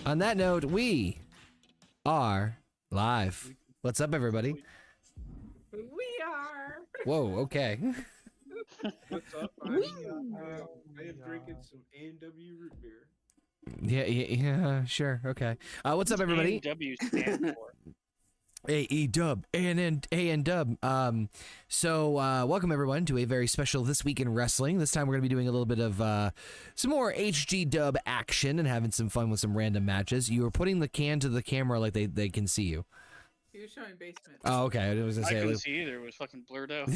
On that note, we are live. What's up, everybody? We are. Whoa, okay. What's up? I am drinking some A&W root beer. Yeah, sure, okay. What's up, everybody? A&W stand for? A-E-Dub, A-N-Dub. So welcome, everyone, to a very special This Week in Wrestling. This time we're going to be doing a little bit of some more HG Dub action and having some fun with some random matches. You were putting the can to the camera like they can see you. He was showing basement. Oh, okay. I was gonna I say, couldn't see either. It was fucking blurred out.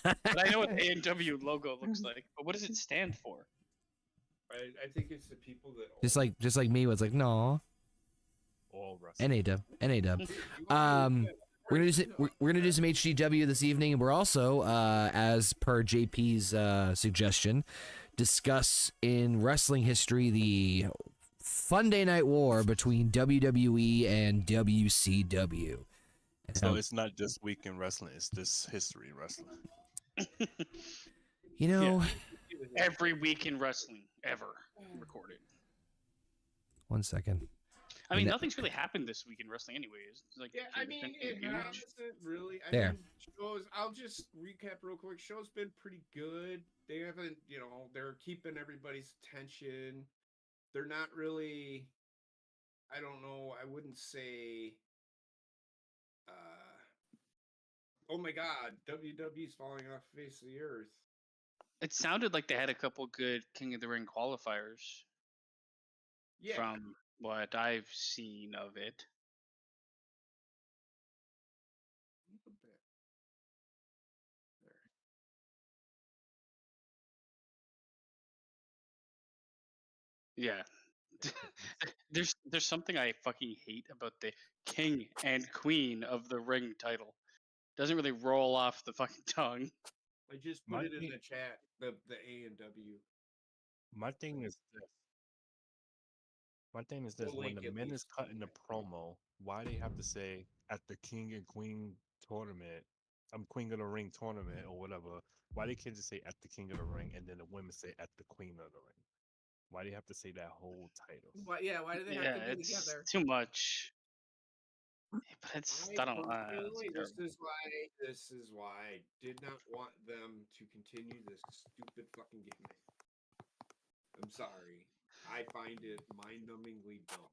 But I know what the A&W logo looks like. But what does it stand for? I think it's the people that just like me was like, no. All wrestling. N-A-Dub. N-A-Dub. We're gonna do some HGW this evening, and we're also, as per JP's suggestion, discuss in wrestling history the Funday Night War between WWE and WCW. So it's not just week in wrestling; it's this history in wrestling. You know, Every week in wrestling ever recorded. 1 second. I mean, nothing's really happened this week in wrestling, anyways. Like, Yeah, I mean, it hasn't really. There. Mean, shows. I'll just recap real quick. Show's been pretty good. They haven't, they're keeping everybody's attention. They're not really. I don't know. I wouldn't say. Oh my God, WWE's falling off the face of the earth. It sounded like they had a couple good King of the Ring qualifiers. Yeah. From what I've seen of it. Yeah. There's something I fucking hate about the King and Queen of the Ring title. Doesn't really roll off the fucking tongue. I just put it in the chat. The A&W. My thing is this: when the men is cutting the promo, why they have to say at the King and Queen tournament, Queen of the Ring tournament or whatever? Why they can't just say at the King of the Ring and then the women say at the Queen of the Ring? Why do you have to say that whole title? Why do they have to be together? Too much. But it's I don't this is why I did not want them to continue this stupid fucking gimmick. I'm sorry. I find it mind-numbingly dumb.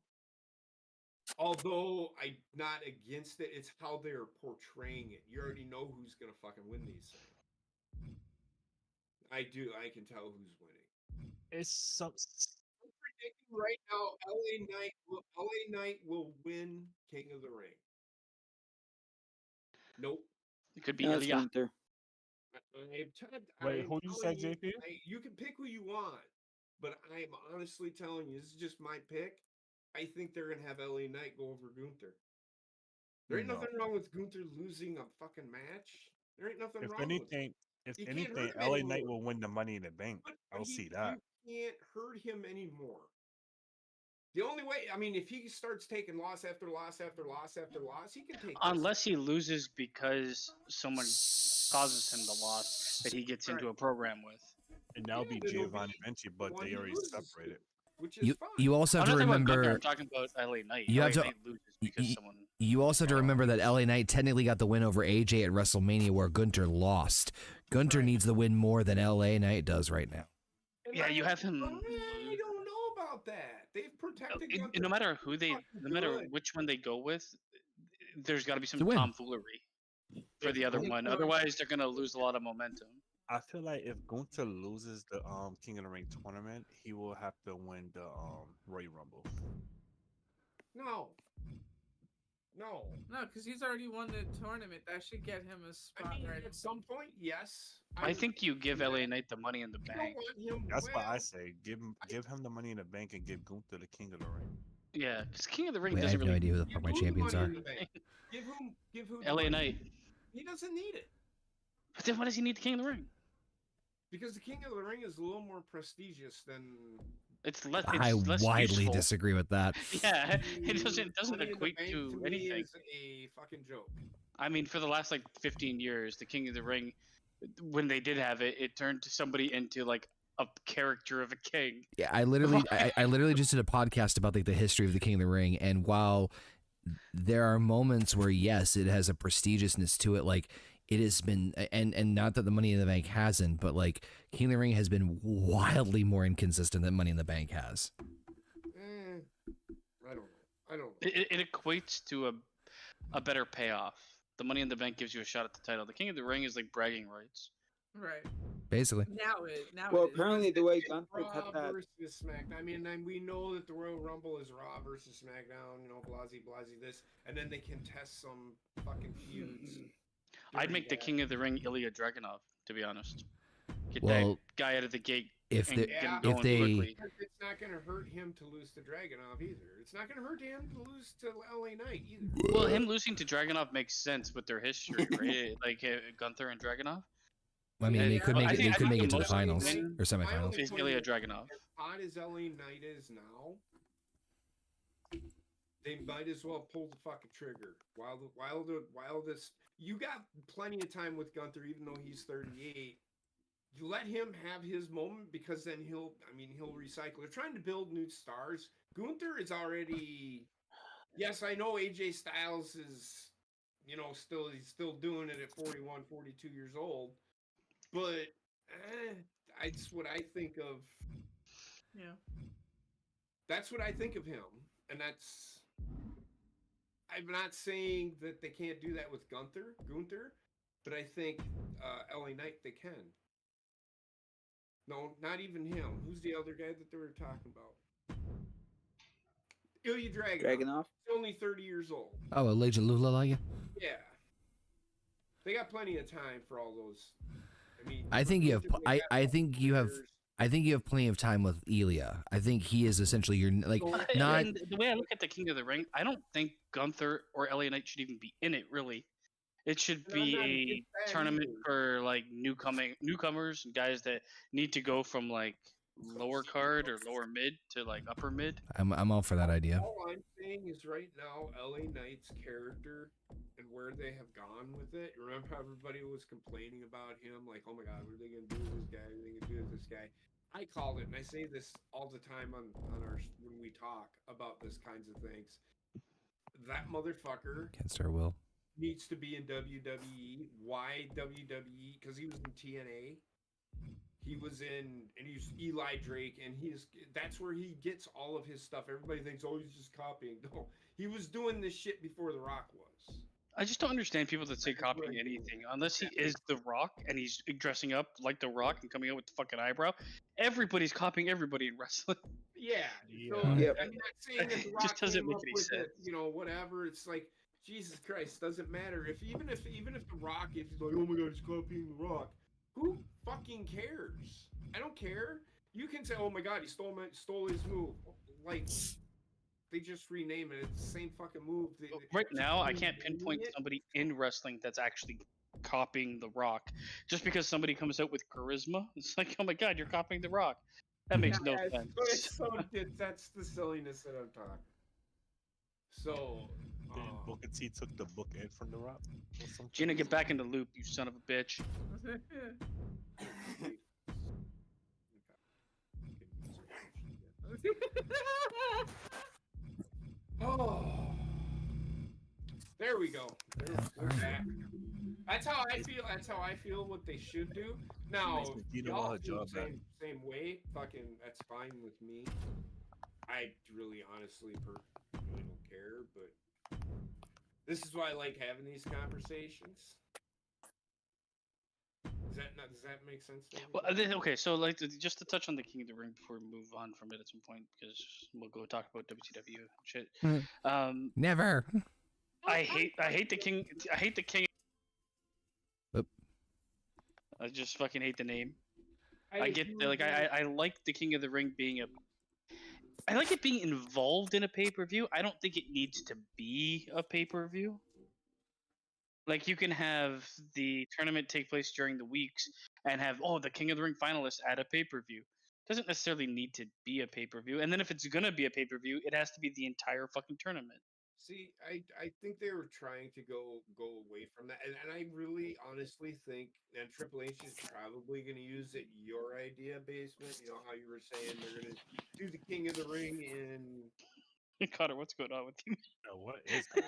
Although I'm not against it, it's how they're portraying it. You already know who's gonna fucking win these things. I can tell who's winning. It's some. I'm predicting right now, LA Knight will win King of the Ring. Nope. It could be Ilya. Wait, who you said, JP? You can pick who you want, but I'm honestly telling you, this is just my pick. I think they're gonna have LA Knight go over Gunther. There ain't nothing wrong with Gunther losing a fucking match. There ain't nothing wrong with it. If anything, LA Knight will win the Money in the Bank. I'll see that. You can't hurt him anymore. The only way, I mean, if he starts taking loss after loss after loss after loss, he can take. Unless he loses because someone causes him the loss that he gets into a program with. And that'll be Giovanni Vinci, but they already separated. Which is fine. You also have to remember. I'm talking about LA Knight. You have LA to. Knight loses because someone. You also have to remember that LA Knight technically got the win over AJ at WrestleMania, where Gunther lost. Gunther needs the win more than LA Knight does right now. Yeah, you have him. I don't know about that. They've protected. No matter which one they go with, there's got to be some tomfoolery for the other one. Otherwise, they're gonna lose a lot of momentum. I feel like if Gunther loses the King of the Ring tournament, he will have to win the Royal Rumble. No, because he's already won the tournament. That should get him a spot right at some point. Yes, I think you give LA Knight the Money in the Bank. That's what I say. Give him the Money in the Bank and give Gunther the King of the Ring. Yeah, because King of the Ring Wait, doesn't I have no idea who the fuck my champions are. Give who? LA Knight. He doesn't need it. But then why does he need the King of the Ring? Because the King of the Ring is a little more prestigious than. It's less. I widely useful. disagree with that. Yeah, it doesn't equate to anything. It's a fucking joke. I mean, for the last 15 years, the King of the Ring, when they did have it, it turned somebody into a character of a king. Yeah, I literally just did a podcast about like the history of the King of the Ring, and while there are moments where yes, it has a prestigiousness to it, like it has been, and not that the Money in the Bank hasn't, but like King of the Ring has been wildly more inconsistent than Money in the Bank has. I don't know. It equates to a better payoff. The Money in the Bank gives you a shot at the title. The King of the Ring is like bragging rights. Right. Basically. Now Well, it is. apparently the way Gunther Raw cut that. versus SmackDown. I mean, and we know that the Royal Rumble is Raw versus SmackDown. You know, blasey this, and then they can test some fucking feuds. I'd make the King of the Ring Ilya Dragunov, to be honest. Get Well, that guy out of the gate. if and they- get him if going they- quickly. It's not going to hurt him to lose to Dragunov either. It's not going to hurt him to lose to LA Knight either. Well, him losing to Dragunov makes sense with their history, right? Like Gunther and Dragunov. I mean, they could make I it. think- They I could think make the it to the most finals win or semifinals. Is Ilya Dragunov. As hot as LA Knight is now, they might as well pull the fucking trigger. While this, you got plenty of time with Gunther, even though he's 38. You let him have his moment because then he'll recycle. They're trying to build new stars. Gunther is already. Yes, I know AJ Styles is, he's still doing it at 41, 42 years old, but that's what I think of. Yeah. That's what I think of him, and that's. I'm not saying that they can't do that with Gunther, but I think LA Knight they can. No, not even him. Who's the other guy that they were talking about? Ilya Dragunov. Dragunov. He's only 30 years old. Oh, Elijah Lula. Yeah. They got plenty of time for all those. I mean, I think you have. Gunther, they got I think you have. years. I think you have plenty of time with Ilya. I think he is essentially your like not. And the way I look at the King of the Ring, I don't think Gunther or LA Knight should even be in it. Really, it should And I'm be not a against that tournament either. for like newcomers and guys that need to go from like lower card or lower mid to like upper mid. I'm all for that idea. All I'm saying is right now, LA Knight's character and where they have gone with it. Remember how everybody was complaining about him? Like, oh my God, what are they going to do with this guy? What are they going to do with this guy? I called it, and I say this all the time on our when we talk about this kinds of things. That motherfucker Against our will. needs to be in WWE. Why WWE? Because he was in TNA. He was in, and he's Eli Drake, and that's where he gets all of his stuff. Everybody thinks, oh, he's just copying. No, he was doing this shit before The Rock was. I just don't understand people that say copying anything unless he is The Rock and he's dressing up like The Rock and coming out with the fucking eyebrow. Everybody's copying everybody in wrestling. Yeah. So Yep. I'm not saying that The It Rock just doesn't came make up any with sense. it, whatever. It's like, Jesus Christ, doesn't matter. Even if The Rock is like, oh my God, he's copying The Rock. Who fucking cares? I don't care. You can say, oh my God, he stole his move. Like, they just rename it. It's the same fucking move. Right now, I can't renaming pinpoint it. somebody in wrestling that's actually copying The Rock. Just because somebody comes out with charisma, it's like, oh my God, you're copying The Rock. That makes no Yeah, sense. that's the silliness that I'm talking. So, Then Booker T took the bookend from The Rock. or something. Gina, get back in the loop, you son of a bitch. oh, there we go. We're back. That's how I feel. That's how I feel. What they should do. Now, Makes me feel y'all all her feel job the same way. Fucking, that's fine with me. I really, honestly, really don't care. But this is why I like having these conversations. Does that make sense? To Well, everybody? okay, so like just to touch on the King of the Ring before we move on from it at some point, because we'll go talk about WCW and shit. Never. I hate the King. I hate the King. Oop. I just fucking hate the name. I get like I like the King of the Ring being I like it being involved in a pay-per-view. I don't think it needs to be a pay-per-view. Like you can have the tournament take place during the weeks and have the King of the Ring finalists at a pay-per-view. Doesn't necessarily need to be a pay-per-view. And then if it's gonna be a pay-per-view, it has to be the entire fucking tournament. See, I think they were trying to go away from that, and I really honestly think, and Triple H is probably going to use it. Your idea, basement. You know how you were saying they're going to do the King of the Ring in. Connor, what's going on with you? What is going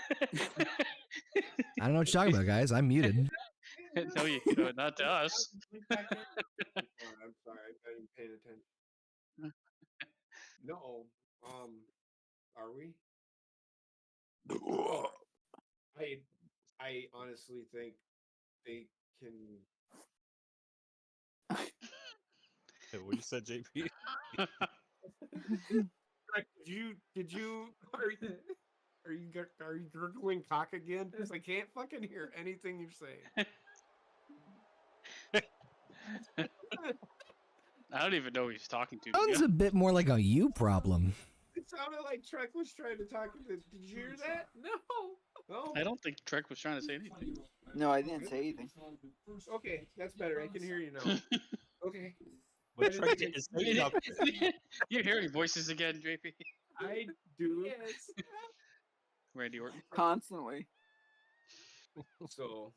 I don't know what you're talking about, guys. I'm muted. No, you know, not to us. Oh, I'm sorry, I didn't pay attention. No, are we? I honestly think they can. Hey, what you said, JP? Did you are you gurgling cock again? Because I can't fucking hear anything you're saying. I don't even know who he's talking to. Sounds a bit more like a you problem. It sounded like Trek was trying to talk. Did you hear that? No. No. I don't think Trek was trying to say anything. No, I didn't say anything. Okay, that's better. I can hear you now. Okay. But Trey didn't say nothing. You're hearing voices again, JP. I do. Yes. Randy Orton. Constantly. So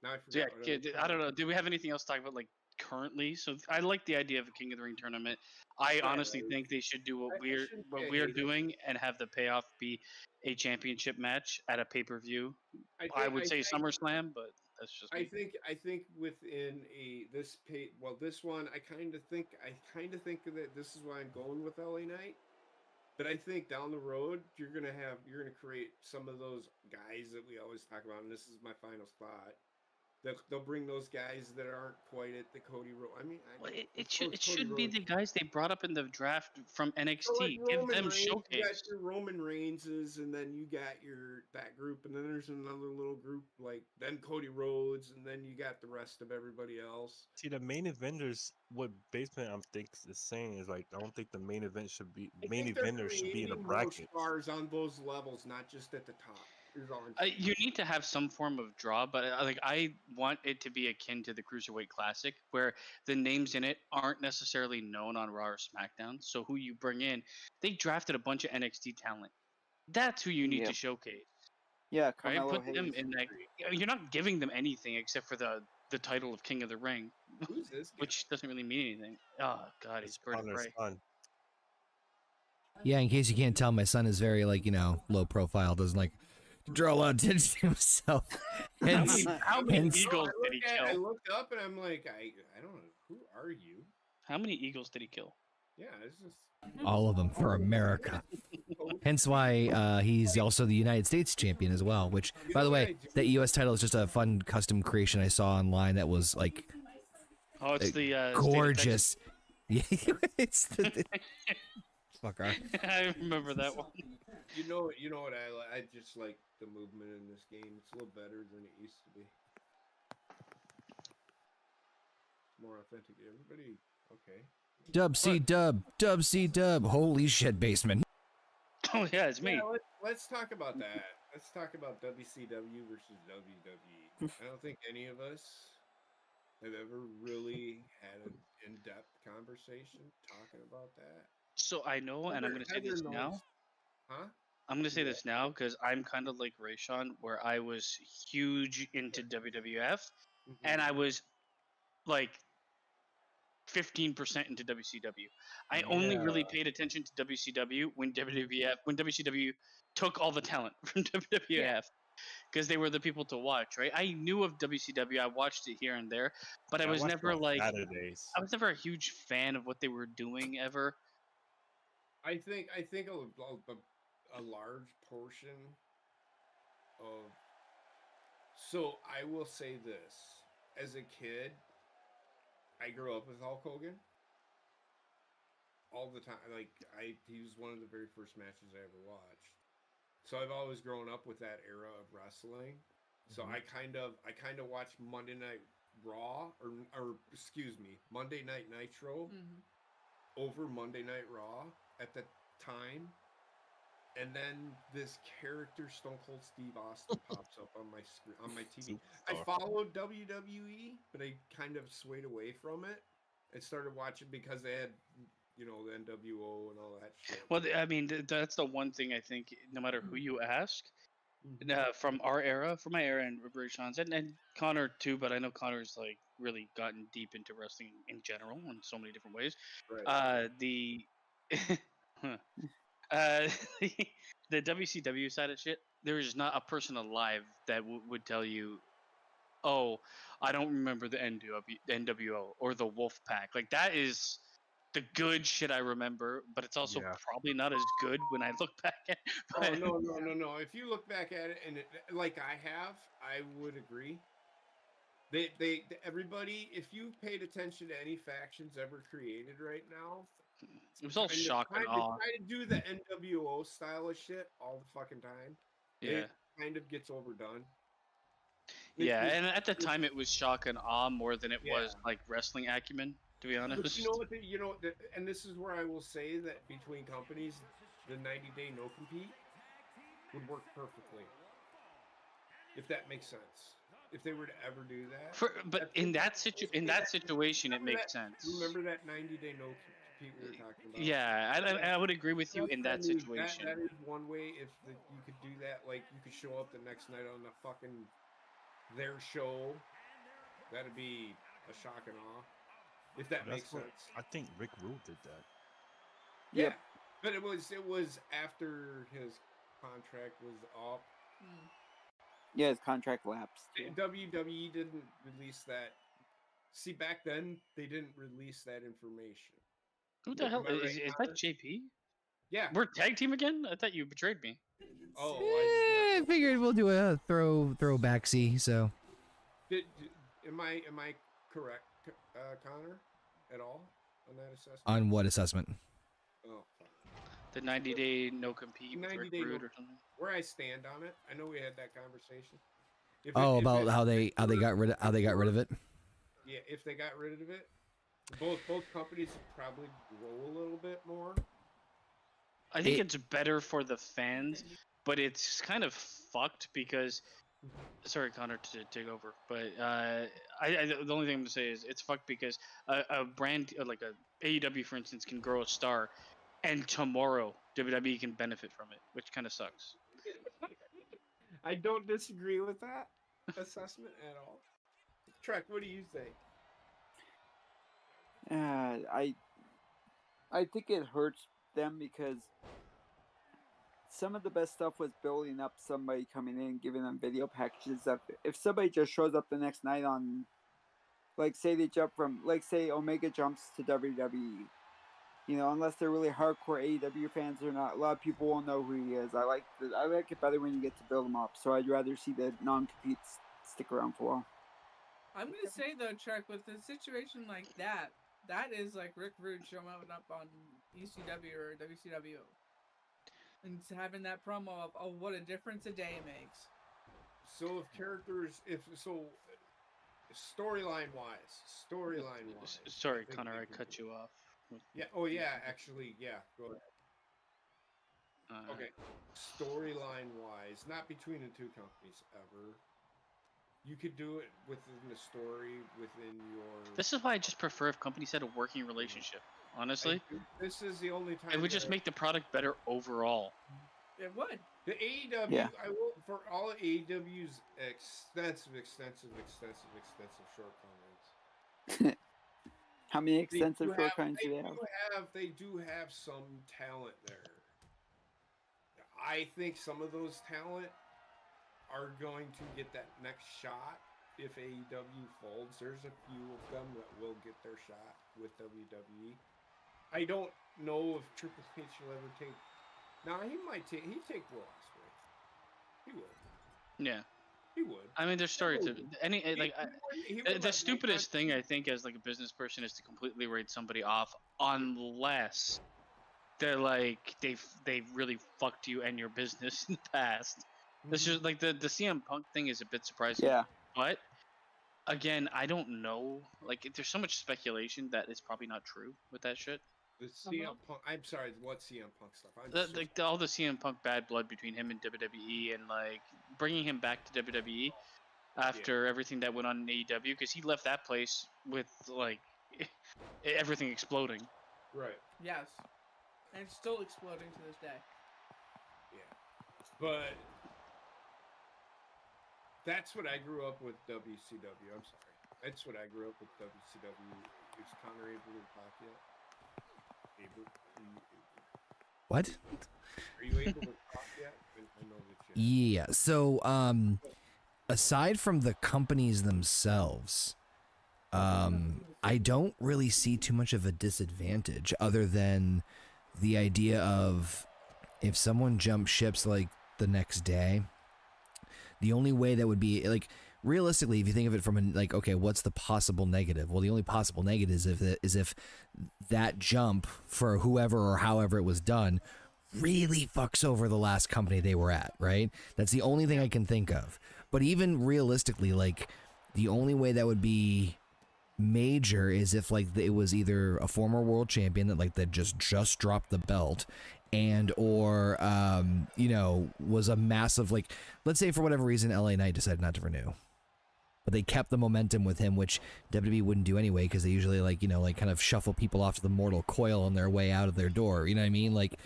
now I So, yeah, forgot. kid, I don't know. Do we have anything else to talk about, like, currently? So I like the idea of a King of the Ring tournament. I honestly think they should do what we're doing and have the payoff be a championship match at a pay-per-view. I would say SummerSlam, but that's just me. I think within this one I kind of think that this is why I'm going with LA Knight. But I think down the road you're gonna create some of those guys that we always talk about, and this is my final thought. They'll bring those guys that aren't quite at the Cody Rhodes. I mean, Well, it should be the guys they brought up in the draft from NXT. So like Give Roman them Reigns, you got showcase. your Roman Reigns's, and then you got that group, and then there's another little group like then Cody Rhodes, and then you got the rest of everybody else. See, the main eventers, what Basement is saying is like, I don't think the main event should be main eventers should be in a bracket. Stars on those levels, not just at the top. You need to have some form of draw, but I want it to be akin to the Cruiserweight Classic, where the names in it aren't necessarily known on Raw or SmackDown. So who you bring in, they drafted a bunch of NXT talent. That's who you need to showcase. Yeah, Right? Carmelo Put Hayes. them in that. You're not giving them anything except for the title of King of the Ring, Who's this guy? which doesn't really mean anything. Oh God, he's Bird of Connor's Prey. son. Yeah, in case you can't tell, my son is very low profile. Doesn't like to draw a lot of attention to himself. Hence, How many hence- eagles did he I kill? looked up and I'm like, I don't know, who are you? How many eagles did he kill? Yeah, it's just all of them for America. Hence why he's also the United States champion as well. Which, by the way, that U.S. title is just a fun custom creation I saw online that was like Oh, it's the gorgeous. Yeah, it's the fucker. I remember that one. You know what I just like the movement in this game. It's a little better than it used to be. More authentic. Everybody, okay. Dub C dub. Holy shit, Basement. Oh yeah, it's me. Yeah, let's talk about that. Let's talk about WCW versus WWE. I don't think any of us have ever really had an in-depth conversation talking about that. So I know, and I'm going to say this now. Huh? I'm going to say this now because I'm kind of like Rayshawn, where I was huge into WWF, and I was like 15% into WCW. I only really paid attention to WCW when WCW took all the talent from WWF. Because they were the people to watch, right? I knew of WCW. I watched it here and there, but I was never like Saturdays. I was never a huge fan of what they were doing ever. I think a large portion of. So I will say this: as a kid, I grew up with Hulk Hogan. All the time, he was one of the very first matches I ever watched. So I've always grown up with that era of wrestling. So I kind of watched Monday Night Raw or excuse me, Monday Night Nitro over Monday Night Raw at the time. And then this character Stone Cold Steve Austin pops up on my screen on my TV. I followed WWE, but I kind of swayed away from it and started watching because they had you know, the NWO and all that shit. Well, I mean, that's the one thing I think. No matter who you ask, from our era, from my era, and Sean's, and Connor too. But I know Connor's like really gotten deep into wrestling in general in so many different ways. Right. The uh, the WCW side of shit. There is not a person alive that would tell you, "Oh, I don't remember the NWO or the Wolf Pack." Like that is the good shit I remember, but it's also Yeah. probably not as good when I look back at. Oh But, no! If you look back at it, and like I have, I would agree. Everybody, if you paid attention to any factions ever created right now, it was all shock and awe. try to do the NWO style of shit all the fucking time. Yeah. It kind of gets overdone. Yeah, and at the time it was shock and awe more than it was Yeah. like wrestling acumen, to be honest. But you know what? And this is where I will say that between companies, the 90-day no compete would work perfectly, if that makes sense. If they were to ever do that. But in that situation, it makes sense. Remember that 90-day no compete we were talking about? Yeah, I would agree with you in that situation. That is one way. If you could do that, like you could show up the next night on the fucking their show. That'd be a shock and awe. If that makes sense. I think Rick Rude did that. Yeah, but it was after his contract was up. Yeah, his contract lapsed. WWE didn't release that. See, back then they didn't release that information. Who the hell is that? JP? Yeah, we're tag team again. I thought you betrayed me. Oh, I figured we'll do a throwbacksy. So, am I correct, Connor, at all on that assessment? on what assessment? Oh, the 90-day no compete with 90 Rick day Rude no, or something. Where I stand on it. I know we had that conversation. About how they got rid of it. Yeah, if they got rid of it, both companies would probably grow a little bit more. I think it's better for the fans, but it's kind of fucked because. Sorry, Connor, to take over, but the only thing I'm gonna say is it's fucked because a brand like a AEW, for instance, can grow a star, and tomorrow WWE can benefit from it, which kind of sucks. I don't disagree with that assessment at all. Trek, what do you think? I think it hurts them because some of the best stuff was building up somebody coming in, giving them video packages. That if somebody just shows up the next night on, like, say they jump from, like, say Omega jumps to WWE, you know, unless they're really hardcore AEW fans or not, a lot of people won't know who he is. I like it better when you get to build them up. So I'd rather see the non-competes stick around for a while. I'm gonna say though, Chuck, with a situation like that, that is like Rick Rude showing up on ECW or WCW. And having that promo of, oh, what a difference a day makes. So storyline wise. Sorry, Connor, I cut you off. Yeah. Oh yeah. Actually, yeah. Go ahead. Okay. Storyline wise, not between the two companies ever. You could do it within the story, within your. This is why I just prefer if companies had a working relationship. Honestly, this is the only time. It would just make the product better overall. It would. The AEW, Yeah. I will, for all AEW's extensive shortcomings. How many extensive shortcomings do they have? They do have some talent there. I think some of those talent are going to get that next shot if AEW folds. There's a few of them that will get their shot with WWE. I don't know if Triple H will ever take. Now he'd take Will Ospreay. He would. Yeah. He would. I mean, there's story to any like. He would The stupidest thing I think as like a business person is to completely write somebody off unless they're like they've really fucked you and your business in the past. This is like the CM Punk thing is a bit surprising. Yeah. But again, I don't know. Like, there's so much speculation that it's probably not true with that shit. The CM Punk. I'm sorry. What CM Punk stuff? All the CM Punk bad blood between him and WWE, and like bringing him back to WWE after everything that went on in AEW, because he left that place with like everything exploding. Right. Yes. And it's still exploding to this day. Yeah. But that's what I grew up with WCW. I'm sorry. That's what I grew up with WCW. Is Connor able to talk yet? Able? What? Are you able to talk yet? I know that you. Yeah. So, aside from the companies themselves, I don't really see too much of a disadvantage other than the idea of if someone jumps ships like the next day, the only way that would be like realistically, if you think of it from like, okay, what's the possible negative? Well, the only possible negative is if that jump for whoever or however it was done really fucks over the last company they were at, right? That's the only thing I can think of. But even realistically, like the only way that would be major is if like it was either a former world champion that just dropped the belt and or you know, was a massive, like, let's say for whatever reason LA Knight decided not to renew, but they kept the momentum with him, which WWE wouldn't do anyway because they usually, like, you know, like kind of shuffle people off to the mortal coil on their way out of their door, you know what I mean? Like,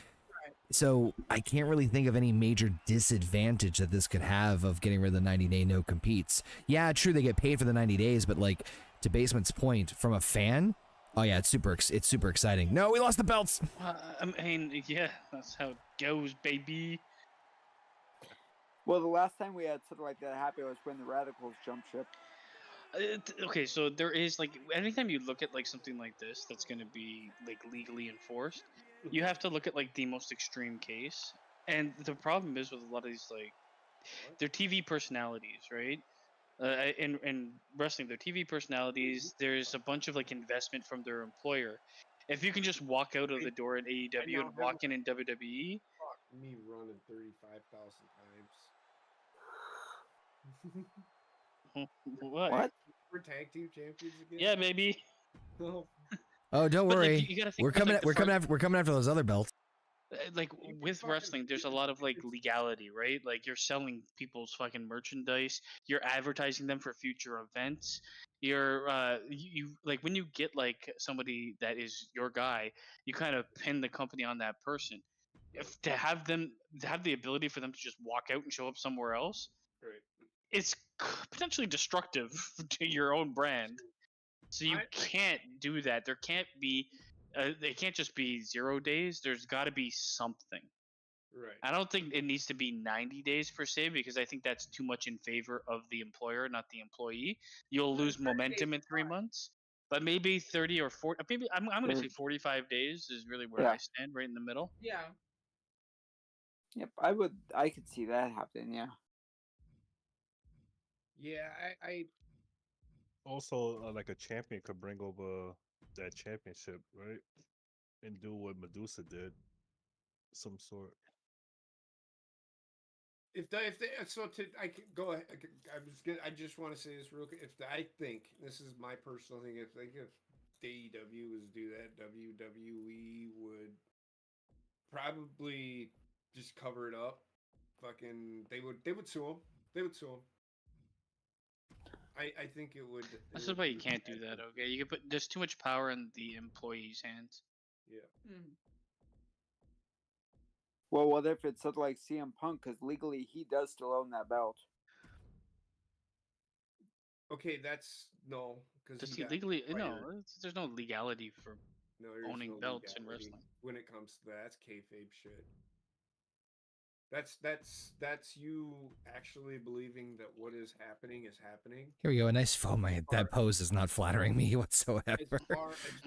so I can't really think of any major disadvantage that this could have of getting rid of the 90-day no competes. Yeah, true, they get paid for the 90 days, but like, to Basement's point, from a fan, oh yeah, it's super exciting. No, we lost the belts. I mean, yeah, that's how it goes, baby. Well, the last time we had something like that happen was when the Radicals jumped ship. Okay, so there is like anytime you look at like something like this that's going to be like legally enforced, you have to look at like the most extreme case. And the problem is with a lot of these, like, they're TV personalities, right? In wrestling, they're TV personalities. There's a bunch of like investment from their employer. If you can just walk out of the door in AEW and walk in WWE, Fuck me running 35,000 times. what? We're tag team champions again. Yeah, baby. No. Oh, don't But, like, worry. you gotta think We're about, coming. like, We're coming after those other belts. Like with wrestling, there's a lot of like legality, right? Like you're selling people's fucking merchandise, you're advertising them for future events. You're you like when you get like somebody that is your guy, you kind of pin the company on that person. If to have the ability for them to just walk out and show up somewhere else, Right. it's potentially destructive to your own brand. So you can't do that. There can't be. They can't just be 0 days. There's got to be something. Right. I don't think it needs to be 90 days per se because I think that's too much in favor of the employer, not the employee. You'll lose momentum in 3 months. But maybe 30 or 40. Maybe I'm going to say 45 days is really where I stand, right in the middle. Yeah. Yep, I could see that happening. Yeah. Yeah, I Also, like a champion could bring over that championship, right? And do what Medusa did, some sort. if they so to I can go ahead. I just want to say this real quick. I think this is my personal thing. If AEW was to do that, WWE would probably just cover it up. Fucking, they would sue him. They would sue him. I think it would. This is why you can't do that. Okay, you can put. There's too much power in the employee's hands. Yeah. Mm. Well, what if it's something like CM Punk? Because legally, he does still own that belt. Okay, that's no. Does he legally? No, there's no legality for owning belts in wrestling. When it comes to that, that's kayfabe shit. That's you actually believing that what is happening is happening. Here we go. A nice foam. That pose is not flattering me whatsoever. As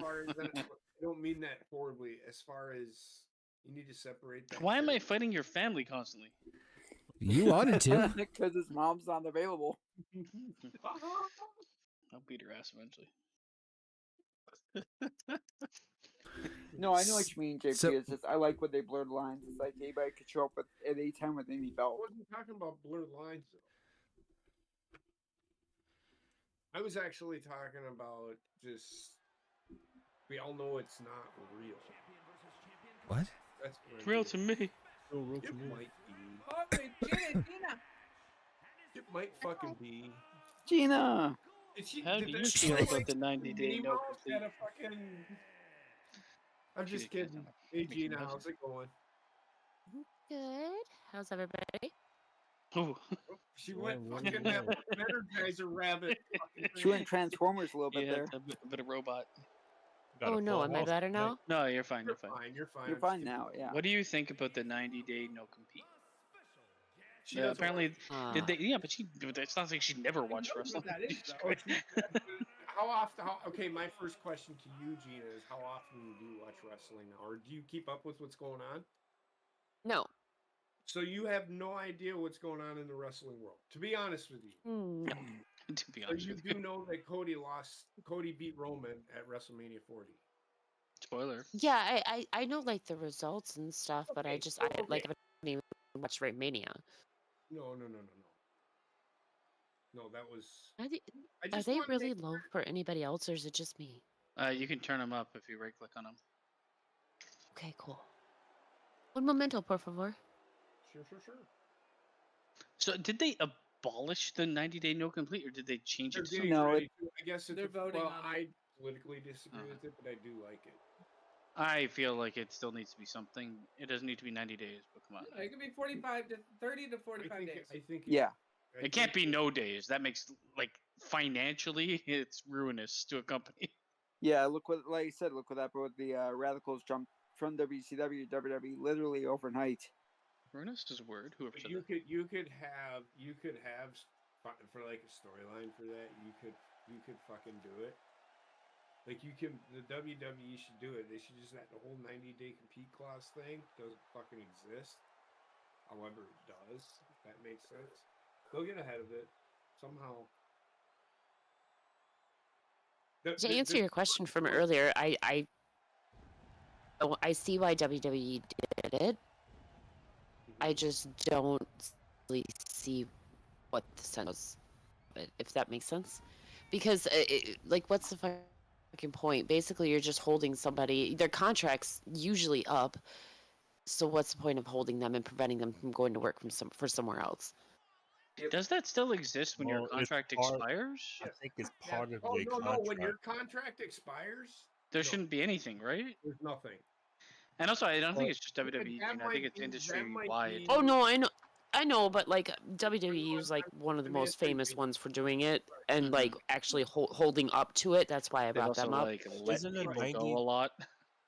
far as I don't mean that horribly. As far as you need to separate that. Why am I fighting your family constantly? You wanted to. Because his mom's not available. I'll beat her ass eventually. No, I know what you mean, JP. So- It's just I like when they blur the lines. It's like anybody could show up at any time with any I belt. wasn't talking about blurred lines. I was actually talking about just. We all know it's not real. What? That's It's real to me. So real to It me. might be. Oh, Gina. It might fucking be. Gina! How do you feel about the 90-day no complete? I'm just kidding. Hey, Gina, how's it going? Good. How's everybody? Ooh. She went Going fucking really that well. Energizer rabbit. fucking She thing. went Transformers a little bit Yeah, there. it's a bit of robot. Got Oh a no, full am I house better tonight. now? No, you're fine. You're You're fine. fine. You're fine. You're I'm fine just now, yeah. What do you think about the 90-day no compete? She doesn't Apparently, Uh, did they? Yeah, but it sounds like she never watched knows wrestling. what that is, Jesus though. Christ. How often? Okay, my first question to you, Gina, is how often do you watch wrestling now, or do you keep up with what's going on? no. So you have no idea what's going on in the wrestling world. To be honest with you, No. To be so honest you with do you. know that Cody beat Roman at WrestleMania 40. Spoiler. Yeah, I know like the results and stuff, but I Okay, just so- I like haven't even watched Mania. No. No, that was. Are they, I are just they want to really make low for anybody else, or is it just me? You can turn them up if you right click on them. Okay, cool. Un momento, por favor. Sure. So did they abolish the 90-day no complete, or did they change They're it? To getting No, ready to. I guess it's They're voting well, on it. I politically disagree Uh-huh. with it, but I do like it. I feel like it still needs to be something. It doesn't need to be 90 days, but come on. It could be 45 to 30 to 45 I think. days. I think. Yeah. It can't be no days. That makes like financially it's ruinous to a company. Yeah, look what, like I said, look what happened with the Radicals jumped from WCW to WWE literally overnight. Ruinous is a word. Whoever said You that. could have for like a storyline for that. You could fucking do it. Like the WWE should do it. They should just that the whole 90-day compete clause thing doesn't fucking exist. However, it does. If that makes sense. They'll get ahead of it somehow. To answer your question from earlier, I see why WWE did it. I just don't really see what the sense was of it, if that makes sense. Because, like, what's the fucking point? Basically, you're just holding somebody. Their contract's usually up. So what's the point of holding them and preventing them from going to work for somewhere else? Does that still exist when your Well, it's contract part- expires? I think it's Yeah. part of Oh their no! contract. When your contract expires, There no, shouldn't be anything, right? there's nothing. And also, I don't think Well, it's just WWE. that I think might it's be- that industry might wide. be- Oh no, I know, but like WWE is like one of the most famous ones for doing it and like actually holding up to it. That's why I They've brought also them up. like let Isn't the people 90 go a lot.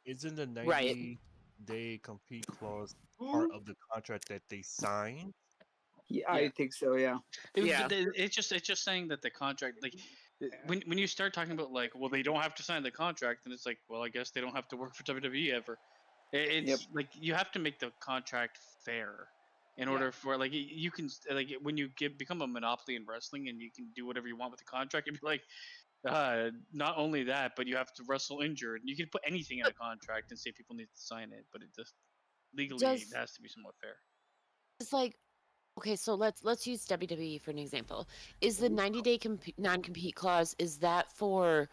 Isn't the Right. 90-day compete clause part of the contract that they signed? Yeah, Yeah. I think so. Yeah. Yeah. It's just saying that the contract, like, when you start talking about like, well, they don't have to sign the contract, then it's like, well, I guess they don't have to work for WWE ever. It's like you have to make the contract fair in order for like you can like when you become a monopoly in wrestling and you can do whatever you want with the contract. You'd be like, not only that, but you have to wrestle injured. You can put anything in a contract and say people need to sign it, but it just legally it has to be somewhat fair. It's like, okay, so let's use WWE for an example. Is the 90-day non-compete clause, is that for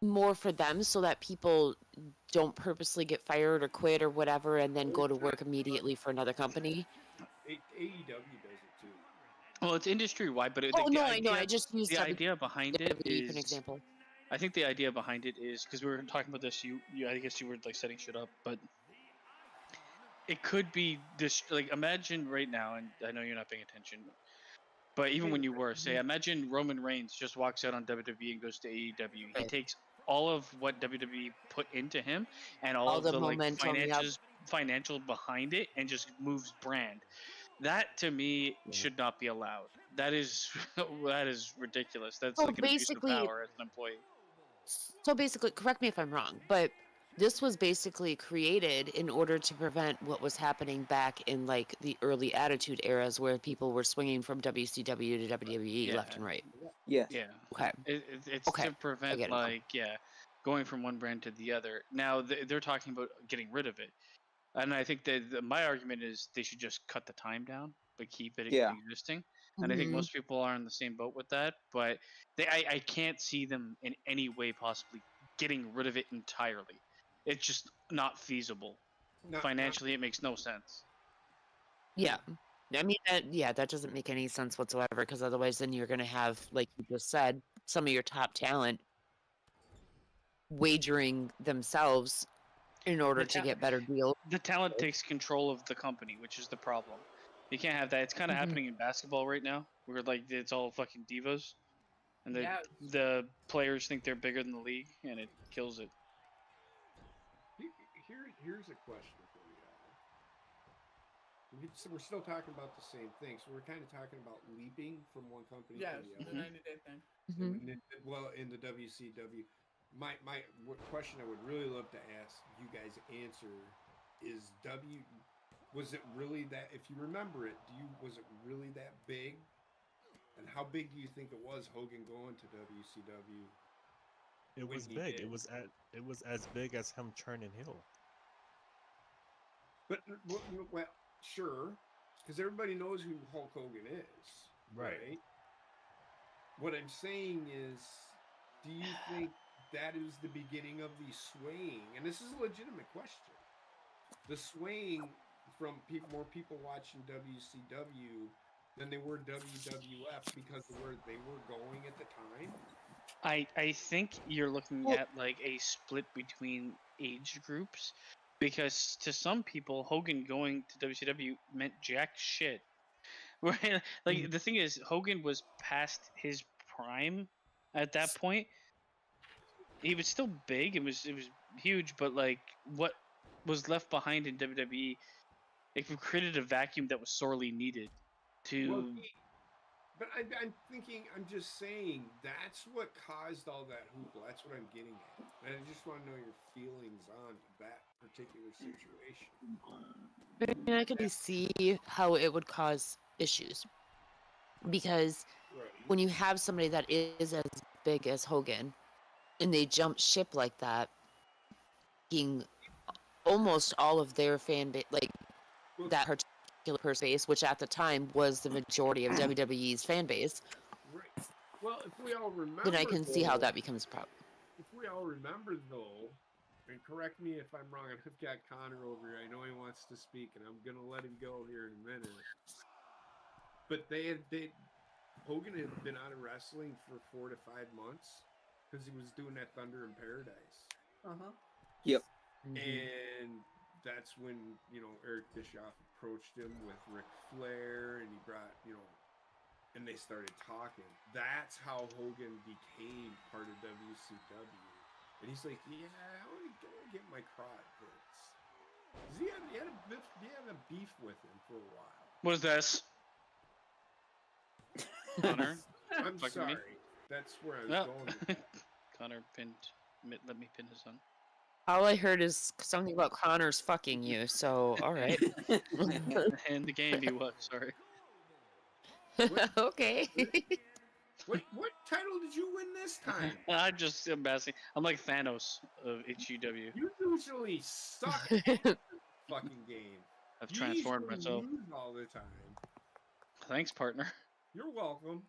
more for them so that people don't purposely get fired or quit or whatever and then go to work immediately for another company? AEW does it too. Well, it's industry wide, but Oh no, I know. I just used the idea behind it WWE for an is. example. I think the idea behind it is because we were talking about this. I guess you were like setting shit up, but it could be this. Like, imagine right now, and I know you're not paying attention, but even when you were, say, imagine Roman Reigns just walks out on WWE and goes to AEW. He Right. takes all of what WWE put into him and all of the the like momentum, yep. financial behind it, and just moves brand. That to me should not be allowed. That is that is ridiculous. That's So like an abuse of basically- power as an employee. So basically, correct me if I'm wrong, but this was basically created in order to prevent what was happening back in like the early Attitude eras where people were swinging from WCW to WWE Yeah. left and right. Yes. Yeah. Okay. It's Okay, to I prevent get it now. like going from one brand to the other. Now they're talking about getting rid of it, and I think that my argument is they should just cut the time down but keep it Yeah. existing. And I think Mhm. most people are in the same boat with that. But I can't see them in any way possibly getting rid of it entirely. It's just not feasible. Financially, it makes no sense. Yeah. I mean, that doesn't make any sense whatsoever because otherwise then you're going to have, like you just said, some of your top talent wagering themselves in order The to ta- get better deals. The talent takes control of the company, which is the problem. You can't have that. It's kind of Mhm. happening in basketball right now, where like it's all fucking divas, and Yeah. the players think they're bigger than the league, and it kills it. Here's a question for you all. So we're still talking about the same thing. So we're kind of talking about leaping from one company Yes, to the the other. 90-day thing. Mhm. Well, in the WCW, my question I would really love to ask you guys answer is was it really that? If you remember it, was it really that big? And how big do you think it was Hogan going to WCW? It when was he big. did? It was as big as him turning heel. But well, sure, because everybody knows who Hulk Hogan is, right? What I'm saying is, do you think that is the beginning of the swaying? And this is a legitimate question. The swaying from more people watching WCW than they were WWF because of where they were going at the time. I think you're looking Well- at like a split between age groups, because to some people, Hogan going to WCW meant jack shit. Right? Like the thing is, Hogan was past his prime at that point. He was still big. It was huge, but like what was left behind in WWE, it created a vacuum that was sorely needed. Well, To but I'm just saying that's what caused all that hoopla. That's what I'm getting at. And I just want to know your feelings on that particular situation. And I could see how it would cause issues because Right. when you have somebody that is as big as Hogan and they jump ship like that, being almost all of their fan base, like Well, that particular person base, which at the time was the majority of WWE's fan base, right. Well, if we all remember, then I can see how though- that becomes a problem. If we all remember, though, and correct me if I'm wrong, I've got Connor over here. I know he wants to speak, and I'm gonna let him go here in a minute. But Hogan had been out of wrestling for 4 to 5 months because he was doing that Thunder in Paradise. Yep. And that's when, Eric Bischoff approached him with Ric Flair, and he brought, and they started talking. That's how Hogan became part of WCW. And he's like, yeah, I want to get my crowd fixed. 'Cause he had a beef with him for a while. what is this? Connor? I'm Fucking me? sorry. That's where I was No. going with that. Connor let me pin his son. All I heard is something about Connor's fucking you, so all right. In the game he was, sorry. Okay. What title did you win this time? I'm asking. I'm like Thanos of HEW. You usually suck at the fucking game. I've You transformed usually myself. lose all the time. Thanks, partner. You're welcome.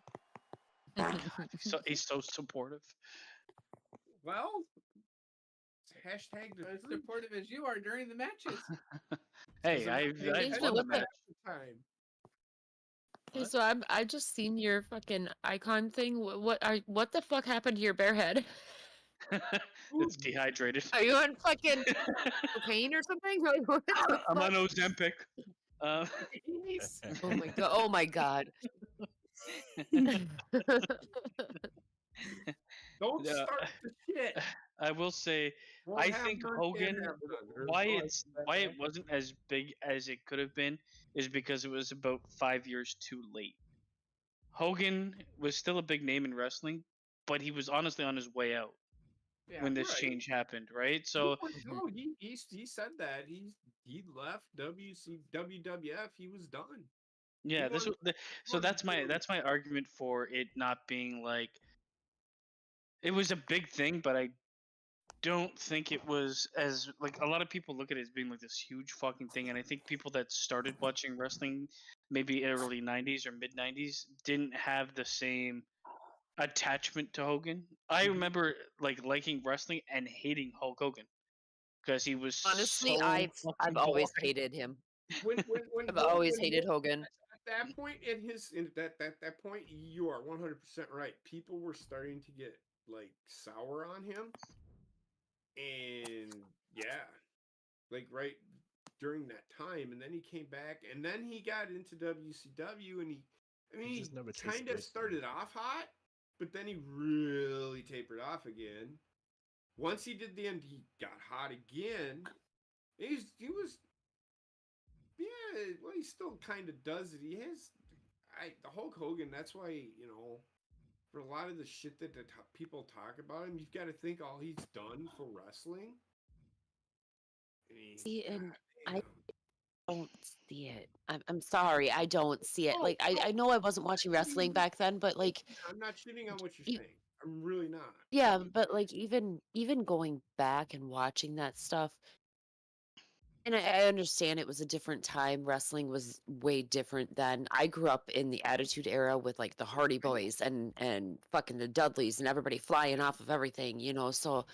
He's so supportive. Well, hashtag the As truth. supportive as you are during the matches. Hey, Doesn't I've matter. Usually won the what the- match. Time. Okay, What? so I just seen your fucking icon thing. What the fuck happened to your bare head? It's dehydrated. Are you on fucking cocaine or something? Like, what the I'm on fuck? Ozempic. Uh, Oh my god! Oh my god! Don't Yeah. start the shit. I will say, Won't I have think none, can't Hogan, have none, or why something it's like why that. it wasn't as big as it could have been, is because it was about 5 years too late. Hogan was still a big name in wrestling, but he was honestly on his way out Yeah. when this Right. change happened, right? So No, he said that he left WWF. He was done. yeah, wanted- so wanted to that's my argument for it not being like, it was a big thing, but I don't think it was as, like, a lot of people look at it as being like this huge fucking thing, and I think people that started watching wrestling maybe early 90s or mid 90s didn't have the same attachment to Hogan. I remember like liking wrestling and hating Hulk Hogan because he was Honestly, so I've fucking always boring. hated him. when I've always Hogan- hated Hogan. At that point that point, you are 100% right. People were starting to get like sour on him. and yeah, like right during that time, and then he came back, and then he got into WCW, and He just never tasted kind of it. started off hot, but then he really tapered off again. Once he did the end, he got hot again. He was yeah, well, he still kind of does it. He has the Hulk Hogan. That's why for a lot of the shit that people talk about him, you've got to think all he's done for wrestling. See, and I damn. don't see it. I'm sorry, I don't see it. Oh, Like I know I wasn't watching wrestling back then, but like I'm not shitting on what you're e- saying. I'm really not. yeah, but like even going back and watching that stuff, and I understand it was a different time. Wrestling was way different then. I grew up in the Attitude Era with like the Hardy Boys and fucking the Dudleys and everybody flying off of everything, So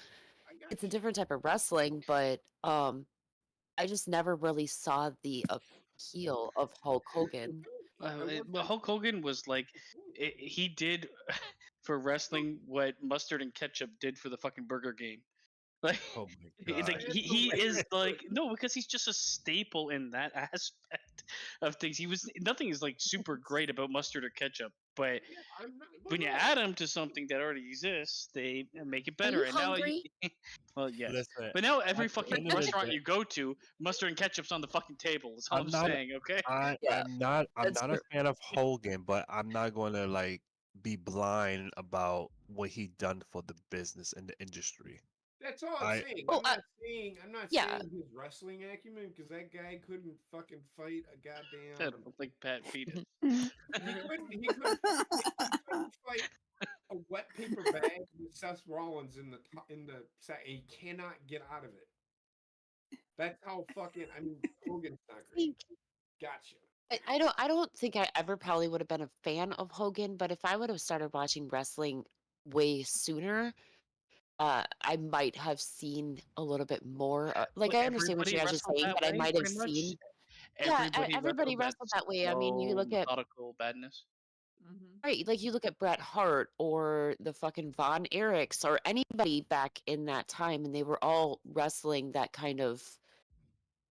I got it's a you. different type of wrestling, but I just never really saw the appeal of Hulk Hogan. Well, Hulk Hogan was like, he did for wrestling what mustard and ketchup did for the fucking burger game. Like, Oh my it's like god. he is like no, because he's just a staple in that aspect of things. Nothing is like super great about mustard or ketchup, but Yeah, I'm not. when you add them to something that already exists, they make it Are better. you And now, hungry? well, yes, Listen, but now every at the fucking end of the restaurant day, you go to, mustard and ketchup's on the fucking table. That's all I'm I'm not. saying. Okay. Yeah, I'm that's not a true. fan of Hogan, but I'm not going to like be blind about what he done for the business and the industry. That's all I'm I saying. Oh, I'm not yeah. saying his wrestling acumen because that guy couldn't fucking fight a That goddamn. looked like Pat Fetus. He couldn't fight a wet paper bag with Seth Rollins in the set. And he cannot get out of it. That's how fucking. I mean, Hogan's not great. Gotcha. I don't think I ever probably would have been a fan of Hogan, but if I would have started watching wrestling way sooner, I might have seen a little bit more. Like But I understand what you everybody guys are wrestled saying, that but I way, might have pretty much. seen. Yeah, Everybody everybody wrestled that wrestled that way. I mean, you slow, look at methodical badness. right, like you look at Bret Hart or the fucking Von Erichs or anybody back in that time, and they were all wrestling that kind of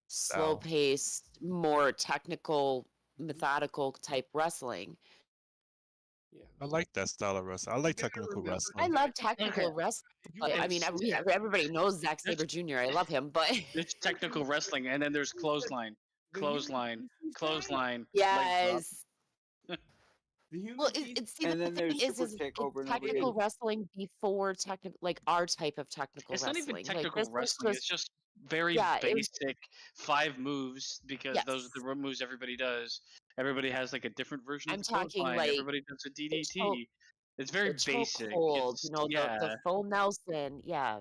slow Style. paced, more technical, methodical type wrestling. Yeah. I like that style of wrestling. I like You gotta technical remember I wrestling. love technical wrestling, You but I mean, It's everybody knows Zack Sabre Jr. I love him, but There's technical wrestling, and then there's clothesline, the human clothesline, feces guy? clothesline, leg drop. yes. The human Well, feces. it's see And the then thing there's is Super it's Takeover and over here. technical wrestling before technical, like our type of technical It's not even wrestling. Like technical this was wrestling. It's just very yeah, it was basic 5 moves because those are yes. the moves everybody does. Everybody has like a different version of I'm the talking clothesline. like Everybody does a the choke, DDT. It's very the choke basic. hold, It's the full Nelson. Yeah,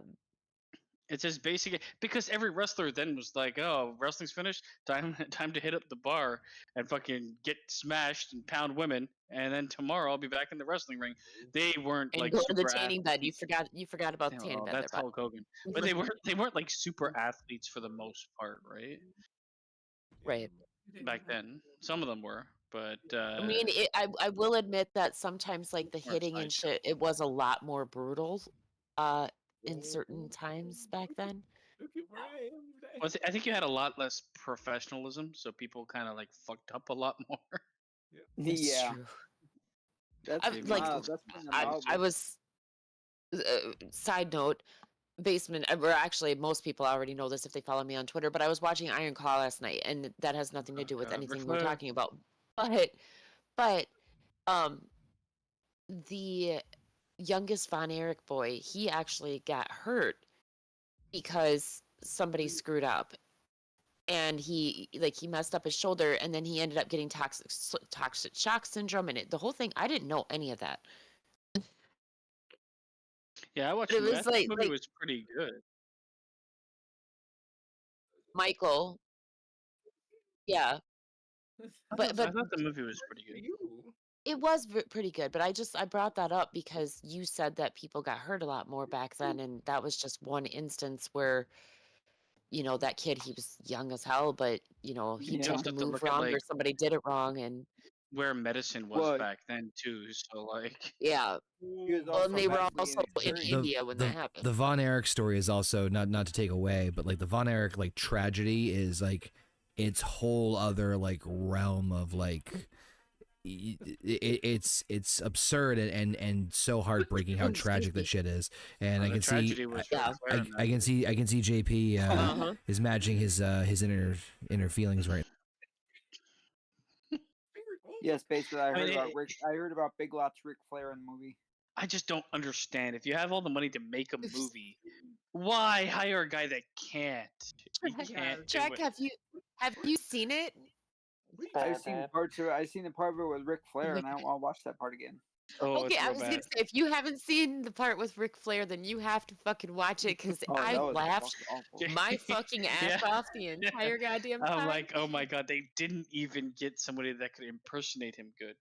It's as basic because every wrestler then was like, "Oh, wrestling's finished. Time to hit up the bar and fucking get smashed and pound women, and then tomorrow I'll be back in the wrestling ring." They weren't and like go to the super tanning bed. athletes. You forgot about the tanning Oh, bed there, that's but Hulk Hogan. But they weren't like super athletes for the most part, right? right. Back then, some of them were, but I mean, I will admit that sometimes like the Or hitting and sideshow. shit, it was a lot more brutal, uh, in certain times back then. Look at where I am today. Well, I think you had a lot less professionalism, so people kind of like fucked up a lot more. It's Yeah, true. that's I've like mild. That's been a I mild I one. was side note basement or actually most people already know this if they follow me on Twitter, but I was watching Iron Claw last night and that has nothing to do with anything we're Flair. talking about. But um the youngest Von Erich boy, he actually got hurt because somebody screwed up and he messed up his shoulder and then he ended up getting toxic shock syndrome and the whole thing. I didn't know any of that. Yeah, I watched. But it I was thought the like movie was pretty good. Michael, yeah, I but thought the movie was pretty good. You. it was pretty good. But I brought that up because you said that people got hurt a lot more back then, and that was just one instance where that kid, he was young as hell, but he You took just the have to move look at wrong like or somebody did it wrong, and where medicine was Well- back then too. So like, Yeah. He was Well, and they were mentally also in inexperienced. India when that happened. The Von Erich story is also not to take away, but like the Von Erich like tragedy is like its whole other like realm of like it's absurd and so heartbreaking how tragic that shit is. And I the can see tragedy was Yeah. I can see JP Uh-huh. is matching his inner feelings right. Yes, basically, I mean, heard about I heard about Big Lots Ric Flair in the movie. I just don't understand. If you have all the money to make a movie, why hire a guy that can't? He can't do Jack, it. have you seen it? I've seen parts of it. I've seen the part of it with Ric Flair, and I want to watch that part again. Oh, Okay, it's I real was bad. gonna say if you haven't seen the part with Ric Flair, then you have to fucking watch it because Oh, I that was laughed fucking awful. my fucking ass Yeah. off the entire goddamn time. I'm like, oh my god, they didn't even get somebody that could impersonate him good.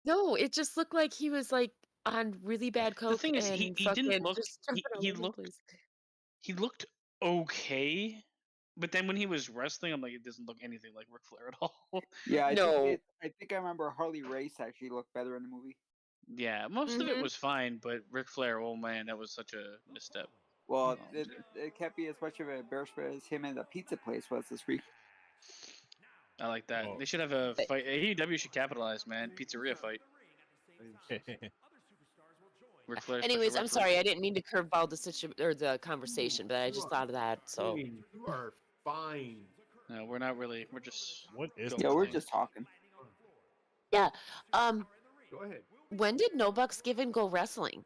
No, it just looked like he was like on really bad coke. The thing is, and he fucking didn't look. just jumping all He over the looked. place. He looked okay, but then when he was wrestling, I'm like, it doesn't look anything like Ric Flair at all. Yeah, No. I think I remember Harley Race actually looked better in the movie. Yeah, most of it Mhm. was fine, but Ric Flair, oh man, that was such a misstep. Well, Oh, it can't be as much of an embarrassment as him in the pizza place was this week. I like that. Oh. They should have a fight. AEW should capitalize, man. Pizzeria fight. Ric Flair. Anyways, special I'm reference. sorry I didn't mean to curveball the conversation, but I just thought of that. So Queen, you are fine. No, we're not really. We're just. What is Go Yeah, on. we're just talking. Go ahead. when did No Bucks Given go wrestling?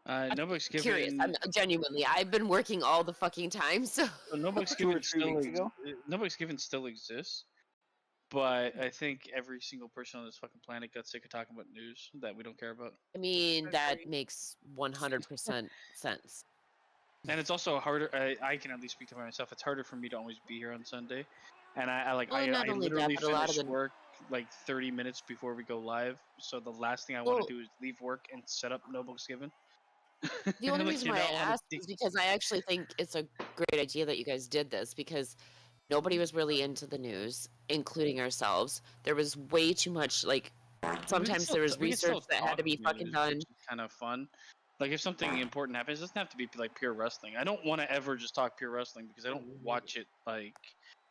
Nobody's given. Curious. I'm genuinely. I've been working all the fucking time, so Nobody's 2 or given 3 still. weeks ago. Nobody's given still exists. But I think every single person on this fucking planet got sick of talking about news that we don't care about. I mean that Agreed. makes 100% sense. And it's also harder. I can at least speak to myself. It's harder for me to always be here on Sunday, and I like Well, not I only that, literally but a lot of finish the- work like 30 minutes before we go live. So the last thing I want Well- to do is leave work and set up No Books Given. The only Like, reason you why know, I on a asked thing- is because I actually think it's a great idea that you guys did this because nobody was really into the news, including ourselves. There was way too much like sometimes there was research that had to be fucking done. Kind of fun. Like if something important happens, it doesn't have to be like pure wrestling. I don't want to ever just talk pure wrestling because I don't watch it like.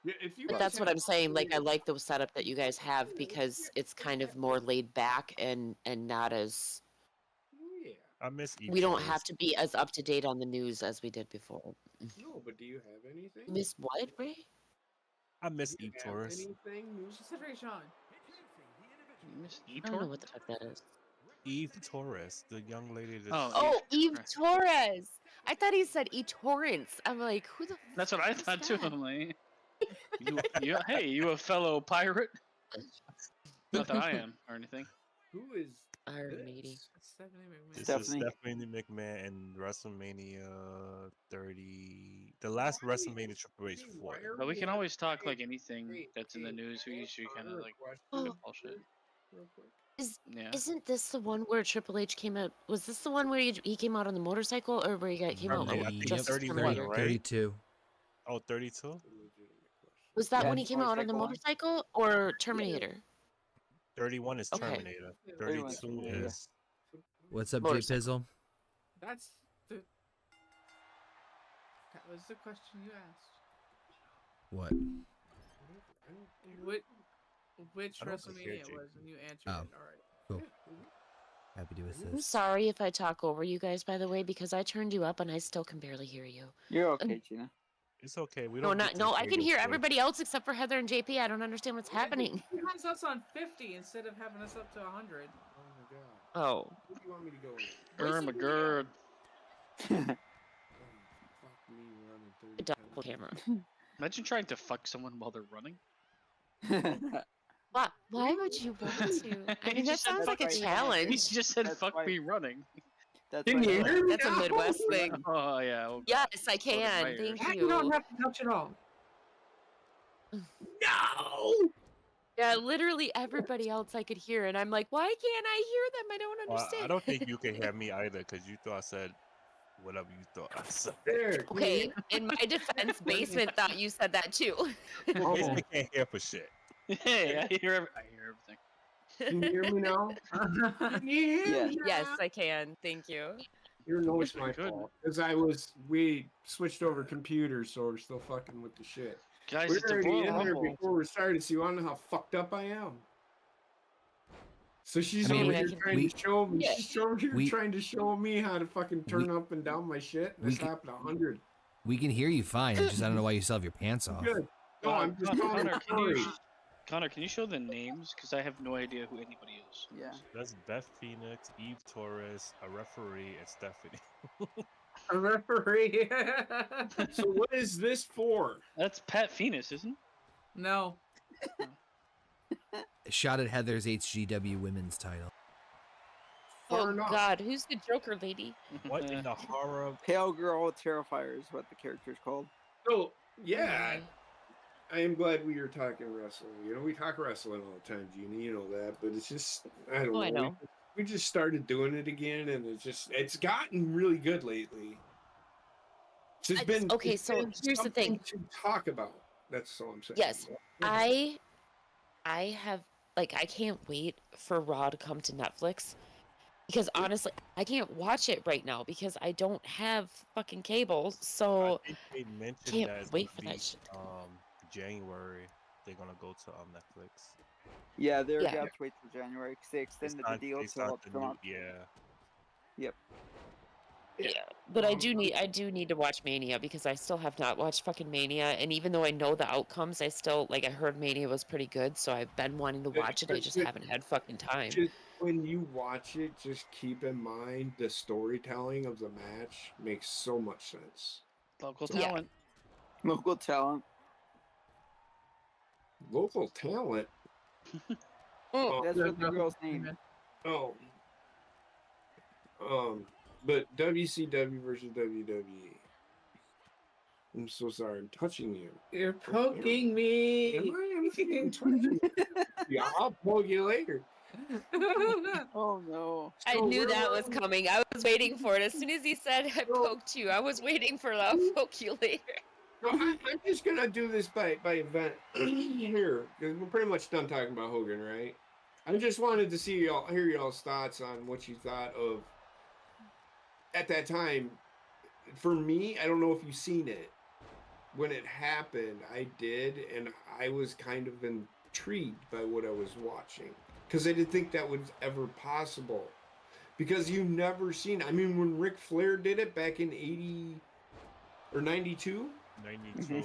Yeah, if you But guys that's what have I'm saying. Like I stories- like the setup that you guys have because it's kind of more laid back and not as Yeah. I miss we don't E-Tours. have to be as up to date on the news as we did before. No, but do you have anything? Miss what, Ray? I miss Do you have E-Tours. anything? News? She said Ray Sean. Miss I don't know what the fuck that is. Eve Torres, the young lady that. Oh, Oh, Eve Torres. Torres. I thought he said E Torrance. I'm like, who the? That's what I fuck is thought too. that? I'm like, hey, you a fellow pirate? Not that I am or anything. Who is Iron this? Lady. Stephanie McMahon. This Stephanie. is Stephanie McMahon in WrestleMania 30. The last WrestleMania Triple H fought. But we can always talk like anything that's in the news. We usually kind of like Oh. spitball shit. real quick. Yeah. Isn't this the one where Triple H came out? Was this the one where he came out on the motorcycle, or where he came out I like, think dressed as 31, Terminator? right? 32. Oh, 32? Legitimate question. Was that Yeah, when he came out on the motorcycle motorcycle one. or Terminator? 31 is Okay. Terminator. 31 is 32 Terminator. is. What's up, Jay Motorcycle. Pizzle? That's the. That was the question you asked. What? Which I don't think WrestleMania it you're was, and you answered Oh. it. All right. Cool. Happy to I'm assist. sorry if I talk over you guys, by the way, because I turned you up and I still can barely hear you. You're okay, Gina. It's okay. We No, don't. not get to no. I can radio hear play. everybody else except for Heather and JP. I don't understand what's happening. He has us on 50 instead of having us up to 100. Oh my god. Oh, Who do you want me to go with? Ermagerd. Oh, fuck me running 30 double camera. Imagine trying to fuck someone while they're running. Why would you want to? I He mean, that just said sounds like a fuck me. He challenge. just said That's fuck why- me running. That's Can why you I- hear me That's a now? Midwest thing. Oh yeah. Oh, Yes, I can. Fires. Thank You don't you. have to touch it all. No! Yeah, literally everybody else I could hear, and I'm like, why can't I hear them? I don't Well, understand. I don't think you can hear me either because you thought I said whatever you thought I said. There. Okay, in my defense, Basement thought you said that too. Oh. Basement can't hear for shit. Hey, I hear everything. Can you hear me now? Can you hear Yeah. me Yes, now? I can. Thank you. Your noise my Good. fault. Because we switched over computers, so we're still fucking with the shit. Guys, We're it's a already Royal in there Rumble. before we started, so you wanna know how fucked up I am? So she's I mean, over I here can- trying to show me. Yeah. She's over here We- trying to show me how to fucking turn up and down my shit. And we it's can- happened 100. We can hear you fine. Just I don't know why you still have your pants off. Good. No, I'm just telling Connor, a can you, story. Connor, can you show the names? Because I have no idea who anybody is. Yeah. That's Beth Phoenix, Eve Torres, a referee, and Stephanie. A referee. So what is this for? That's Pat Phoenix, isn't it? No. Shot at Heather's HGW women's title. Far Oh enough. God, who's the Joker lady? What in the horror? Pale Girl Terrifier is what the character's called. So yeah, I am glad we are talking wrestling. You know, we talk wrestling all the time, Jeannie. You know that, but it's just I don't Oh, know. I know. We just started doing it again, and it's gotten really good lately. It's just been okay, it's so been here's the thing. something to talk about. That's all I'm saying. Yes, I have like I can't wait for Raw to come to Netflix because honestly, I can't watch it right now because I don't have fucking cable. So I think they mentioned can't that it's wait gonna for that be, shit. January. They're gonna go to Netflix. Yeah, they're Yeah. gonna have to wait till January because they extended the deal They till start up the to new, month. yeah. Yeah, but I do need to watch Mania because I still have not watched fucking Mania, and even though I know the outcomes, I still like I heard Mania was pretty good, so I've been wanting to watch it. I just haven't had fucking time. Just when you watch it, just keep in mind the storytelling of the match makes so much sense. Local Yeah. talent. Local talent. Local talent. Mm. Oh, That's what the girl's name. oh. But WCW versus WWE. I'm so sorry. I'm touching you. You're poking me. Am I? I'm fucking touching you. Yeah, I'll poke you later. Oh no. I So knew we're that was on- coming. I was waiting for it. As soon as he said I So- poked you, I was waiting for the poke you later. No, I'm just gonna do this by event here because we're pretty much done talking about Hogan, right? I just wanted to hear y'all's thoughts on what you thought of at that time. For me, I don't know if you've seen it. When it happened, I did, and I was kind of intrigued by what I was watching because I didn't think that was ever possible. Because you never seen. I mean, when Ric Flair did it back in 80 or 92. 92 or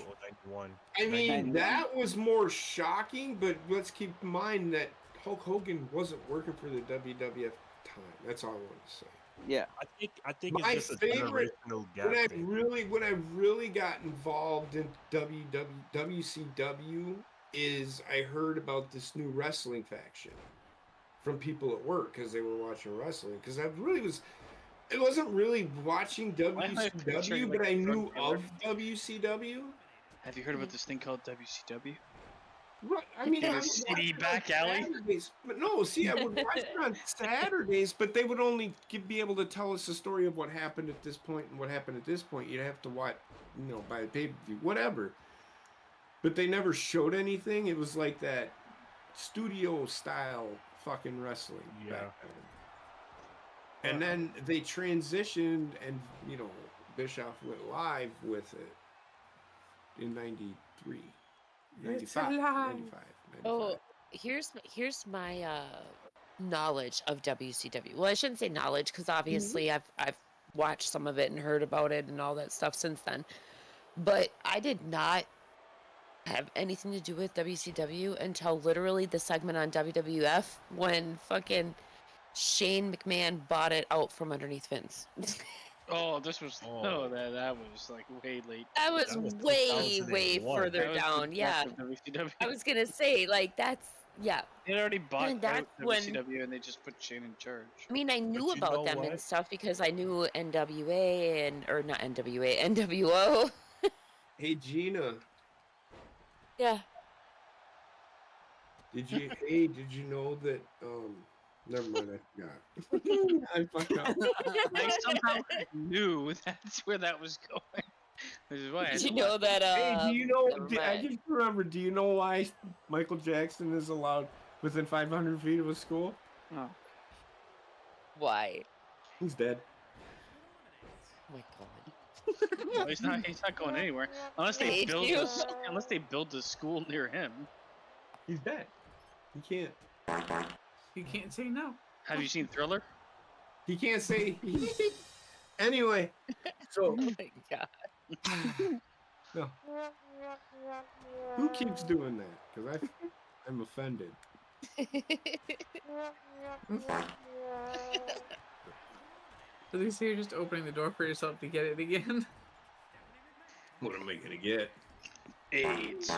91. I mean, 91. that was more shocking, but let's keep in mind that Hulk Hogan wasn't working for the WWF time. That's all I want to say. Yeah. I think My it's just a favorite- generational gap When I thing. really got involved in WCW is I heard about this new wrestling faction from people at work because they were watching wrestling. Because it wasn't really watching am I picturing, WCW, like, but I a knew drug of WCW. Have you heard about this thing called WCW? Right. I mean, In I a would watch city it on back alley? Saturdays, but no, see, I would watch it on Saturdays, but they would only be able to tell us the story of what happened at this point and what happened at this point. You'd have to watch, by pay-per-view, whatever. But they never showed anything. It was like that studio style fucking wrestling. Yeah. Back then. And then they transitioned, and Bischoff went live with it in 93. 95, alive. 95. Oh, here's my knowledge of WCW. Well, I shouldn't say knowledge because obviously I've watched some of it and heard about it and all that stuff since then. But I did not have anything to do with WCW until literally the segment on WWF when fucking Shane McMahon bought it out from underneath Vince. Oh, this was that was like way late. That was That was way 2001. further That was the down. Yeah, death of WCW. I was gonna say like that's yeah. They had already bought And that's out when- WCW and they just put Shane in charge. I mean, I knew you about know them what? and stuff because I knew NWA or not NWA, NWO. Hey Gina, Yeah. did you know that never mind, I forgot. I fucked up. I somehow knew that's where that was going. Which is why I Did had you to know watch that? Hey, do you know never I mind. just remember, do you know why Michael Jackson is allowed within 500 feet of a school. Oh. Why? He's dead. Oh my god. No, he's not. He's not going anywhere unless they Hate build. you. Unless they build a school near him. He's dead. He can't. You can't say no. Have you seen Thriller? He can't say. Anyway, so Oh my god. no. Who keeps doing that? Because I'm offended. At least you're just opening the door for yourself to get it again. What am I gonna get? AIDS.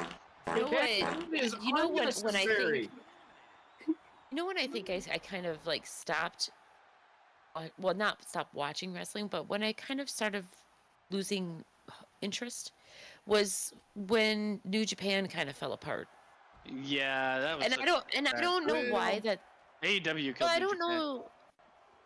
You know what? It is You know when I unnecessary. think. You know when I think I kind of like stopped. Well, not stopped watching wrestling, but when I kind of started losing interest was when New Japan kind of fell apart. Yeah, that was. And such I don't know Well, why that. AEW killed. Well, I New don't Japan. know.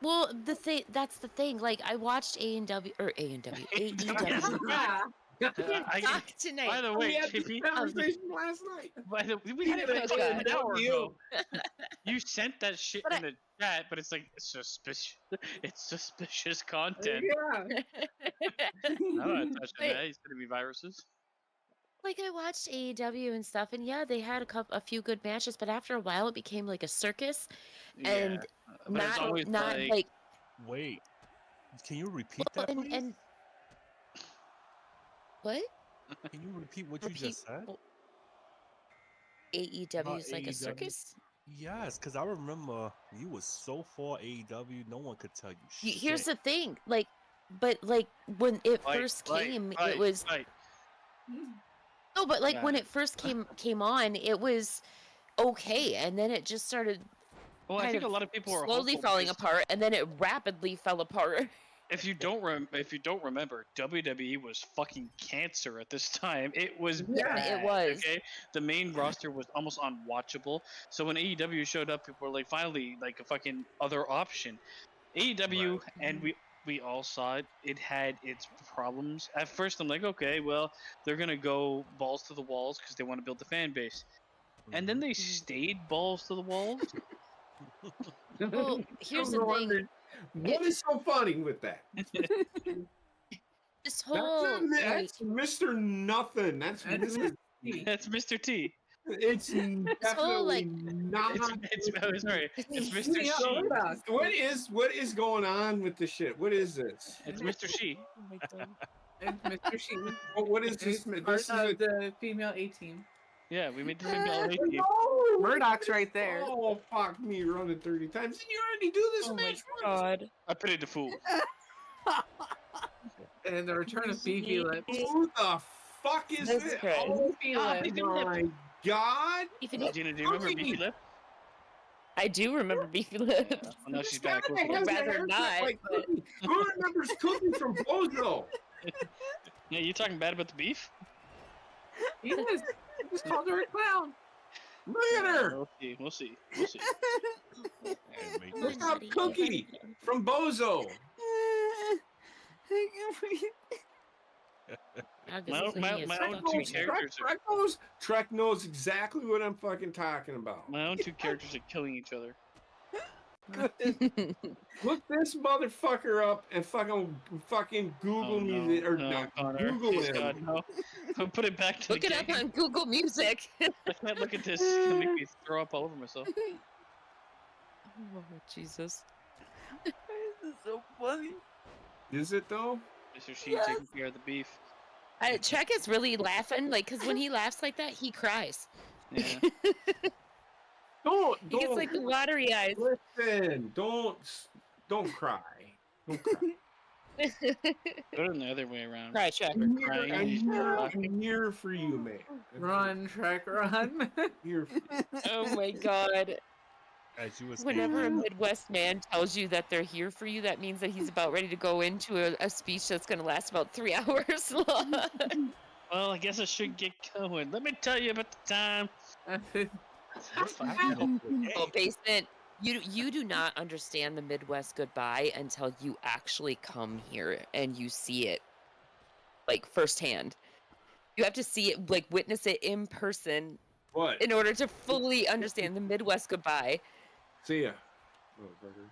Well, that's the thing. Like I watched AEW. AEW. Yeah. I can- Talk tonight. By the We way, had this JP, conversation last night. we had it Oh, like God. an hour You. ago. You sent that shit But in the chat, but it's like suspicious. It's suspicious content. Yeah. I don't want to touch Wait. that. He's gonna be viruses. Like I watched AEW and stuff, and yeah, they had a few good matches, but after a while, it became like a circus, and Yeah, but it's always not like, like Wait, can you repeat well, that, please? and what? Can you repeat what you just said? well, AEW About is like a AEW? circus. Yes, because I remember you was so for AEW, no one could tell you shit. Here's the thing, like, but like when it fight, first fight, came, fight, it was fight. no, but like when Yeah. it first came on, it was okay, and then it just started Well, I kind think a of lot of people are slowly hopeful falling because apart, and then it rapidly fell apart. If you don't remember, WWE was fucking cancer at this time. It was Yeah, bad, it was. Okay, the main roster was almost unwatchable. So when AEW showed up, people were like, finally, like a fucking other option. AEW, and we all saw it. It had its problems. At first, I'm like, okay, well, they're gonna go balls to the walls because they want to build the fan base, and then they stayed balls to the walls. Well, here's the No thing: wonder- What is so funny with that? this whole like, That's Mr. Nothing. That's Mr. That's Mr. T. It's definitely like- not. Sorry, it's Mr. Yeah, She. What is going on with the shit? What is this? It's Mr. She. oh my god. It's Mr. Sheen. What is this? It's part This is of the female A team. Yeah, we made the female hate team. No! Murdoch's right there. Oh fuck me, running 30 times. Did you already do this Oh my match once? god. I pitied the fool. And the return of Beefy Lips. Who the fuck is That's this? great. Oh Beefy my Lips. god! Beefy Gina, do you remember Fucking- Beefy Lip? I do remember Beefy Lips. Well, now she's This back. guy We'll has see. a rather haircut not, like but- Cookie. Who remembers Cookie from Bozo? Yeah, you talking bad about the beef? He was. He just called her a clown. Look at her! We'll see. We'll see. We'll see. Look up Cookie from Bozo. My own two characters. Trek knows exactly what I'm fucking talking about. My own two characters are killing each other. Look this motherfucker up and fucking Google Oh, no. me or No, not Connor. Google Please, him. God, no. Put it back to Look the it up game. on Google Music. I can't look at this. It's gonna make me throw up all over myself. Oh, Jesus. This is so funny. Is it though? Mr. She taking care of the beef. Trek is really laughing, like, because when he laughs like that, he cries. Yeah. Don't He gets like the watery eyes. listen. Don't cry. Don't cry. Put it the other way around. Cry, Trek. I'm crying here, and he's laughing. I'm here for you, man. Run, Trek, run. I'm here for you. Oh my god. As you was Whenever a Midwest man tells you that they're here for you, that means that he's about ready to go into a speech that's going to last about 3 hours long. Well, I guess I should get going. Let me tell you about the time. Oh, basement, you do not understand the Midwest goodbye until you actually come here and you see it, like, firsthand. You have to see it, like, witness it in person What? in order to fully understand the Midwest goodbye. See ya. Motherfucker.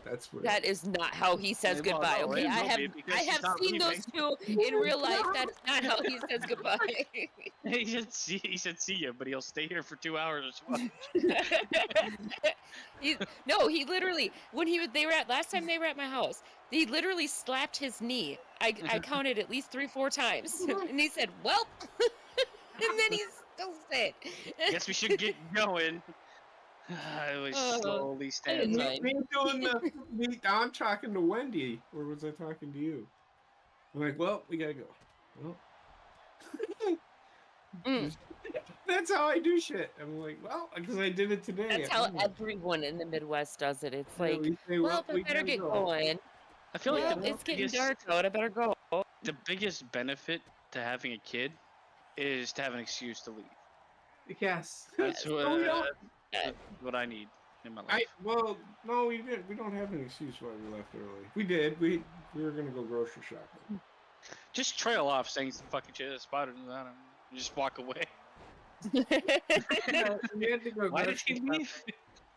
That's what. That is not how he says Well, goodbye. no, Okay, it I will have be because I she's have not seen leaving. those two in real life. That's not how he says goodbye. He said see ya, but he'll stay here for 2 hours or so. He literally when they were at last time they were at my house, he literally slapped his knee. I counted at least 3-4 times, and he said, "Well," and then he still said, Guess we should get going. I was slowly standing up. I'm talking to Wendy, or was I talking to you? I'm like, well, we gotta go. Well, that's how I do shit. I'm like, well, because I did it today. That's how everyone in the Midwest does it. It's like, we say, well, I we better gotta get go. going. I feel Well, like the it's getting biggest, dark out. I better go. the biggest benefit to having a kid is to have an excuse to leave. Yes. That's what I need in my life. No, we didn't. We don't have an excuse why we left early. We did. We were gonna go grocery shopping. Just trail off saying some fucking shit that's spotted and I don't know. You just walk away. We had to go Why did grocery he shopping. leave?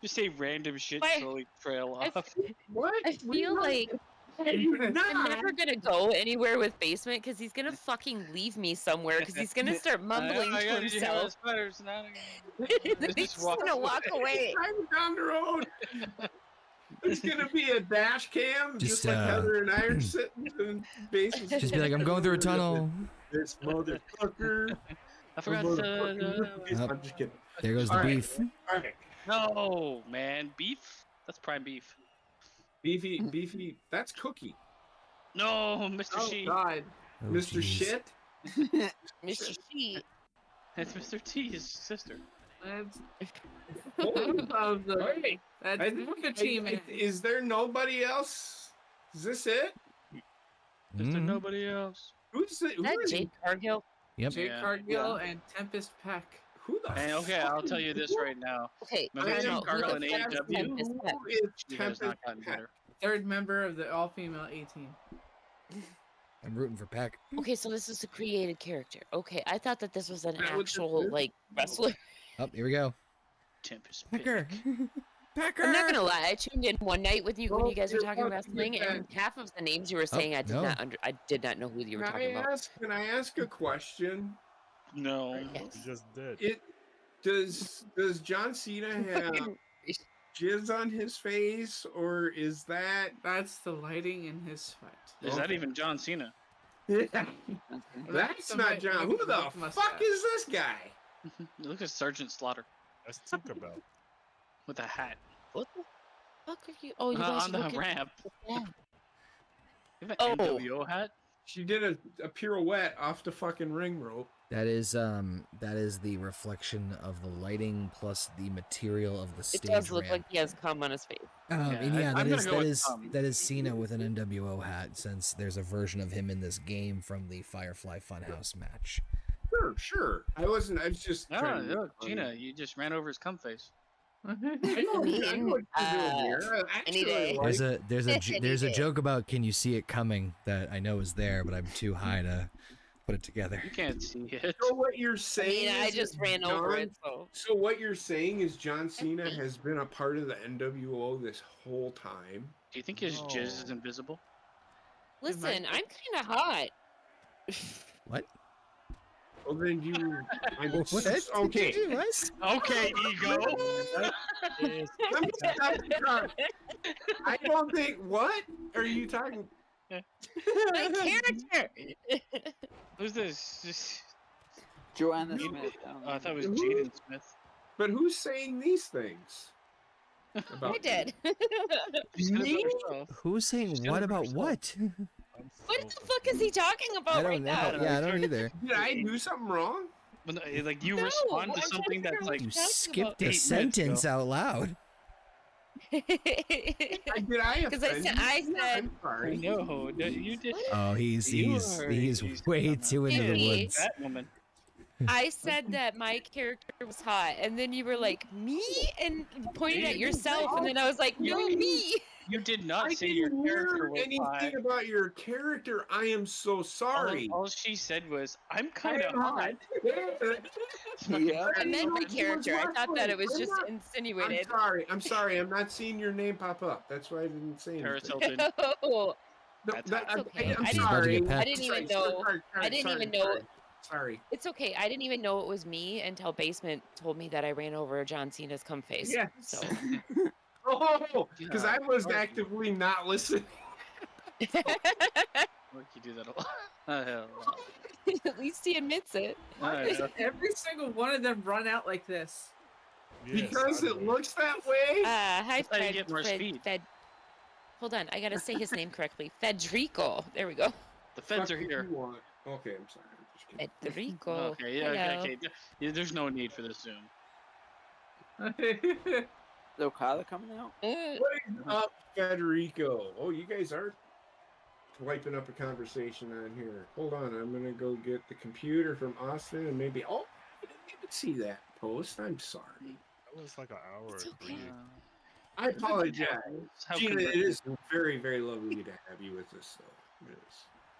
Just say random shit, Why- slowly trail I off. What? I feel like I'm Nah. never gonna go anywhere with Basement because he's gonna fucking leave me somewhere because he's gonna start mumbling to himself. Spiders, not And then he's just gonna walk away. I'm down the road. It's gonna be a dash cam, just like Heather and I are sitting in basements. Just be like, I'm going through a tunnel. This motherfucker. I forgot I'm just kidding. There goes the All right. beef. All right. No, man. Beef? That's prime beef. Beefy. That's Cookie. No, Mr. Oh She. God. Oh, Mr. jeez. Shit. Mr. Sheet. That's Mr. T's sister. That's Oh. of the. Right. That's I- the team. Is there nobody else? Is this it? Is there Mhm. nobody else? Who's it? Is that Who is Jake Cargill? Yep. Jake Yeah. Cargill and Tempest Peck. Who the? And okay, I'll tell you this right now. Okay, Remember I Jake am Cargill in who the fuck is AEW? Tempest Peck? Who is She has Tempest not gotten Peck? better. Third member of the all-female A-team. I'm rooting for Peck. Okay, so this is a created character. Okay, I thought that this was an That was the actual fifth? like wrestler. Oh, here we go. Tempest Pecker. Pick. Pecker. I'm not gonna lie, I tuned in one night with you when Oh, you guys were you're talking fucking wrestling, with and half of the names you were saying I did no. I did not know who you were talking about. Can I ask a question? No. You just did. It does John Cena have jizz on his face, or is that That's the lighting in his fight. Is that even John Cena? that's not John? Who the fuck is this guy? Look at Sergeant Slaughter That's Tinkerbell. with a hat What the fuck are you? Oh, you guys on the looking- ramp. Yeah. You have Oh. an NWO hat? She did a pirouette off the fucking ring rope. That is the reflection of the lighting plus the material of the It stage does look ramp. like he has cum on his face. And Yeah, yeah, I'm that gonna go with is Tom. that is Cena with an NWO hat, since there's a version of him in this game from the Firefly Funhouse match. Sure. I was just. No, trying to no, be funny. Gina, you just ran over his cum face. I know what you're doing here. Any day. There's a joke about can you see it coming that I know is there, but I'm too high to put it together. You can't see it. So what you're I saying? mean, I is just that ran over John- it, so. So what you're saying is John Cena has been a part of the NWO this whole time. Do you think his jizz is invisible? Listen, I'm kind of hot. What? Well, then you. What? Okay. What? Okay, ego. Let me stop the car. I don't think. What are you talking? My character. Who's this? Just, Joanna Smith. I thought it was Jaden Smith. But who's saying these things? I did. She said it Me? herself. Who's saying She's what doing it about herself. what? What the fuck is he talking about I right don't know. now? Yeah, I don't either. Did I do something wrong? But no, like you No, respond to I'm something trying to that's like You talking skipped about a 8 minutes sentence ago. out loud. Did I Because I offend said, you? I said, I'm sorry. no, you did Oh, he's You are way used to too into the Maybe. woods. that woman. I said that my character was hot, and then you were like, me? And pointed at yourself, and then I was like, no, me. You did not I say your didn't character hear was anything hot. about your character. I am so sorry. All she said was, "I'm kind of hot." Yeah. I meant my He was character. I thought that it was wrestling. just I'm insinuated. sorry. I'm sorry. I'm not seeing your name pop up. That's why I didn't say Paris anything. Hilton. Oh, That's It's okay. I'm I She's about to sorry. get pecked. I didn't even know. I didn't even know. Sorry. It's okay. I didn't even know it was me until Basement told me that I ran over John Cena's cum face. Yes. So Oh, because I was Yeah. actively not listening. Look, you do that a lot. at least he admits it. Why does every single one of them run out like this? Yes, Because I it know. looks that way. Hi, That's how you Fred. get more speed. Hold on, I gotta say his name correctly. Federico. There we go. The feds are Fuck here. you want. Okay, I'm sorry. I'm just kidding. Federico. Okay, yeah, Hello. okay. Yeah, there's no need for this Zoom. Is Okada coming out? What is up, Federico? Oh, you guys are wiping up a conversation on here. Hold on, I'm gonna go get the computer from Austin and maybe. Oh, I didn't even see that post. I'm sorry. That was like an hour. It's or okay. three. I apologize. How Gina, it convenient. is very, very lovely to have you with us, though. It is.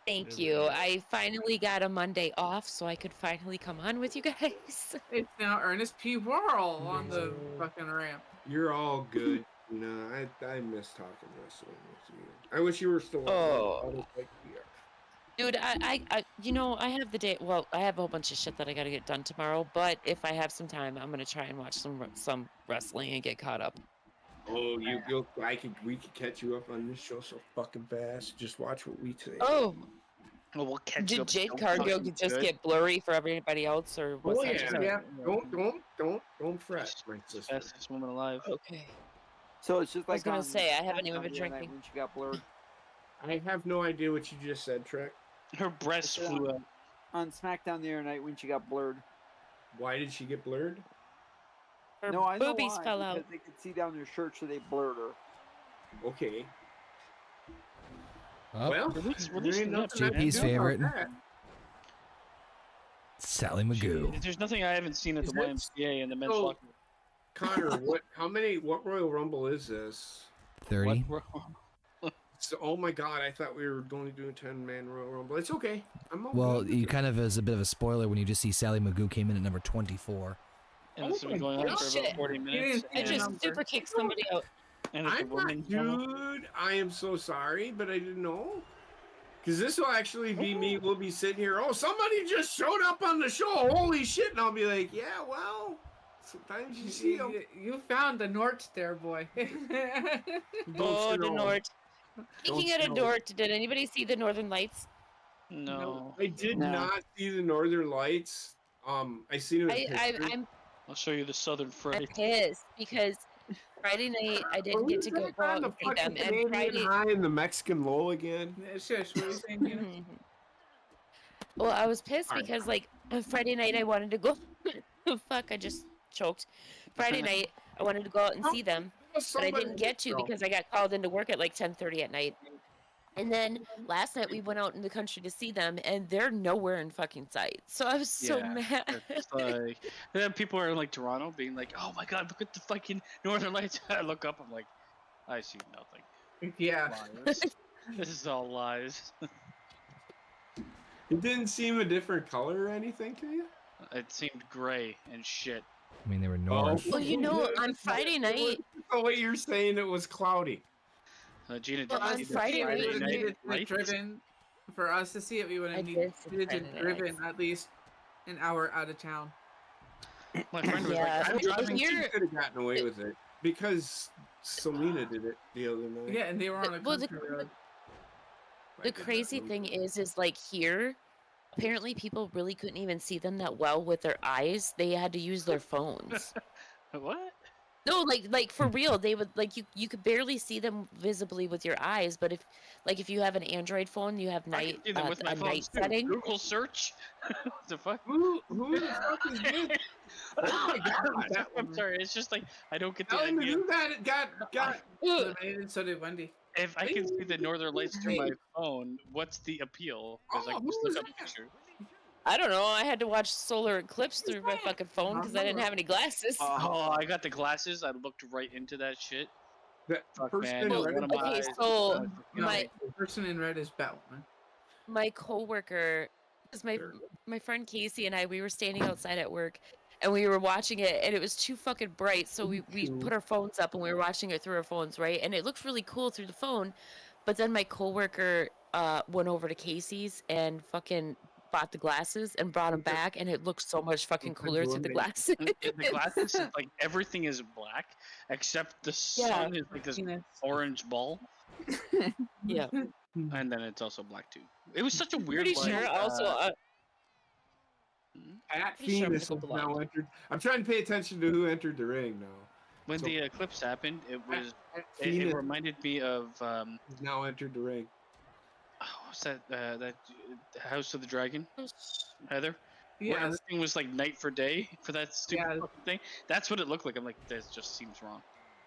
Thank There we you. go. I finally got a Monday off, so I could finally come on with you guys. It's now Ernest P. Worrell on the fucking ramp. You're all good. No, I miss talking wrestling with you. I wish you were still on. Oh. I don't think we are. Dude, I, you know, I have the day. Well, I have a whole bunch of shit that I gotta get done tomorrow. But if I have some time, I'm gonna try and watch some wrestling and get caught up. Oh, we could catch you up on this show so fucking fast. Just watch what we say. Oh, Well, we'll catch did up Jade so Cargill fucking just good. get blurry for everybody else, or was Oh that just yeah, me? yeah. Don't fret, my sister. Fastest woman alive. Okay. So it's just I was like gonna on say, I haven't even SmackDown been the other night drinking. when she got blurred. I have no idea what you just said, Trek. Her breasts It's flew out. On SmackDown the other night when she got blurred. Why did she get blurred? Her No, I know boobies why, fell out. because they could see down her shirt, so they blurred her. Okay. Oh, Well, Release there ain't nothing I can JP's do about favorite. that. Sally Magoo. There's nothing I haven't seen at the Is that YMCA and the men's so- locker. Connor, what Royal Rumble is this? 30. What? So, oh my God, I thought we were only doing 10-man Royal Rumble. It's okay. I'm okay. Well, with you it. kind of, as a bit of a spoiler, when you just see Sally Magoo came in at number 24. And this Oh will be my going on for shit. about 40 didn't minutes. see I the just number. super kicked somebody out. And it's a I'm not, women's channel. dude. I am so sorry, but I didn't know. Because this will actually be me. We'll be sitting here. Oh, somebody just showed up on the show. Holy shit. And I'll be like, yeah, well, sometimes you see them. You found the Nort there, boy. Oh, the Nord. Don't Speaking of the snow. Nord, did anybody see the Northern Lights? No. I did No. not see the Northern Lights. I seen it. in pictures. I'm I'll show you the Southern Fright. pissed because Friday night I didn't get to go out and see them, and Canadian Friday. high and the Mexican low again. Shush, what were you saying, Gina? Well, I was pissed Alright. because like Friday night I wanted to go. Fuck, I just choked. Friday night I wanted to go out and see them, but I didn't get to because I got called into work at like 10:30 at night. And then last night we went out in the country to see them, and they're nowhere in fucking sight. So I was so Yeah, mad. It's like, and then people are in like Toronto being like, "Oh my God, look at the fucking Northern Lights!" I look up, I'm like, I see nothing. Yeah. Lies. This is all lies. It didn't seem a different color or anything to you. It seemed gray and shit. I mean, they were north. Well, you know, on Friday night, The way you're saying it was cloudy. Gina, did Well, you on see the Friday Friday night- We would night have needed to lights? driven for us to see it. We would I have did needed see to Friday driven nights. at least an hour out of town. My friend was Yeah, like, I'm but driving. here- She could have gotten away with it because Selena did it the other night. Yeah, and they were on a Well, the- country road. I the did not crazy know thing that. is like here, apparently people really couldn't even see them that well with their eyes. They had to use their phones. "What?" No, like for real, they would like you could barely see them visibly with your eyes, but if you have an Android phone, you have I night can see them with my a phone night too. setting. Google search. What the fuck? Who the fuck is this? Oh my God! I'm sorry. It's just like I don't get the Telling me idea. who that got. Ugh. And so did Wendy. If I can see the Northern Lights through my Hey. phone, what's the appeal? Because I Oh, can just who look is up a that? picture. I don't know. I had to watch solar eclipse through my fucking phone because I didn't have any glasses. Oh, I got the glasses. I looked right into that shit. The Fuck, person man. in Well, red one of is my okay, eyes- so No, my the person in red is Batwoman. my coworker, because my friend Casey and I, we were standing outside at work, and we were watching it, and it was too fucking bright, so we put our phones up and we were watching it through our phones, right? And it looked really cool through the phone, but then my coworker went over to Casey's and fucking bought the glasses and brought them back, and it looked so much fucking cooler through the glasses. The glasses is like everything is black except the sun is like this Penis. orange ball, Yeah. and then it's also black too. It was such a weird. Pretty like, sure. Also, Pat Pretty sure I'm Phoenix gonna has go now blind. entered. I'm trying to pay attention to who entered the ring now. when So- the eclipse happened, it was Pat it Phoenix reminded me of has now entered the ring. what's that House of the Dragon, Heather. Where Yeah, everything was like night for day for that stupid Yeah. fucking thing. That's what it looked like. I'm like, this just seems wrong.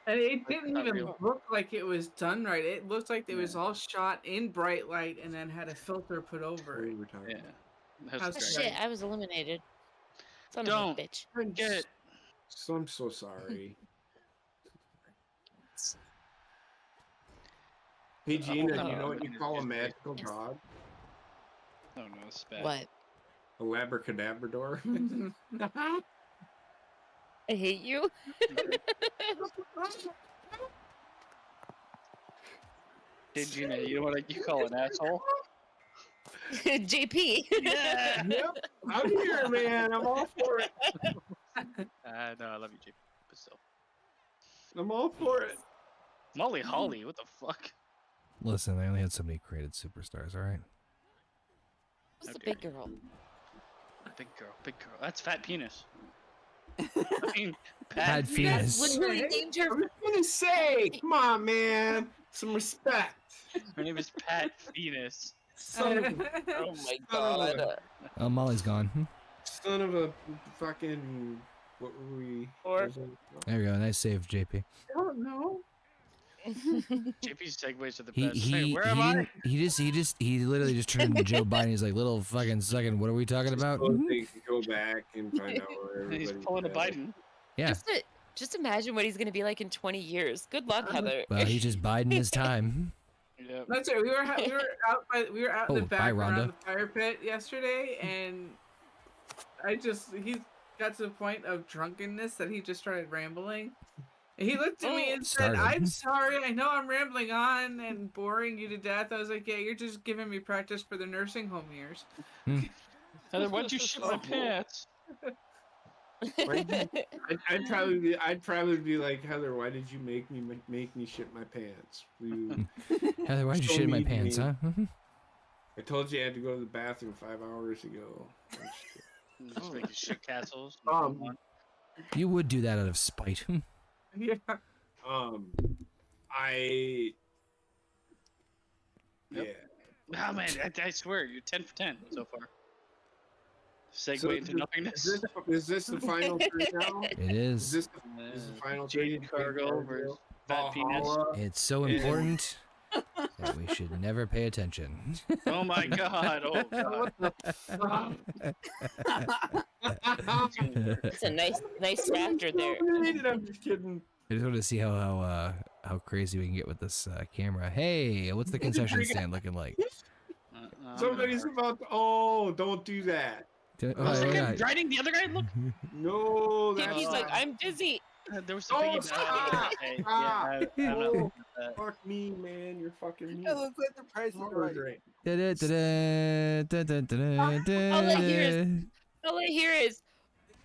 and it didn't not even real. look like it was done right. It looked like it was Yeah. all shot in bright light and then had a filter put over it. We were talking Yeah. about. House How's of oh, the that? Dragon. shit, I was eliminated. Son Don't. of a bitch. Get So I'm so sorry. Hey Gina, Oh, you know what you call a Yes. magical Yes. dog? oh no, it's bad. What? A labracadabrador. I hate you. Hey Gina, you know what you call an asshole? JP. Yeah. Yep, I'm here, man. I'm all for it. No, I love you, JP. But still, I'm all for it. Molly Holly, what the fuck? Listen, I only had so many created superstars. All right. Who's the Okay. big girl? Big girl, big girl. That's fat penis. I mean, Bad Pat Venus. Literally named I her. was gonna say, come on, man. Some respect. Her name is Pat Venus. Son of a, Oh my Son of god. Oh, Molly's gone. son of a fucking. What were we? Or- what was it? There we go. Nice save, JP. I don't know. JP's segues are the He best. he Hey, he, where am I? he literally just turned into Joe Biden. He's like, little fucking second. What are we talking about? So they can go back and find out where He's everybody. pulling a Biden. Yeah. Just imagine what he's gonna be like in 20 years. Good luck, Heather. Well, he's just Biden his time. Yep. That's right. We were out in Oh, the bye, back around Rhonda. the fire pit yesterday, and he got to the point of drunkenness that he just started rambling. And he looked at me and said, Started. "I'm sorry. I know I'm rambling on and boring you to death." I was like, "Yeah, you're just giving me practice for the nursing home years." Heather, why'd you shit my pants? I'd probably be like, Heather, why did you make me shit my pants? You, Heather, why'd you So shit in my mean to pants, me. huh? I told you I had to go to the bathroom 5 hours ago. Just making shit castles. You would do that out of spite. Yeah. I. Yep. Yeah. Oh man, I swear, you're 10 for 10 so far. Segue So into nothingness. Is this the final three now? It Is is. this the final three? Jade Cargill versus Fat Penis. Valhalla. It's so And- important that we should never pay attention. Oh my god, oh god. It's a nice raptor there. I'm just kidding. I just want to see how crazy we can get with this camera. Hey, what's the concession stand looking like? Somebody's about to. Oh, don't do that. Oh, Was the yeah. guy riding the other guy? Look, No, that's JP's like, not- I'm busy. there was the Oh, piggy stop! bank. Okay, yeah, Stop! I'm not Oh, looking at that. fuck me, man. You're fucking me. It looks like the price is right. All I hear is,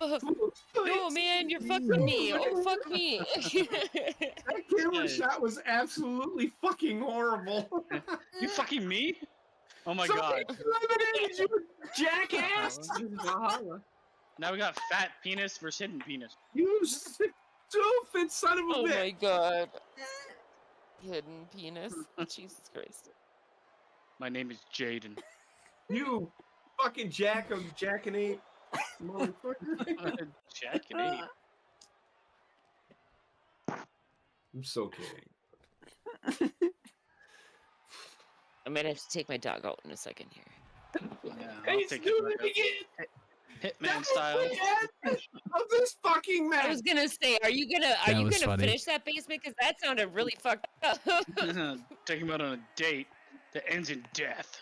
no man, you're fucking me. Oh fuck me. That camera Yes. shot was absolutely fucking horrible. You fucking me? Oh my Somebody god. eliminated you, jackass! This is Valhalla. Now we got fat penis versus hidden penis. You stupid son of a Oh bitch! my god. Hidden penis. Jesus Christ. My name is Jaden. You fucking jackanate motherfucker! Jack and Abe. I'm so kidding. I'm gonna have to take my dog out in a second here. Yeah, I'll He's take doing it it back again! Hitman style. Of this fucking I match. was gonna say, are you gonna was funny. finish that basement? Because that sounded really fucked up. Take him out on a date that ends in death.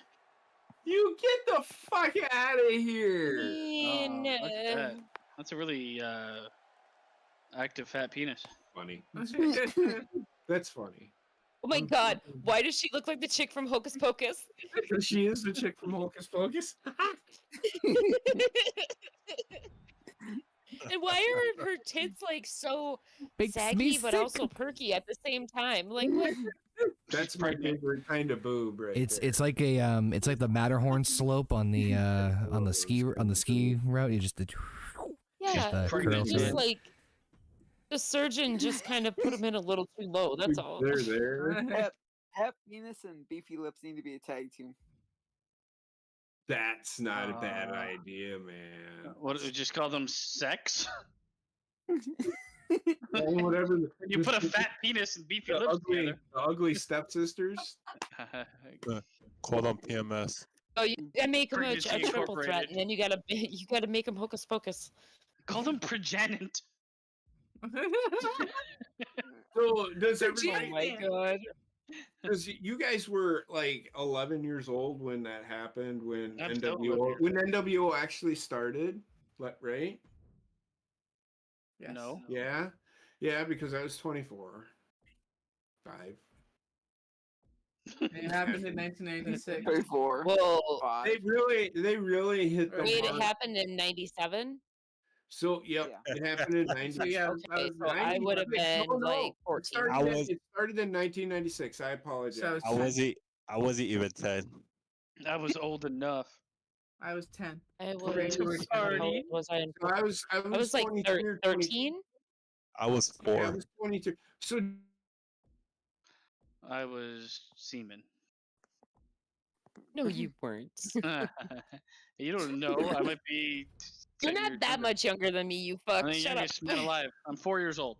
You get the fuck out of here. Oh, look at that. That's a really active fat penis. Funny. That's funny. Oh my god, why does she look like the chick from Hocus Pocus? Because she is the chick from Hocus Pocus. And why are her tits like so Makes me saggy but sick. also perky at the same time? Like what? That's my favorite kind of boob, right? It's like a it's like the Matterhorn slope on the ski route. You just Yeah, the curls just in. like the surgeon just kind of put him in a little too low. That's all. They're there. Half penis and beefy lips need to be a tag team. That's not a bad idea, man. What? Just call them sex? Whatever. You put a fat penis and beefy the lips ugly, together. the ugly stepsisters. Call them PMS. Oh, you gotta make him a Pregnancy triple threat, Incorporated. and then you gotta make him Hocus Pocus. Call them progenant. So does Oh everybody? my god. Because you guys were like 11 years old when that happened, when I'm still 11 NWO years when NWO actually started, right? Yes. No. Yeah, because I was 24. 5. It happened in 1996. 34. Whoa. 5. They really hit the Wait, it mark. happened in '97. So yep, Yeah. it happened in 90. Yeah, Okay, so I would have been like 14. It started in 1996. I apologize. So I wasn't even 10. I was old enough. I was 10. I Great was, to how party. old was I? So I was I was like 22 or 13. I was 4. Yeah, I was 22. So I was semen. No, you weren't. You don't know. I might be. You're 10 not years that younger. much younger than me, you I'm fuck. the Shut up. youngest man alive. I'm 4 years old.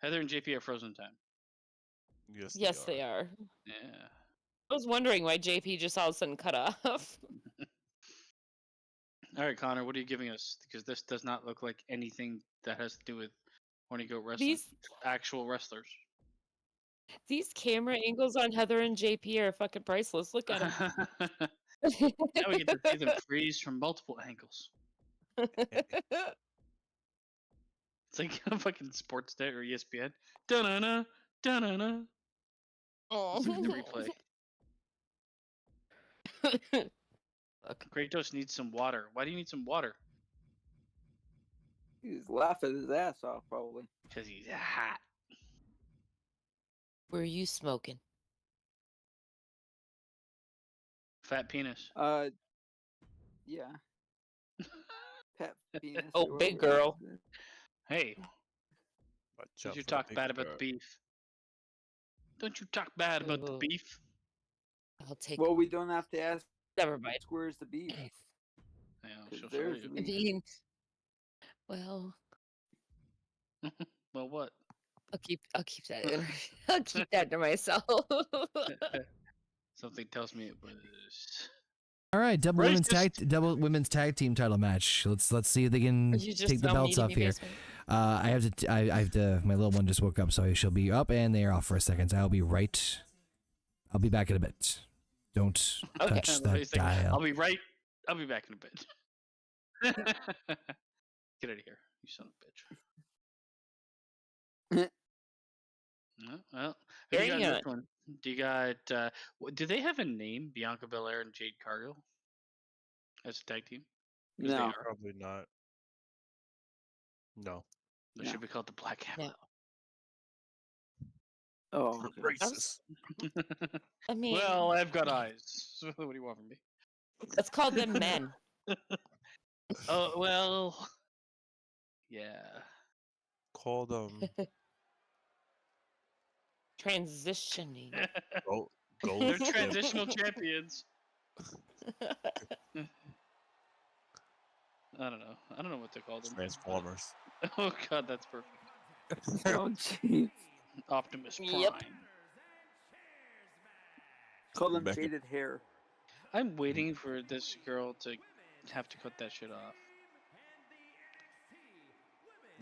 Heather and JP are frozen time. Yes, Yes, they are. Yeah. I was wondering why JP just all of a sudden cut off. All right, Connor, what are you giving us? Because this does not look like anything that has to do with Horny Goat wrestling. These Actual wrestlers. these camera angles on Heather and JP are fucking priceless. Look at them. Now we get to see them freeze from multiple angles. It's like a fucking sports day or ESPN. Da-na-na, da-na-na. Oh. Look at the replay. Look. Kratos needs some water. Why do you need some water? He's laughing his ass off, probably. Because he's hot. Were you smoking? Fat penis. Yeah. Pet penis. Oh, or big whatever. girl. Hey, Watch don't out you for the talk big bad about girl. the beef. Don't you talk bad about the Ooh. beef. I'll take. Well, we don't have to ask Never mind. where's the beef. Yeah, 'cause she'll show there's you. the I beef. mean, well, Well, what? I'll keep that. I'll keep that to myself. Something tells me it was. All right, double Racist. women's tag team title match. Let's see if they can You just take the throw belts meat in off your here. basement. I have to. My little one just woke up, so she'll be up, and they are off for a second. So I'll be right. I'll be back in a bit. Don't Okay. touch He's that like, dial. I'll be right. I'll be back in a bit. Get out of here, you son of a bitch. Well, who do you got in Carry this one? Do you got? Do they have a name? Bianca Belair and Jade Cargill as a tag team? 'Cause they No. are. Probably not. No. They No. should be called the Black Hammer. Oh, okay. Racist. I mean, Well, I've got eyes. So what do you want from me? let's call them men. Oh well. Yeah. Call them Transitioning. go They're transitional champions. I don't know. I don't know what to call them. Transformers. Oh god, that's perfect. Oh, jeez. Optimus Prime. Yep. Call them Becky. jaded hair. I'm waiting for this girl to have to cut that shit off.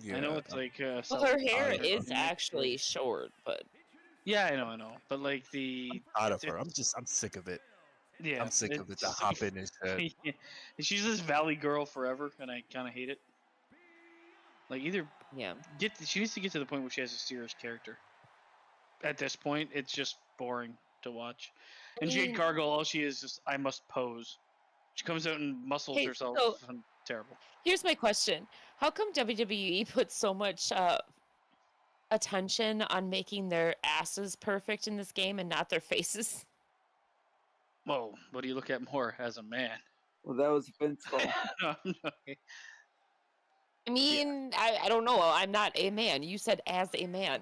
Yeah. I know it's like Well, selling her hair powder is and actually mixes. short, but Yeah, I know. But like the Out of it's, her. I'm sick of it. yeah, I'm sick of it. The it's hop in and shit. yeah. She's this Valley girl forever, and I kind of hate it. Like either yeah. she needs to get to the point where she has a serious character. At this point, it's just boring to watch. And Jade mean- Cargill, all she is just I must pose. She comes out and muscles Hey, herself. so- And terrible. Here's my question: how come WWE puts so much attention on making their asses perfect in this game and not their faces? Whoa, what do you look at more as a man? Well, that was Vince fault. No, no. I mean, I don't know. I'm not a man. You said as a man.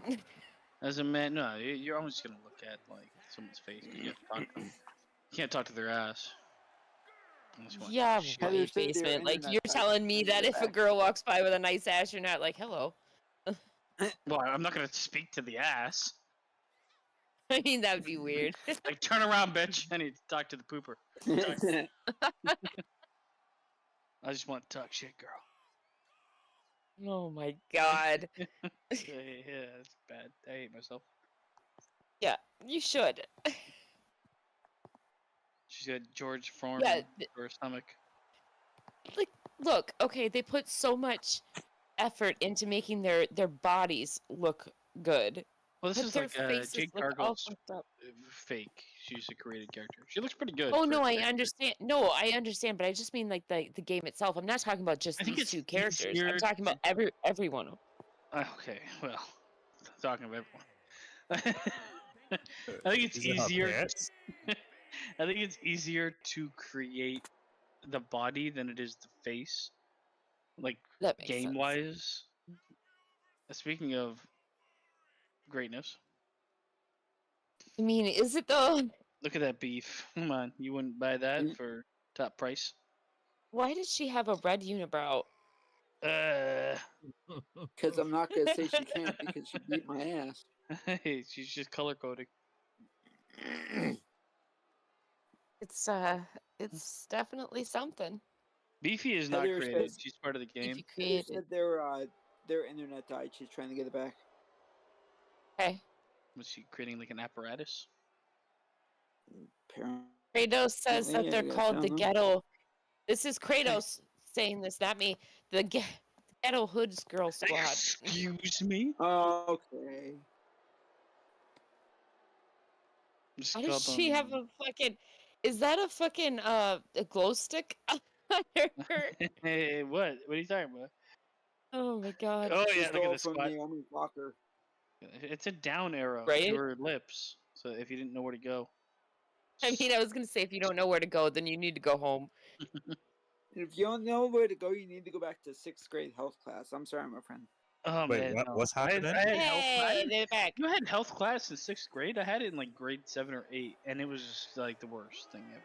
As a man, no, you're always gonna look at like someone's face. 'Cause you have to talk to them. You can't talk to their ass. Unless you want Yeah, shit. Heather right, said your basement. Like internet you're type telling me is that if a back. girl walks by with a nice ass, you're not like, hello. Well, I'm not gonna speak to the ass. I mean, that would be weird. Like, turn around, bitch. I need to talk to the pooper. I just want to talk shit, girl. Oh my god. Yeah, that's bad. I hate myself. Yeah, you should. She's got George Foreman Yeah, for her stomach. like, look, okay, they put so much effort into making their bodies look good. Well, this But is their like faces Jade look all Cargill's fucked up. fake. She's a created character. She looks pretty good. Oh for no, a I character. understand. No, I understand, but I just mean like the game itself. I'm not talking about just I think these it's two characters. easier I'm talking about everyone. Okay, well, talking about everyone. I think it's Is it her easier. pants? I think it's easier to create the body than it is the face, like That makes sense. game wise. Speaking of greatness, I mean, is it though? look at that beef. Come on, you wouldn't buy that for top price? Why did she have a red unibrow? Because I'm not gonna say she can't because she beat my ass. Hey, she's just color coding. It's definitely something. Beefy is not Heather created. says- She's part of the If game. you They created. said their internet died. She's trying to get it back. Okay. Was she creating like an apparatus? Apparently. Kratos says that Yeah, they're I guess, called I the don't know. ghetto. This is Kratos saying this, not me. The ghetto hoods girl squad. Excuse me. Okay. Just Why call does she have them- a fucking? Is that a fucking a glow stick under her? Hey, what? What are you talking about? Oh my god! Oh She yeah, look stole at the from squat. Naomi Walker. It's a down arrow Right? to her lips. So if you didn't know where to go. I mean, I was gonna say if you don't know where to go, then you need to go home. And if you don't know where to go, you need to go back to 6th grade health class. I'm sorry, my friend. Oh Wait, man, what- no. what's I happening? had health class. Hey, they're back. You had health class in 6th grade. I had it in like grade 7 or 8, and it was just like the worst thing ever.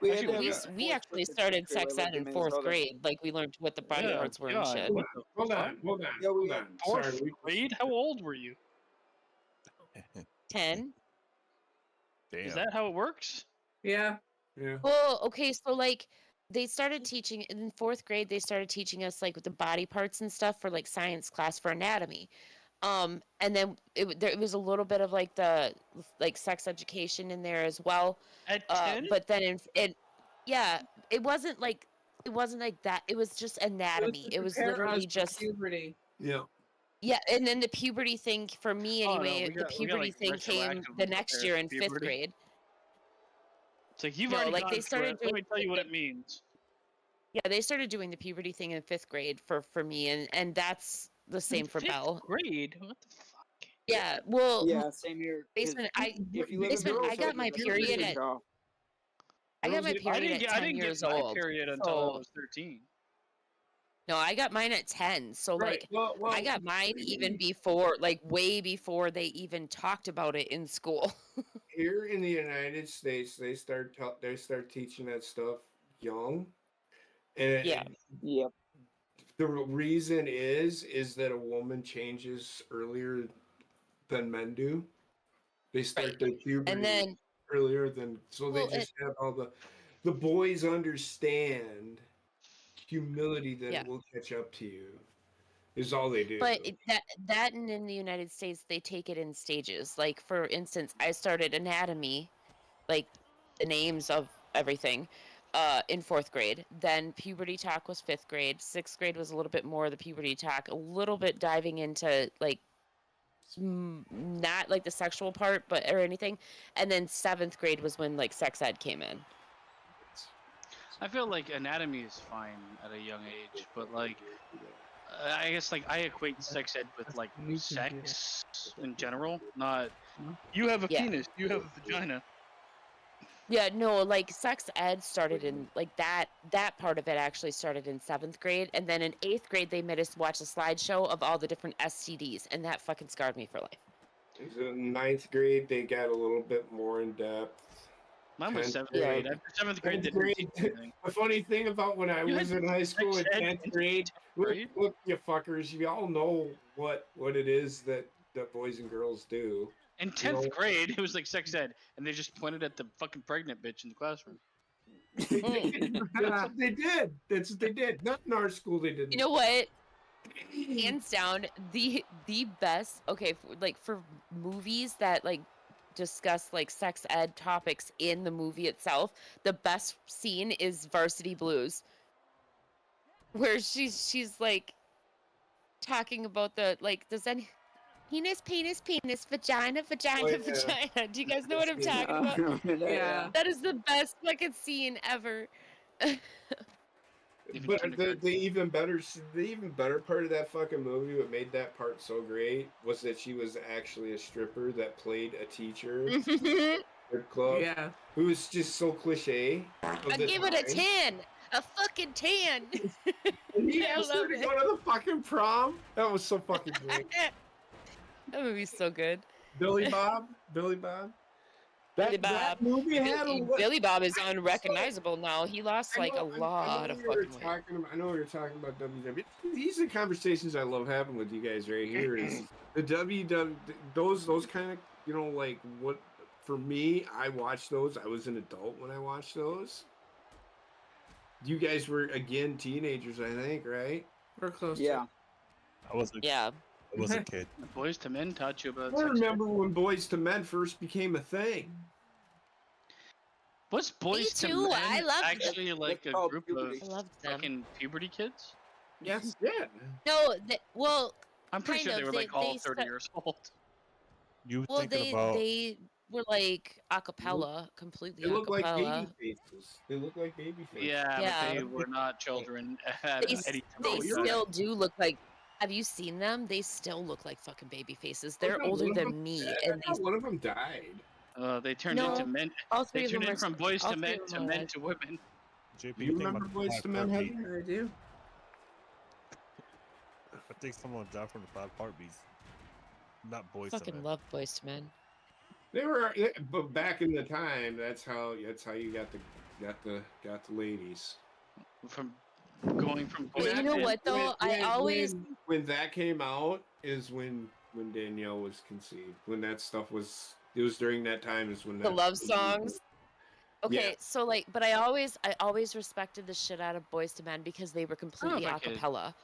We Actually, had to We, have s- a we fourth actually grade started grade sex like ed in in fourth Minnesota. grade. Like we learned what the body Yeah, parts were and God, shit. what the Hold fuck? on, hold on, Yeah, we hold had on. Fourth Sorry, we grade? How old were you? 10. Is Damn. that how it works? Yeah. Yeah. Well, okay, so like they started teaching in fourth grade. They started teaching us like the body parts and stuff for like science class for anatomy. And then there was a little bit of like the like sex education in there as well. At 10? But then yeah, it wasn't like that. It was just anatomy. It was literally just puberty. Yeah. yeah. And then the puberty thing for me Oh, no, anyway. we The got, puberty like, thing came retroactively the next year in prepared fifth puberty. grade. It's like you've No, already like, gone they through started it. Let me doing tell you what the- it means. Yeah, they started doing the puberty thing in fifth grade for me, and that's the same for 5th Belle. grade? What the fuck? Yeah, well, Yeah, same here. 'cause basement. if you live Basement, in I Minnesota, got my you period can at show. I got my I period didn't at get, 10 I didn't years get my old. period until I So was 13. no, I got mine at 10. So Right. like Well, I got mine even before, like way before they even talked about it in school. here in the United States, they start teaching that stuff young, and Yeah. Yep. the reason is that a woman changes earlier than men do. They start Right. their puberty And then earlier than, so they Well, just have all the boys understand humility that Yeah. it will catch up to you. is all they do. But that and in the United States they take it in stages. Like for instance, I started anatomy, like the names of everything, in 4th grade. Then puberty talk was 5th grade. 6th grade was a little bit more of the puberty talk, a little bit diving into like not like the sexual part, but or anything. And then 7th grade was when like sex ed came in. I feel like anatomy is fine at a young age, but like I guess like I equate sex ed with like sex in general, not you have a Yeah. penis, you have a vagina. Yeah, no, like sex ed started in like that part of it actually started in 7th grade, and then in 8th grade they made us watch a slideshow of all the different STDs, and that fucking scarred me for life. In 9th grade, they got a little bit more in depth. Mine was 7th 10th grade. After 7th grade, they didn't teach anything. The funny thing about when I You was had in high school in sex ed 10th in grade, 10th grade? look, you fuckers, you all know what it is that boys and girls do. In 10th grade, it was like sex ed, and they just pointed at the fucking pregnant bitch in the classroom. That's what they did. That's what they did. Not in our school, they didn't. You know what? Hands down, the best. Okay, like for movies that like discuss like sex ed topics in the movie itself, the best scene is Varsity Blues, where she's like talking about the like does any penis, vagina, Oh, yeah. vagina. Do you guys know what I'm talking about? Yeah. That is the best fucking scene ever. Even But kindergarten. the even better part of that fucking movie, what made that part so great, was that she was actually a stripper that played a teacher in the club, Yeah. who was just so cliche. I give it a 10. A fucking 10. And he I asked her love to it. go to the fucking prom. That was so fucking great. That movie's so good. Billy Bob. Billy That Bob. movie had a Billy Bob is unrecognizable now. He lost like a lot of fucking weight. I know we were talking about WWE. These are conversations I love having with you guys right here. Is the WWE those kind of, you know, like what for me? I watched those. I was an adult when I watched those. You guys were again teenagers, I think, right? We're close. Yeah. I was a, Yeah. I was a kid. Boys to Men taught you about I sex ed. remember when Boys to Men first became a thing. What's Boys to too, Men I loved them. actually like It's a called group puberty. of I loved them. fucking puberty kids? Yes. Yeah. No, well, I'm pretty Kind sure they of, were they- like all they 30 sta- years old. You well, thinking about they were like a cappella, completely They a look like cappella. baby faces. They look like baby faces. Yeah, Yeah. but they were not children at They, any they time. you're right. still do look like. Have you seen them? They still look like fucking baby faces. They're I thought older one of than them- me, I and thought one of them died. They turned No, into men. all three They of them turned are in from boys all to three men of to them are men alive. to women. JP, You think remember about Boys the to Men, heartbeat. Heather? I do. I think someone died from the 5 heartbeats. Not boys to Fucking men. love Boys to Men. They were, but back in the time, that's how you got the ladies. From going from But boys you know to what though? I always when that came out is when Danielle was conceived. When that stuff was, it was during that time is when the that love songs. Okay, Yeah. so like, but I always respected the shit out of Boys to Men because they were completely if I a could. cappella.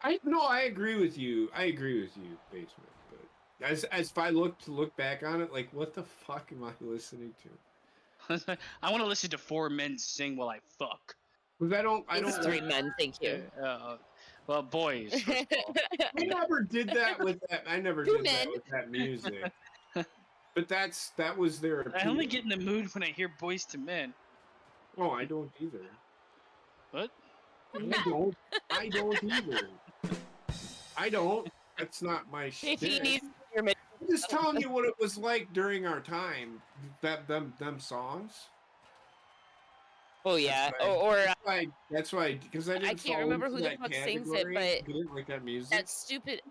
I agree with you. Basement. But as if I look back on it, like what the fuck am I listening to? I want to listen to 4 men sing while I fuck. Because I It's don't 3 men, thank you. Well, boys. First of all. I never did that with that. I never Two did that men. with that music. But that was their I only appeal. get in the mood when I hear Boys to Men. Oh, I don't either. What? I don't either. I don't. That's not my shit. JP needs your mid- I'm just telling you what it was like during our time. Them songs. Oh yeah, That's or That's why, because I didn't. I can't fall remember into who the that fuck sings it, category. but I didn't like that music. that stupid.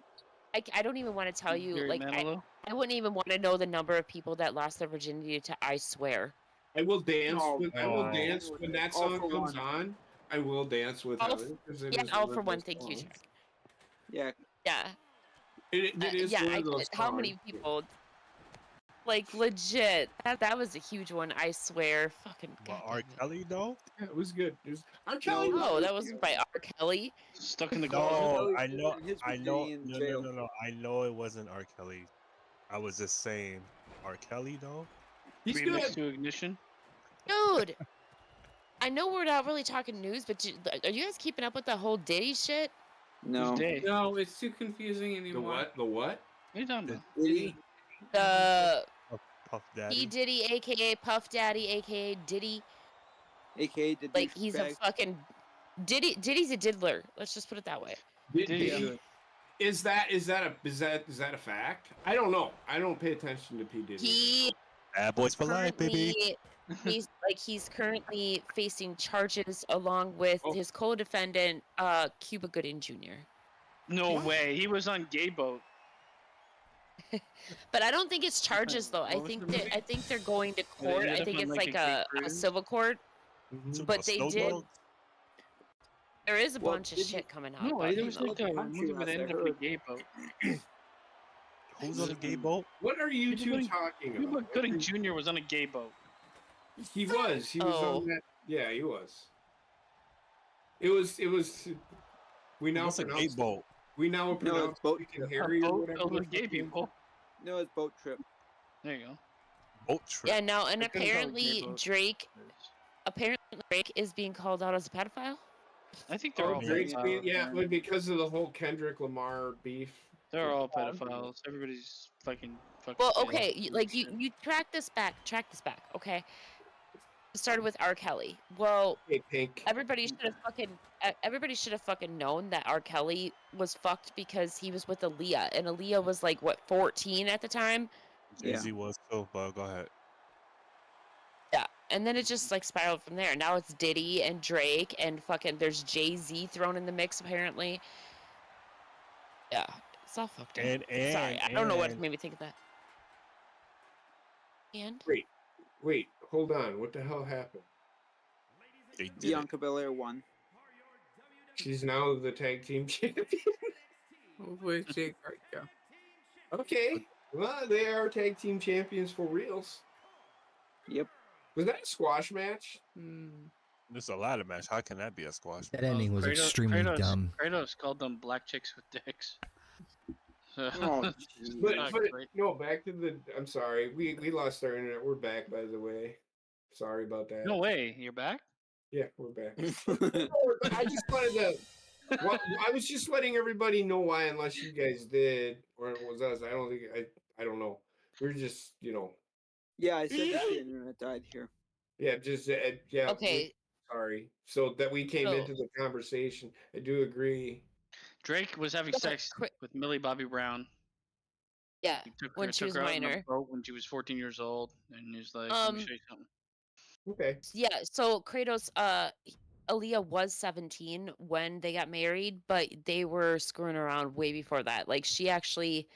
I don't even want to tell you. Barry Like Manilow? I wouldn't even want to know the number of people that lost their virginity to "I Swear." I will dance. Oh, I will no. dance when that All song for comes One. on. I will dance with All Heather. 'Cause it Yeah, is all one for of one. those Thank you, songs. Jack. Yeah. Yeah, It is yeah. one of those How many songs. people? Like legit. That was a huge one, I swear. Fucking But God R. damn it. Kelly though? Yeah, it was good. It was R. Kelly. No, No, that wasn't by R. Kelly. Stuck in the No, closet. I know, His I was know. in No, jail. no. I know it wasn't R. Kelly. I was just saying, R. Kelly though. He's Remix good. to Ignition. Dude, I know we're not really talking news, but are you guys keeping up with the whole Diddy shit? No. Who's Day? No, it's too confusing The anymore. what? The what? What are you talking about? Diddy. The Puff P Daddy. Diddy, aka Puff Daddy, aka Diddy. AKA the Like he's a douchebag. fucking Diddy's a diddler. Let's just put it that way. Diddy. Is that a fact? I don't know. I don't pay attention to P Diddy. He Bad boys for life, baby. he's currently facing charges along with Oh. his co-defendant, Cuba Gooding Jr. No What? way. He was on Gay Boat. But I don't think it's charges though. I What was think the movie? I think they're going to Where they court. ended I up think on, it's like, like a a cruise? civil court. Mhm. But they Snow did. Dog? there is a Well, bunch of did you- shit coming out. No, about it him, was though. like a Country movie where they last I ended up in a heard. gay boat. Who's on the gay boat? What are you Cuba two Gooding- talking Cuba about? Gooding Jr. was on a gay boat. He was. He was Oh. on that. Yeah, he was. It was. We now What's a gay pronounce. boat? We now pronounce boat- Freaking A Harry or boat whatever. filled the with gay fuck it is. people. No, it's boat trip. There you go. Boat trip. Yeah, no, and I couldn't call it gay apparently boat. Drake is being called out as a pedophile. I think they're Oh, all Drake's pedophiles. being, yeah, but because of the whole Kendrick Lamar beef. They're all pedophiles. Everybody's fucking. Well, yeah, okay, weird shit. you track this back, okay? It started with R. Kelly. Well, Hey, Pink. everybody should have fucking known that R. Kelly was fucked because he was with Aaliyah, and Aaliyah was like what 14 at the time. Yeah. Jay-Z was too, but go ahead. Yeah, and then it just like spiraled from there. Now it's Diddy and Drake and fucking there's Jay-Z thrown in the mix apparently. Yeah, it's all fucked up. Sorry, I don't know what made me think of that. And Wait, hold on. What the hell happened? They did it. Bianca Belair won. She's now the tag team champion. With Jake Garcia. Okay. Well, they are tag team champions for reals. Yep. Was that a squash match? There's a ladder match. How can that be a squash? That ending was Kratos- extremely Kratos- dumb. Kratos called them black chicks with dicks. So- Oh, But, Not but great. no, back to the. I'm sorry. We lost our internet. We're back, by the way. Sorry about that. No way, you're back? Yeah, we're back. I just wanted to. Well, I was just letting everybody know why, unless you guys did, or it was us. I don't think I don't know. We're just, yeah, I said that the internet died here. yeah, just yeah. okay, Sorry. So that we came So- into the conversation. I do agree. Drake was having Yeah, sex with Millie Bobby Brown. yeah, He took when her, she took was her out on a minor. boat when she was 14 years old, and he was like, "Let me show you something." Okay. Yeah, so Kratos, Aaliyah was 17 when they got married, but they were screwing around way before that. Like she actually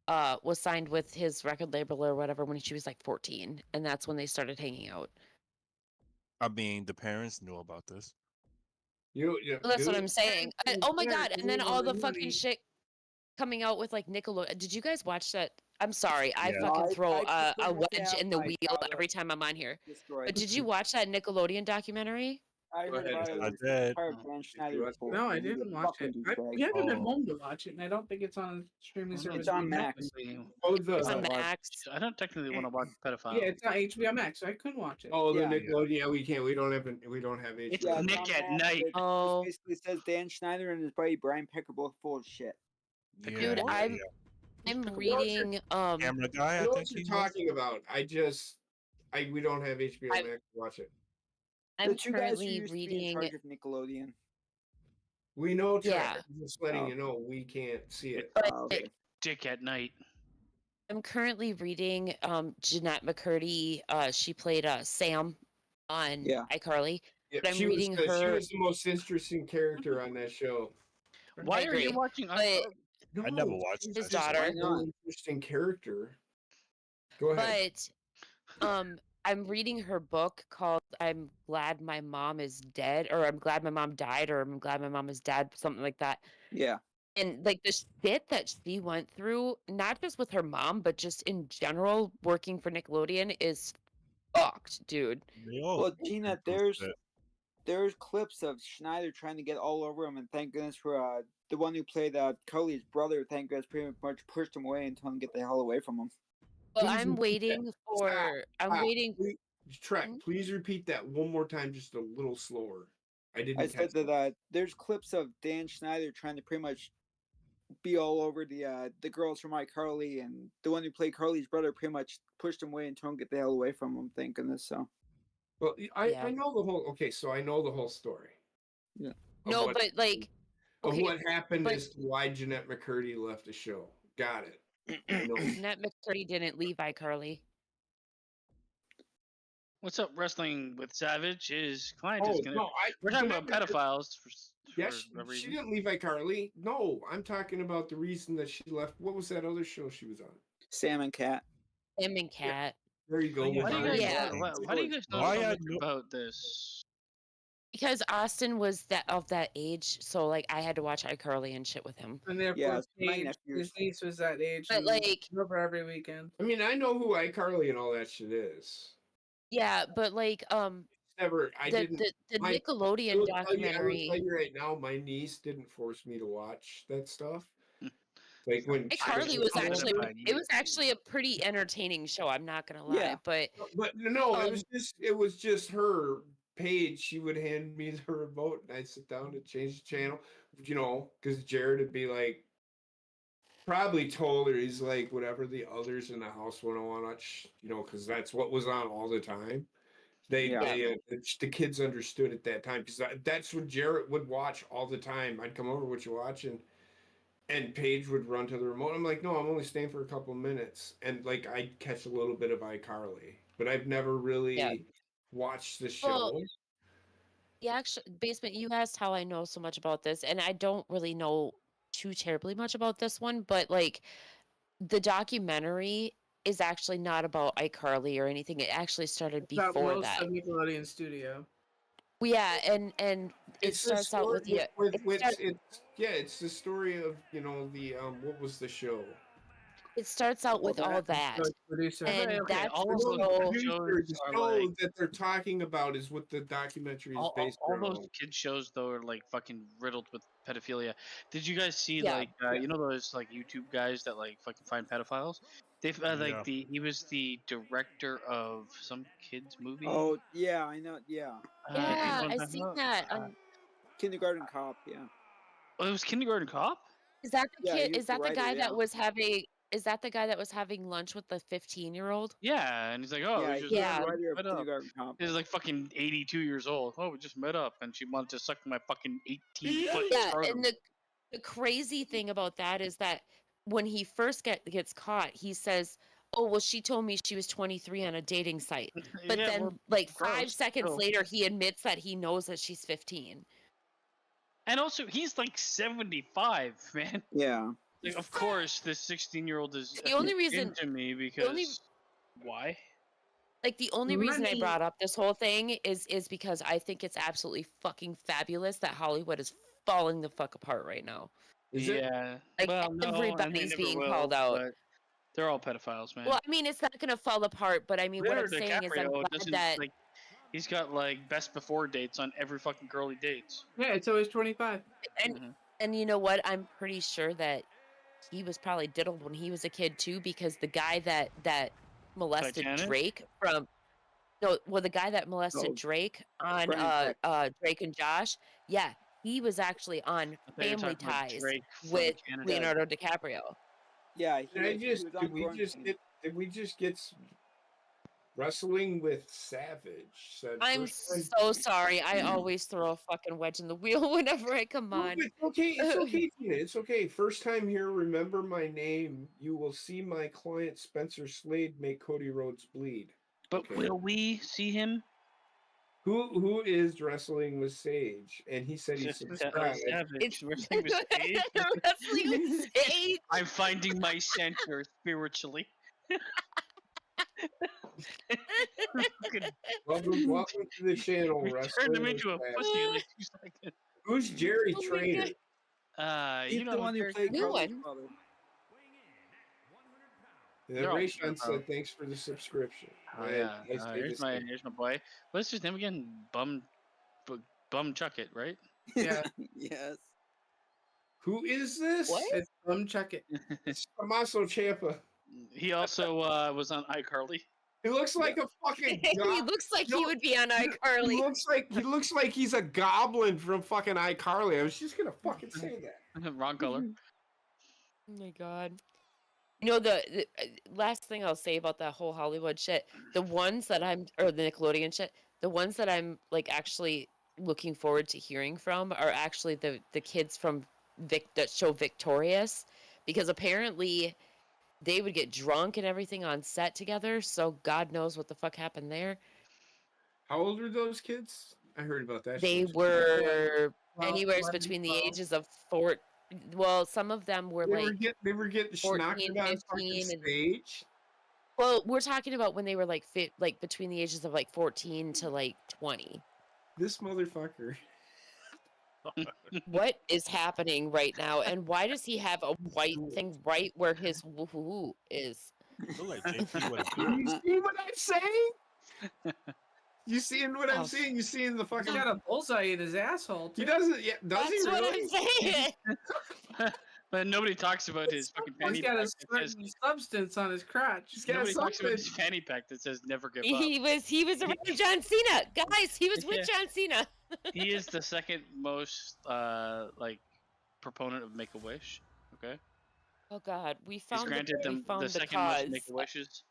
was signed with his record label or whatever when she was like 14, and that's when they started hanging out. I mean, the parents knew about this. Yeah, Well, that's what dude, I'm saying. yeah, Oh my yeah, god! And then yeah, all the yeah, fucking yeah. shit coming out with like Nickelodeon. Did you guys watch that? I'm sorry, I Yeah. fucking I throw just a wanted to wedge have in the my wheel daughter every time I'm on here. destroyed. But did you watch that Nickelodeon documentary? I Go heard ahead. about it. I It was did. part of Dan Schneider's watch it? fault. No, I He's a didn't watch it. fucking I, douchebag. we haven't been Oh. home to watch it, and I don't think it's on streaming It's service. on Max. Oh, It's on the Max. I don't technically want to watch pedophile. Yeah, it's on HBO Max, so I couldn't watch it. oh the Yeah. Nickelodeon. Yeah, we can't. We don't have HBO. It's Yeah, Nick it's on at Max. night. It Oh. basically says Dan Schneider and his buddy Brian Picker both full of shit. Yeah, Dude, yeah, I'm yeah. reading Camera guy. I I know think what he you're was. talking about. We don't have HBO I- Max to watch it. I'm The two guys who currently used to be in reading charge of Nickelodeon. We know. Yeah. Track, I'm just letting Oh. you know we can't see it. But Okay. Dick at night. I'm currently reading Jeanette McCurdy. She played Sam on Yeah. iCarly. Yeah, But I'm she reading was, She her- was the most interesting character on that show. Why are you agree, watching? but- I never watched she's His just a daughter. really interesting character. Go ahead. But I'm reading her book called "I'm Glad My Mom Is Dead" or "I'm Glad My Mom Died" or "I'm Glad My Mom Is Dead," something like that. Yeah. And like the shit that she went through, not just with her mom, but just in general, working for Nickelodeon is fucked, dude. They all Well, go Gina, through some there's clips of Schneider trying to get all over him, and thank goodness for the one who played Carly's brother. Thank goodness, pretty much pushed him away and told him to get the hell away from him. Well, Please I'm repeat that. waiting Stop, for. I'm stop. waiting. Please, Trek, Mhm. please repeat that one more time, just a little slower. I didn't I catch said that there's clips of Dan Schneider trying to pretty much be all over the girls from iCarly, and the one who played Carly's brother pretty much pushed him away and told him to get the hell away from him. Thank goodness. So Well, I Yeah. know the whole. Okay, so I know the whole story. Yeah. Of No, what, but like, of okay, what happened but- as to why Jeanette McCurdy left the show. Got it. I know. Nat McCurdy didn't leave iCarly. What's up, Wrestling with Savage? His client Oh is gonna. no, We're talking Jeanette about pedophiles for Yes, whatever she reason. didn't leave iCarly. No, I'm talking about the reason that she left. What was that other show she was on? Sam and Cat. Him and Cat. There you go. Yeah, Why do you With guys? Yeah. Why do you guys know Why so I much know- about this? Because Austin was of that age, so like I had to watch iCarly and shit with him. And therefore, Yes, my Paige, nephews. his niece was that age. But, and like- over every weekend. I mean, I know who iCarly and all that shit is. Yeah, but like Never. I the didn't. the I Nickelodeon I will tell documentary. you right now, my niece didn't force me to watch that stuff. Like when iCarly she was I actually identified it was you. actually a pretty entertaining show. I'm not gonna lie, Yeah. but But no, Um, it was just her page. She would hand me the remote, and I'd sit down and change the channel. You know, because Jared would be like, probably told her he's like whatever the others in the house want to watch. You know, because that's what was on all the time. Yeah. The kids understood at that time because that's what Jared would watch all the time. I'd come over, what you watching? And Paige would run to the remote. I'm like, no, I'm only staying for a couple minutes. And like, I'd catch a little bit of iCarly, but I've never really Yeah. watched the show. Well, yeah, actually, Basement, you asked how I know so much about this, and I don't really know too terribly much about this one, but like the documentary is actually not about iCarly or anything. It actually started About before most that. of Nickelodeon Studio. Yeah, and it It's the starts out with story the it's the story of the what was the show? it starts out with all that. So producer. And Okay, that's all the of those show. kids shows The are show like that they're talking about is what the documentary is based all around. those kid shows though are like fucking riddled with pedophilia. Did you guys see Yeah. like you know those like YouTube guys that like fucking find pedophiles? They've Yeah. he was the director of some kids movie. Oh yeah, I know. Yeah, do you know Yeah, what I'm I talking seen about? that. Kindergarten Cop. Yeah. Oh, it was Kindergarten Cop. Is that the Yeah, he kid? was Is the that the writer, guy yeah. that was having? Is that the guy that was having lunch with the 15-year-old? Yeah, and he's like, oh, yeah, we just he's Yeah. the writer of met up. Kindergarten Cop. He's like fucking 82 years old. Oh, we just met up, and she wanted to suck my fucking 18-foot Yeah, scrotum. and the crazy thing about that is that when he first gets caught, he says, "Oh, well, she told me she was 23 on a dating site." But Yeah, then, well, like 5 gross, seconds still. later, he admits that he knows that she's 15. And also, he's like 75, man. Yeah. Like, of course, this 16-year-old is The only reason- into me because why? Like the only reason I Money. brought up this whole thing is because I think it's absolutely fucking fabulous that Hollywood is falling the fuck apart right now. Is it? Yeah. Like, well, no, and they everybody's never being will, called out. but they're all pedophiles, man. Well, I mean, it's not gonna fall apart, but I mean, what I'm Leonardo saying is, I'm DiCaprio glad doesn't that like. He's got like best before dates on every fucking girl he dates. Yeah, it's always 25. and Mhm. and you know what? I'm pretty sure that he was probably diddled when he was a kid too, because the guy that molested Titanic? Drake the guy that molested Oh, Drake on Brian Peck. Drake and Josh, yeah, he was actually on I thought you were Family talking about Ties Drake from with Canada. Leonardo DiCaprio. Yeah. Did we just get Wrestling with Savage? Said I'm first time- so sorry. I always throw a fucking wedge in the wheel whenever I come No, on. it's okay. It's okay, Tina. It's okay. First time here. Remember my name. You will see my client Spencer Slade make Cody Rhodes bleed. But Okay. will we see him? Who is wrestling with Sage? And he said he's subscribed. It's Wrestling with Sage? Wrestling with Sage. I'm finding my center spiritually. Welcome to the channel, We Wrestling turned him with into a Savage. pussy in like 2 seconds. Who's Jerry Oh my Trainer? God. He's you know the one who Derek- played New Carly's one. father. Yeah, They're all Rayshon good, said thanks for the subscription. Oh I yeah. stayed Here's the my same. boy. What's his name again? Bum Chuck It, right? Yeah. Yes. Who is this? What? It's check it. It's Tommaso Ciampa. He also was on iCarly. He looks like a fucking He god. looks like No, he would be on He iCarly. looks like he's a goblin from fucking iCarly. I was just gonna fucking say that. Wrong color. Oh my god. You know the last thing I'll say about that whole Hollywood shit, the ones that or the Nickelodeon shit, the ones that I'm like actually looking forward to hearing from are actually the kids from that show Victorious, because apparently they would get drunk and everything on set together, so God knows what the fuck happened there. How old were those kids? I heard about that. They shit. were Well, anywhere 11, between the 12. ages of 4. Well, some of them were like They were getting 14, schnocked on fucking 15, and stage. well, we're talking about when they were like like between the ages of like 14 to like 20. This motherfucker. What is happening right now? And why does he have a white thing right where his woohoo is? Look like JP with a You see what I'm saying? You seeing what I'm Oh. seeing? You seeing the He's fucking? got a bullseye in his asshole. He Too. doesn't. Yeah, does That's he what really? I'm saying. But nobody talks about his fucking fanny He's got a pack that says, certain substance on his crotch. He's got nobody talks about something. his fanny pack that says never give up. He was around John Cena. Guys, he was with Yeah. John Cena. He is the second most like proponent of Make a Wish. Okay, Oh God, we he's found granted we them found the the second cause. most Make a Wishes.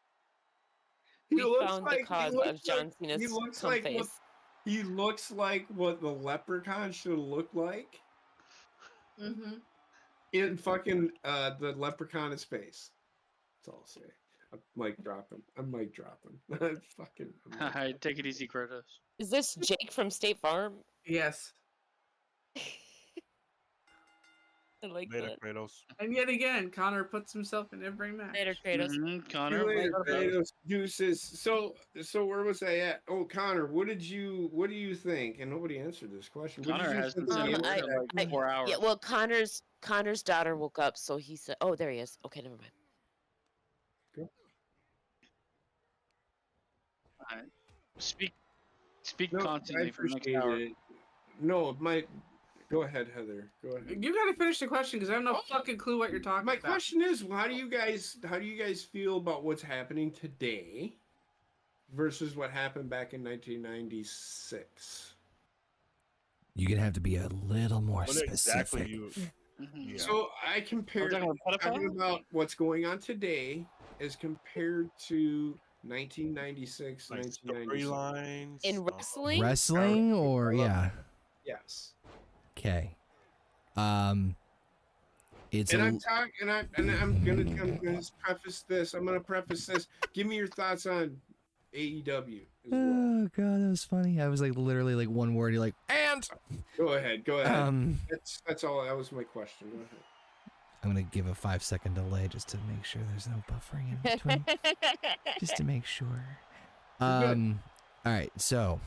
We found the cause of he John Cena's looks cum like face. what, he looks like what the leprechaun should look like Mm-hmm. in fucking the leprechaun in space. That's all I'll say. I'm mic dropping. I'm mic dropping. I'm fucking. I'm mic Alright, take it easy, Kratos. Is this Jake from State Farm? Yes. I like later, that. Kratos. And yet again, Connor puts himself in every match. Later, Kratos. Mhm, See Connor. you later, what about- Kratos. Deuces. So where was I at? Oh, Connor, what do you think? And nobody answered this question. What did Connor you hasn't think of seen the it I- in like I- 4 hours. Yeah, well, Connor's daughter woke up, so he said, "Oh, there he is." Okay, never mind. Alright. Speak No, I constantly for the next appreciate hour. it. No, go ahead, Heather. Go ahead. You gotta finish the question because I have no fucking clue what you're talking My about. question is, how do you guys feel about what's happening today versus what happened back in 1996? You're gonna have to be a little more What specific. exactly you? Mhm. Yeah. So I compared We're talking about talking pedophile? about what's going on today as compared to 1996, Like 1997. storylines In wrestling, Wrestling or yeah. Yes. Okay. It's And a I'm gonna preface this. Give me your thoughts on AEW as well. oh god, that was funny. I was like literally like one word. You're like, and Go ahead. That's all. That was my question. Go ahead. I'm gonna give a 5-second delay just to make sure there's no buffering in between, just to make sure. You're good. All right. So,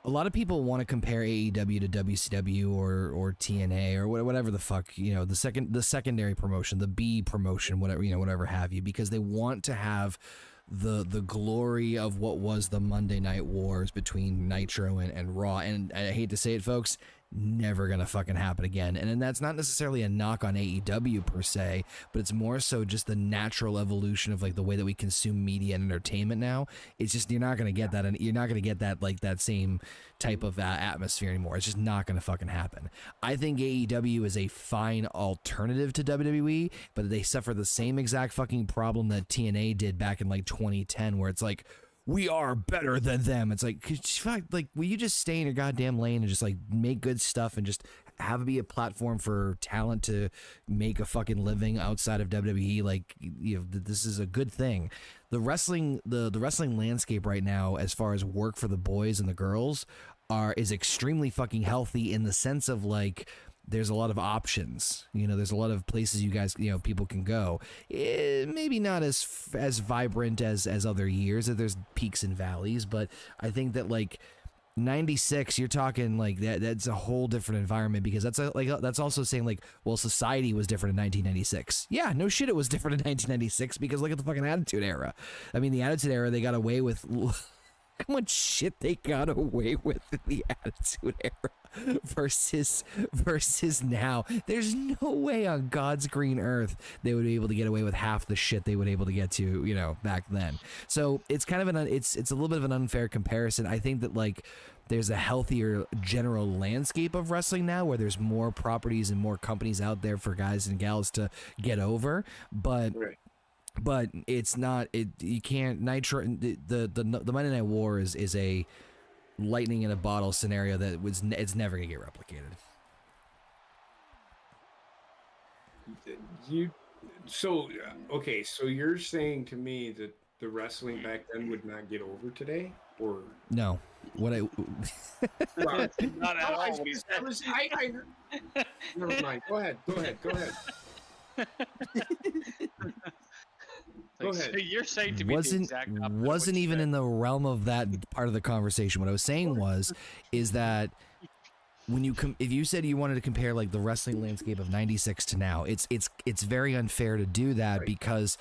a lot of people want to compare AEW to WCW or TNA or whatever the fuck, the secondary promotion, the B promotion, whatever have you, because they want to have the glory of what was the Monday Night Wars between Nitro and Raw. And I hate to say it, folks, never gonna fucking happen again. And that's not necessarily a knock on AEW per se, but it's more so just the natural evolution of like the way that we consume media and entertainment now. It's just you're not gonna get that, and you're not gonna get that like that same type of atmosphere anymore. It's just not gonna fucking happen. I think AEW is a fine alternative to WWE, but they suffer the same exact fucking problem that TNA did back in like 2010, where it's like, we are better than them. It's like, will you just stay in your goddamn lane and just like make good stuff and just have it be a platform for talent to make a fucking living outside of WWE? Like, this is a good thing. The wrestling landscape right now, as far as work for the boys and the girls, is extremely fucking healthy in the sense of like, there's a lot of options. There's a lot of places you guys, people can go. Maybe not as vibrant as other years. There's peaks and valleys, but I think that like 96, you're talking like that's a whole different environment, because that's also saying like, well, society was different in 1996. Yeah, no shit, it was different in 1996, because look at the fucking Attitude Era. I mean, the Attitude Era, they got away with how much shit they got away with in the Attitude Era versus now. There's no way on God's green earth they would be able to get away with half the shit they would able to get to, you know, back then. So it's kind of it's a little bit of an unfair comparison. I think that like there's a healthier general landscape of wrestling now, where there's more properties and more companies out there for guys and gals to get over, but Right. but it's not, you can't, Nitro, the Monday Night War is a lightning in a bottle scenario that it's never gonna get replicated. Okay, so you're saying to me that the wrestling back then would not get over today, or No, what I Well, Not at no, all. what he said. Never mind. Go ahead. Go ahead. So you're saying to me the wasn't exact opposite of what wasn't you even said. in the realm of that part of the conversation. What I was saying is that when you if you said you wanted to compare like the wrestling landscape of 96 to now, it's very unfair to do that, Right. because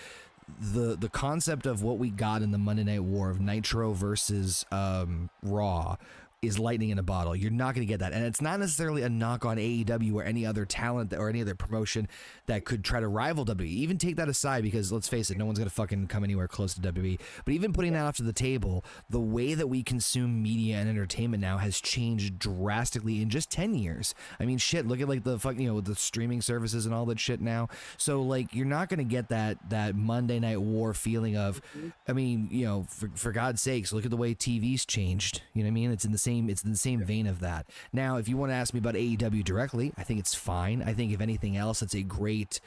the concept of what we got in the Monday Night War of Nitro versus Raw is lightning in a bottle. You're not going to get that. And it's not necessarily a knock on AEW or any other talent or any other promotion that could try to rival WWE. Even take that aside, because let's face it, no one's going to fucking come anywhere close to WWE. But even putting that off to the table, the way that we consume media and entertainment now has changed drastically in just 10 years. I mean, shit, look at like the fucking, you know, the streaming services and all that shit now. So like, you're not going to get that Monday Night War feeling of, I mean, you know, for God's sakes, look at the way TV's changed. You know what I mean? It's in the same vein of that. Now, if you want to ask me about AEW directly, I think it's fine. I think if anything else, it's a great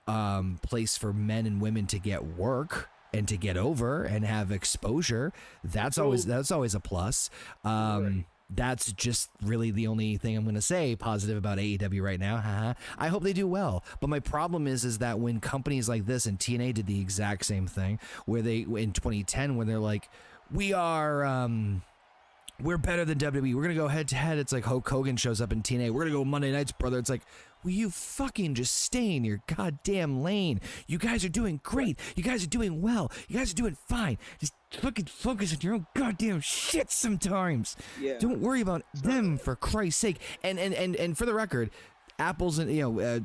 place for men and women to get work and to get over and have exposure. That's always a plus. Right. That's just really the only thing I'm going to say positive about AEW right now. I hope they do well. But my problem is that when companies like this, and TNA did the exact same thing, where they, in 2010, when they're like, we're better than WWE. We're going to go head to head. It's like Hulk Hogan shows up in TNA. We're going to go Monday nights, brother. It's like, will you fucking just stay in your goddamn lane? You guys are doing great. You guys are doing well. You guys are doing fine. Just fucking focus on your own goddamn shit sometimes. Yeah. Don't worry about them, for Christ's sake. And for the record, apples and, you know,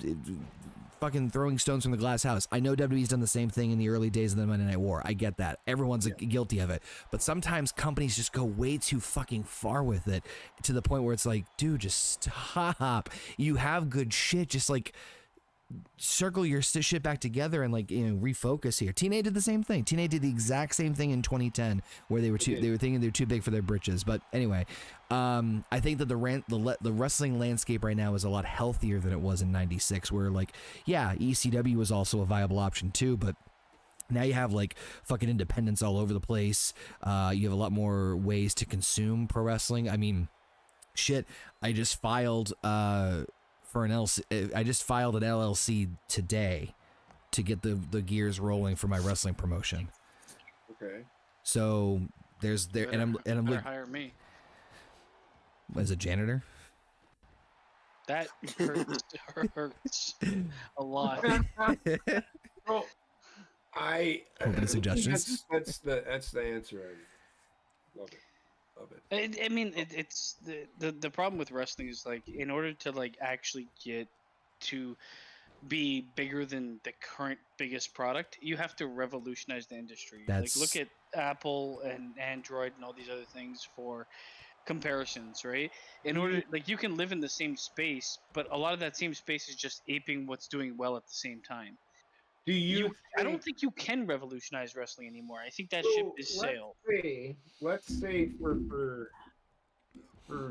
fucking throwing stones from the glass house. I know WWE's done the same thing in the early days of the Monday Night War. I get that. Everyone's guilty of it. But sometimes companies just go way too fucking far with it, to the point where it's like, dude, just stop. You have good shit. Just like circle your shit back together and, like, you know, refocus here. TNA did the same thing. TNA did the exact same thing in 2010, where they were thinking they were too big for their britches. But anyway, I think that the wrestling landscape right now is a lot healthier than it was in 96, where, like, yeah, ECW was also a viable option too, but now you have like fucking independents all over the place. You have a lot more ways to consume pro wrestling. I mean, shit, I just filed for an LLC. I just filed an LLC today to get the gears rolling for my wrestling promotion. Okay. So there's there, and I'm better looking hire me. as a janitor. That hurts a lot. Well, Open to suggestions. That's the answer. I love it. I mean, it's the problem with wrestling is, like, in order to, like, actually get to be bigger than the current biggest product, you have to revolutionize the industry. That's- Like, look at Apple and Android and all these other things for comparisons, right? In order, like, you can live in the same space, but a lot of that same space is just aping what's doing well at the same time. Do you? I don't think you can revolutionize wrestling anymore. I think that So, ship is sailed. Let's say for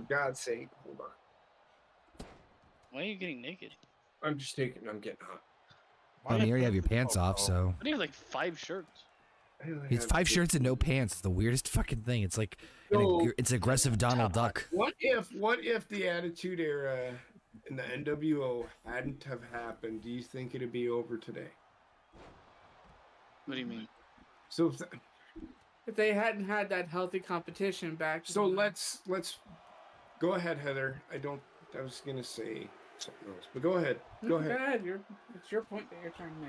God's sake, hold on. Why are you getting naked? I'm getting hot. I mean, you already have your pants off, so What do you have, like 5 shirts? it's 5 shirts and no pants. It's the weirdest fucking thing. It's like So- it's aggressive Donald Duck. What if the Attitude Era and the NWO hadn't have happened? Do you think it'd be over today? What do you mean? So if they hadn't had that healthy competition back. So let's go ahead, Heather. I was gonna say something else, but go ahead. Go ahead. It's your point that you're trying to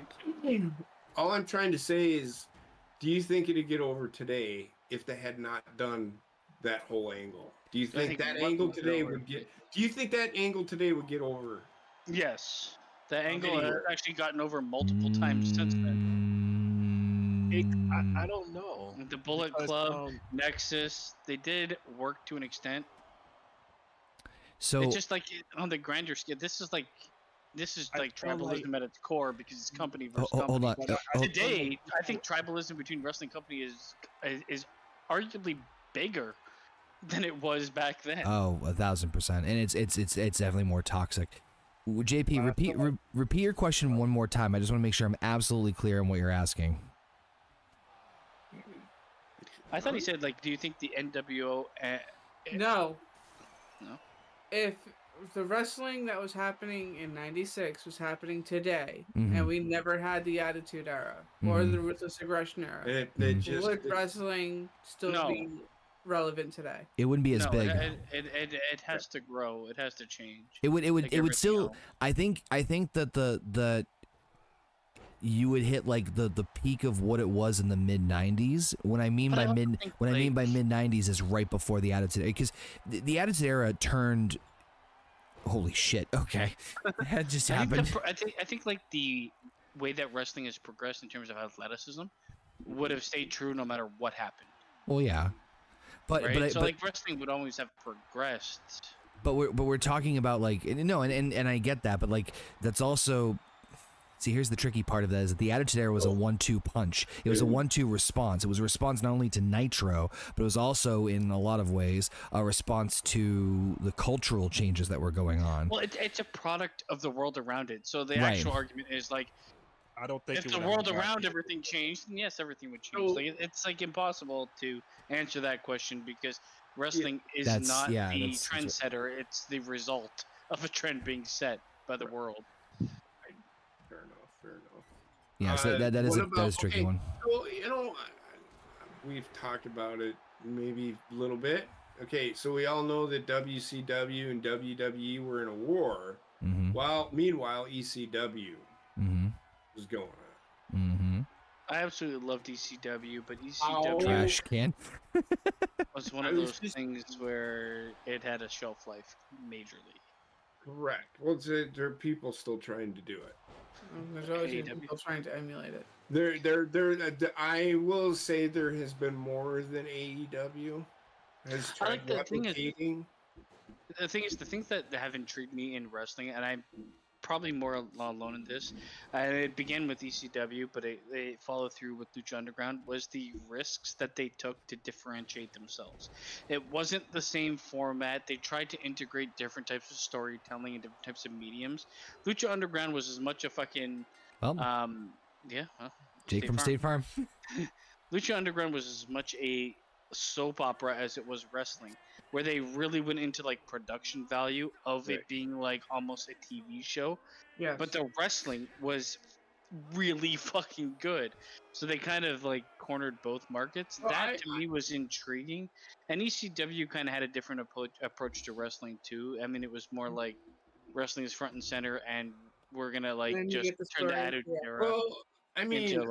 make. All I'm trying to say is, do you think it'd get over today if they had not done that whole angle? Do you think that angle today would get? Do you think that angle today would get over? Yes, the angle has actually gotten over multiple times since then. I don't know. The Bullet Club, Nexus, they did work to an extent. So it's just like on the grander scale. This is like tribalism at its core because it's company versus company. Hold on. Today, I think tribalism between wrestling company is arguably bigger than it was back then. Oh, 1,000%, and it's definitely more toxic. JP, repeat your question one more time. I just want to make sure I'm absolutely clear on what you're asking. I thought he said, like, do you think the NWO? No. No. If the wrestling that was happening in '96 was happening today, and we never had the Attitude Era or the Ruthless Aggression Era, would wrestling still be relevant today? It wouldn't be as big. It has to grow. It has to change. It would still. Else. I think that the you would hit like the peak of what it was in the mid '90s. When I mean by mid '90s is right before the Attitude Era, because the Attitude Era turned. Holy shit! Okay, that just happened. I think like the way that wrestling has progressed in terms of athleticism would have stayed true no matter what happened. Well, yeah, but like wrestling would always have progressed. But we're talking about like and I get that, but like that's also. See, here's the tricky part of that is that the Attitude Era was a 1-2 punch. It was a 1-2 response. It was a response not only to Nitro, but it was also, in a lot of ways, a response to the cultural changes that were going on. Well, it's a product of the world around it. So the actual argument is like, I don't think if the world around everything changed, then yes, everything would change. Like, it's like impossible to answer that question because wrestling is not the trendsetter. It's the result of a trend being set by the world. Fair enough. Yeah, so that is a tricky one. So, we've talked about it maybe a little bit. Okay, so we all know that WCW and WWE were in a war. While meanwhile ECW was going on. I absolutely loved ECW, but ECW trash can was one of those things where it had a shelf life majorly. Correct. Well, there are people still trying to do it. There's always people trying to emulate it. I will say there has been more than AEW has tried replicating. The thing is, the things that have intrigued me in wrestling, and I'm probably more alone in this, and it began with ECW, but they followed through with Lucha Underground, was the risks that they took to differentiate themselves. It wasn't the same format. They tried to integrate different types of storytelling and different types of mediums. Lucha Underground was as much a fucking Jake from State Farm. Lucha Underground was as much a soap opera as it was wrestling, where they really went into like production value of it being like almost a TV show. Yeah. But the wrestling was really fucking good. So they kind of like cornered both markets. To me was intriguing. And ECW kind of had a different approach to wrestling too. I mean, it was more like wrestling is front and center, and we're gonna like just turn the Attitude Era. Well, I mean,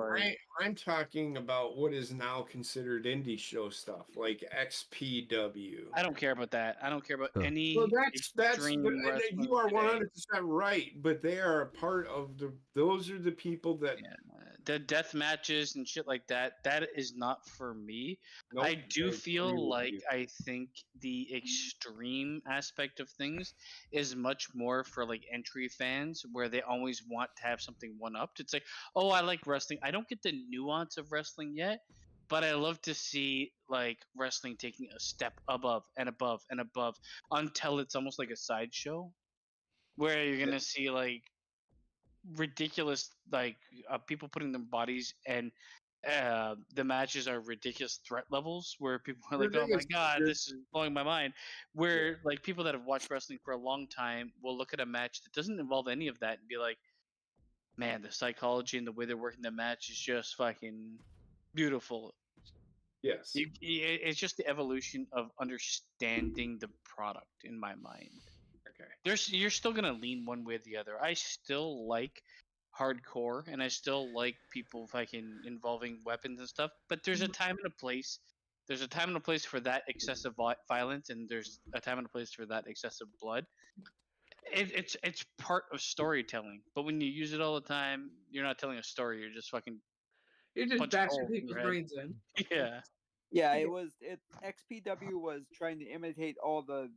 I'm talking about what is now considered indie show stuff, like XPW. I don't care about that. I don't care about any. Well, that's you are 100% right, but they are a part of those are the people that the death matches and shit like that. That is not for me. Nope, I do feel like I think the extreme aspect of things is much more for like entry fans, where they always want to have something one-upped. It's like, oh, I like wrestling. I don't get the nuance of wrestling yet, but I love to see like wrestling taking a step above and above and above until it's almost like a sideshow, where you're gonna see like ridiculous like people putting their bodies and the matches are ridiculous threat levels where people are like, oh my god, this is blowing my mind, where like people that have watched wrestling for a long time will look at a match that doesn't involve any of that and be like, man, the psychology and the way they're working the match is just fucking beautiful. Yes. It's just the evolution of understanding the product in my mind. Okay. You're still gonna lean one way or the other. I still like hardcore, and I still like people fucking involving weapons and stuff. But there's a time and a place. There's a time and a place for that excessive violence, and there's a time and a place for that excessive blood. It's part of storytelling. But when you use it all the time, you're not telling a story. You're just fucking You're just punching bashing holes in people's your head. brains in. Yeah. Yeah, XPW was trying to imitate all the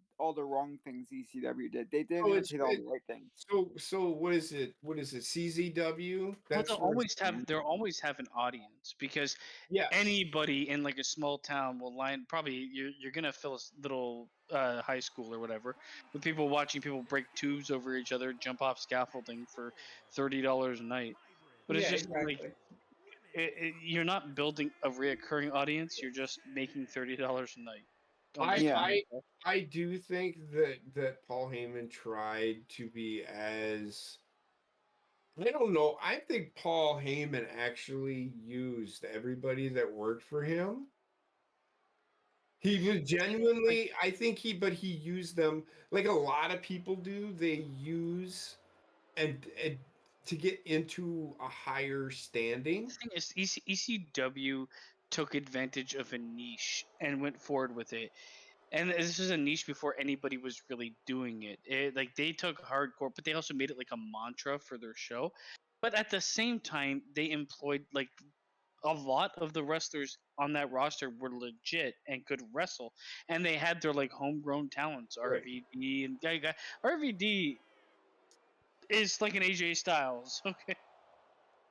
wrong things ECW did. They didn't Oh, it's imitate all the right things. so what is it? What is it? CZW? Well, That's they'll where always have an audience because yes. anybody in like a small town will line. Probably you're gonna fill a little high school or whatever with people watching people break tubes over each other, jump off scaffolding for $30 a night. But it's Yeah, just like exactly. you're not building a reoccurring audience. You're just making $30 a night. on the I, Yeah. stream. I I do think that Paul Heyman tried to be as I don't know. I think Paul Heyman actually used everybody that worked for him. He was genuinely, I think but he used them like a lot of people do. They use and to get into a higher standing. The thing is, ECW took advantage of a niche and went forward with it. And this was a niche before anybody was really doing it. Like they took hardcore, but they also made it like a mantra for their show. But at the same time, they employed like a lot of the wrestlers on that roster were legit and could wrestle, and they had their like homegrown talents. Right. RVD and RVD is like an AJ Styles. Okay.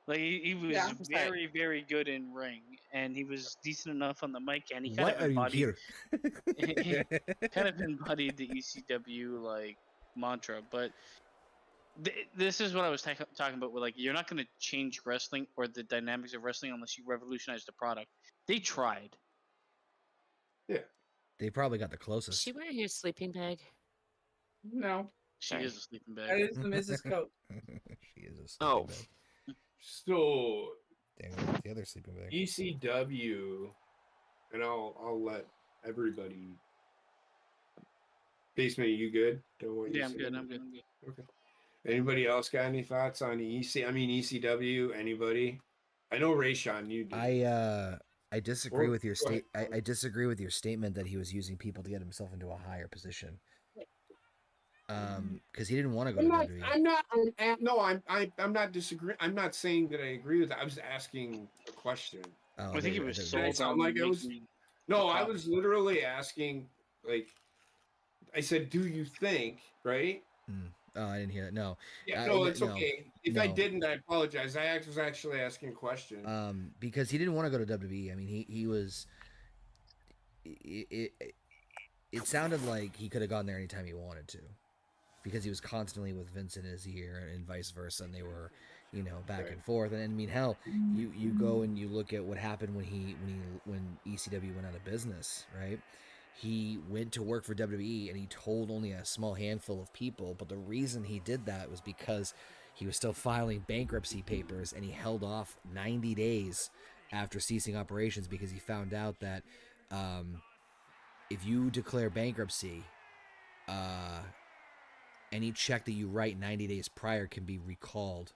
Like he was Yeah, very, very good in ring, and he was decent enough on the mic, and he kind Why of are you embodied here? he kind of embodied the ECW like mantra. But this is what I was talking about. With like, you're not going to change wrestling or the dynamics of wrestling unless you revolutionize the product. They tried. Yeah. They probably got the Is closest. she wearing your sleeping bag? No, She Sorry. is a sleeping that bag. is the Mrs. Coat. She is a sleeping Oh. bag. So Damn, what's the other sleeping bag? ECW, and I'll let everybody. Basement, you good? Don't want you Yeah, to I'm say good. I'm anything? good. Okay. Anybody else got any thoughts on ECW? Anybody? I know Rayshawn, you do. I disagree with your Go ahead. I disagree with your statement that he was using people to get himself into a higher position. Because he didn't want to go to WWE. I'm not disagreeing. I'm not saying that I agree with that. I was asking a question. Oh, I think he they- was they- Did I sold sound on like I was? making No, a I profit. was literally asking, like, I said, do you think, right? Oh, I didn't hear that. No. Yeah, no, it's no, okay. If I no. didn't, I apologize. I was actually asking a question. Because he didn't want to go to WWE. I mean, he was. It sounded like he could have gone there anytime he wanted to, because he was constantly with Vince in his ear and vice versa, and they were, back Right. and forth. And I mean, hell, you go and you look at what happened when ECW went out of business, right? He went to work for WWE and he told only a small handful of people, but the reason he did that was because he was still filing bankruptcy papers, and he held off 90 days after ceasing operations because he found out that if you declare bankruptcy, any check that you write 90 days prior can be recalled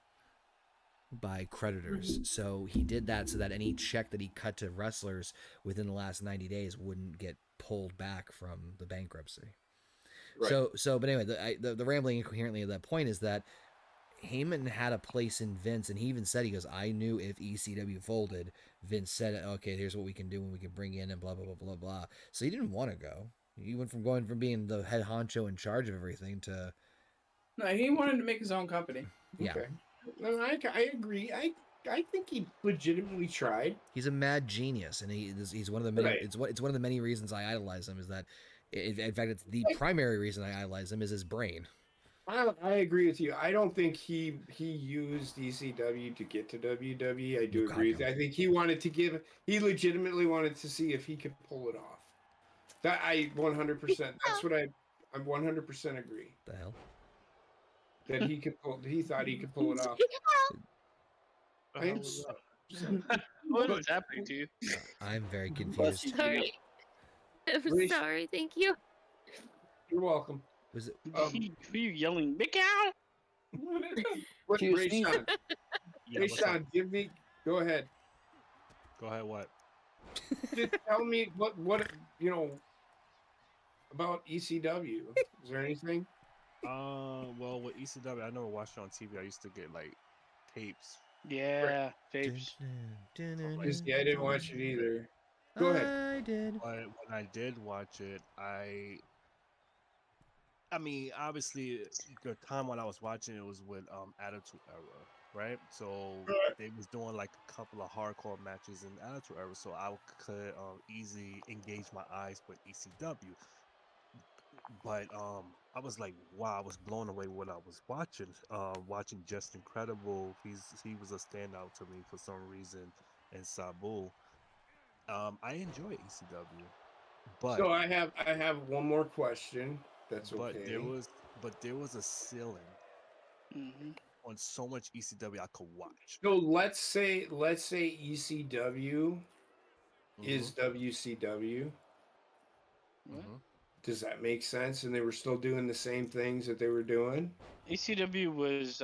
by creditors. So he did that so that any check that he cut to wrestlers within the last 90 days wouldn't get pulled back from the bankruptcy. Right. But anyway, the rambling incoherently at that point is that Heyman had a place in Vince, and he even said, he goes, I knew if ECW folded, Vince said, okay, here's what we can do and we can bring in and blah, blah, blah, blah, blah. So he didn't want to go. He went from going from being the head honcho in charge of everything to... No, he wanted to make his own company. Yeah. Okay. No, I agree. I think he legitimately tried. He's a mad genius, and he's one of the many. Right. It's one of the many reasons I idolize him. Is that, in fact, it's the primary reason I idolize him is his brain. I agree with you. I don't think he used ECW to get to WWE. I do agree with you. I think he legitimately wanted to see if he could pull it off. That I 100%. That's what I 100% agree. The hell? That he thought he could pull it off. The hell was that? What is happening to you? I'm very Bless you, confused. Judy. Sorry. I'm Please. sorry. Thank you. You're welcome. Was it? Who you yelling, Mick What, Excuse Ray me? Sean? Yeah, Ray what's up? Sean, give me. Go ahead. Go ahead. What? Just tell me what about ECW. Is there anything? Well, with ECW, I never watched it on TV. I used to get like tapes. Yeah, tapes. Yeah, I didn't watch it either. Go ahead. I did. But when I did watch it, I mean, obviously, the time when I was watching it was with Attitude Era, right? So they was doing like a couple of hardcore matches in Attitude Era, so I could easily engage my eyes with ECW. But I was like, wow, I was blown away what I was watching. Watching Just Incredible, he was a standout to me for some reason, and Sabu. I enjoy ECW, but So I have one more question. That's okay. but there was a ceiling Mm-hmm. on so much ECW I could watch. So let's say ECW is WCW. What? Does that make sense? And they were still doing the same things that they were doing. ECW was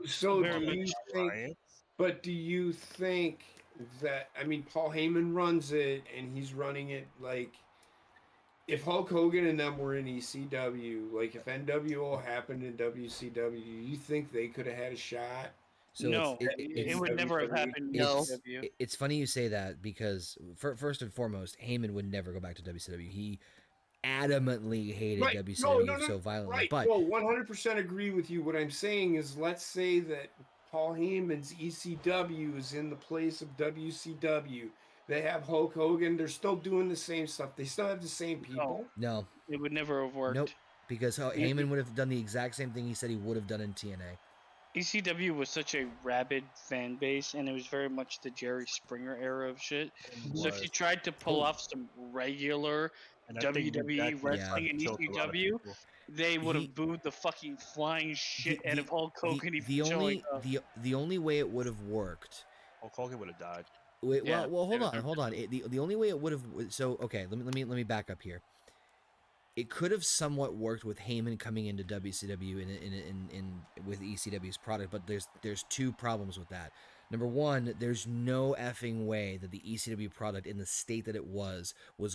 So very do you much think? Alliance. But do you think that? I mean, Paul Heyman runs it, and he's running it like. If Hulk Hogan and them were in ECW, like if NWO happened in WCW, you think they could have had a shot? So no, it's it would never have WWE. happened. in No. ECW. It's funny you say that because first and foremost, Heyman would never go back to WCW. He adamantly hated Right. WCW No, so violently. Right. But Well, 100% agree with you. What I'm saying is, let's say that Paul Heyman's ECW is in the place of WCW. They have Hulk Hogan. They're still doing the same stuff. They still have the same people. no, It would never have worked. nope. Because Heyman would have done the exact same thing he said he would have done in TNA. ECW was such a rabid fan base, and it was very much the Jerry Springer era of shit. So if you tried to pull off some regular And I think WWE that wrestling in killed a lot of ECW, people. they would He- have booed the fucking flying shit out The- of Hulk Hogan. if the he showing only up. the only way it would have worked. Hulk Hogan would have died. Wait, Yeah, well, they hold on. The only way it would have. So okay, let me back up here. It could have somewhat worked with Heyman coming into WCW in with ECW's product, but there's two problems with that. Number one, there's no effing way that the ECW product in the state that it was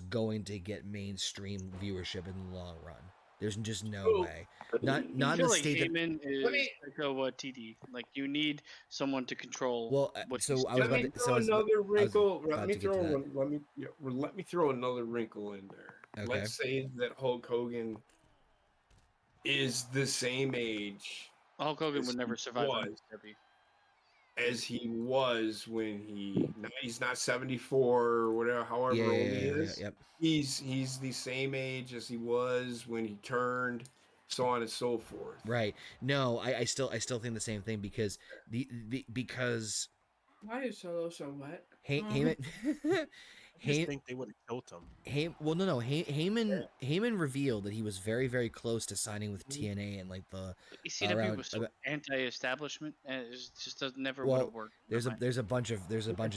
going to get mainstream viewership in the long run. There's just no Oh, way. Not I in the feel like state that. Heyman is me- like a TD. Like you need someone to control. Well, what so he's I was Let about me to. throw So I was, another wrinkle. about Let me to get to throw that. one. Let me throw another wrinkle in there. Okay. Let's say that Hulk Hogan is the same age Hulk Hogan Yes, would never he survive on was. ECW. as he was when he's not 74 or whatever, however old he is. Yep. He's the same age as he was when he turned, so on and so forth. Right. No, I still think the same thing because because Why is Solo so wet? Heyman I just think they would have killed him. Heyman revealed that he was very, very close to signing with TNA and like the ECW around- was so about- anti-establishment, and it just never Well, would have worked. there's a bunch of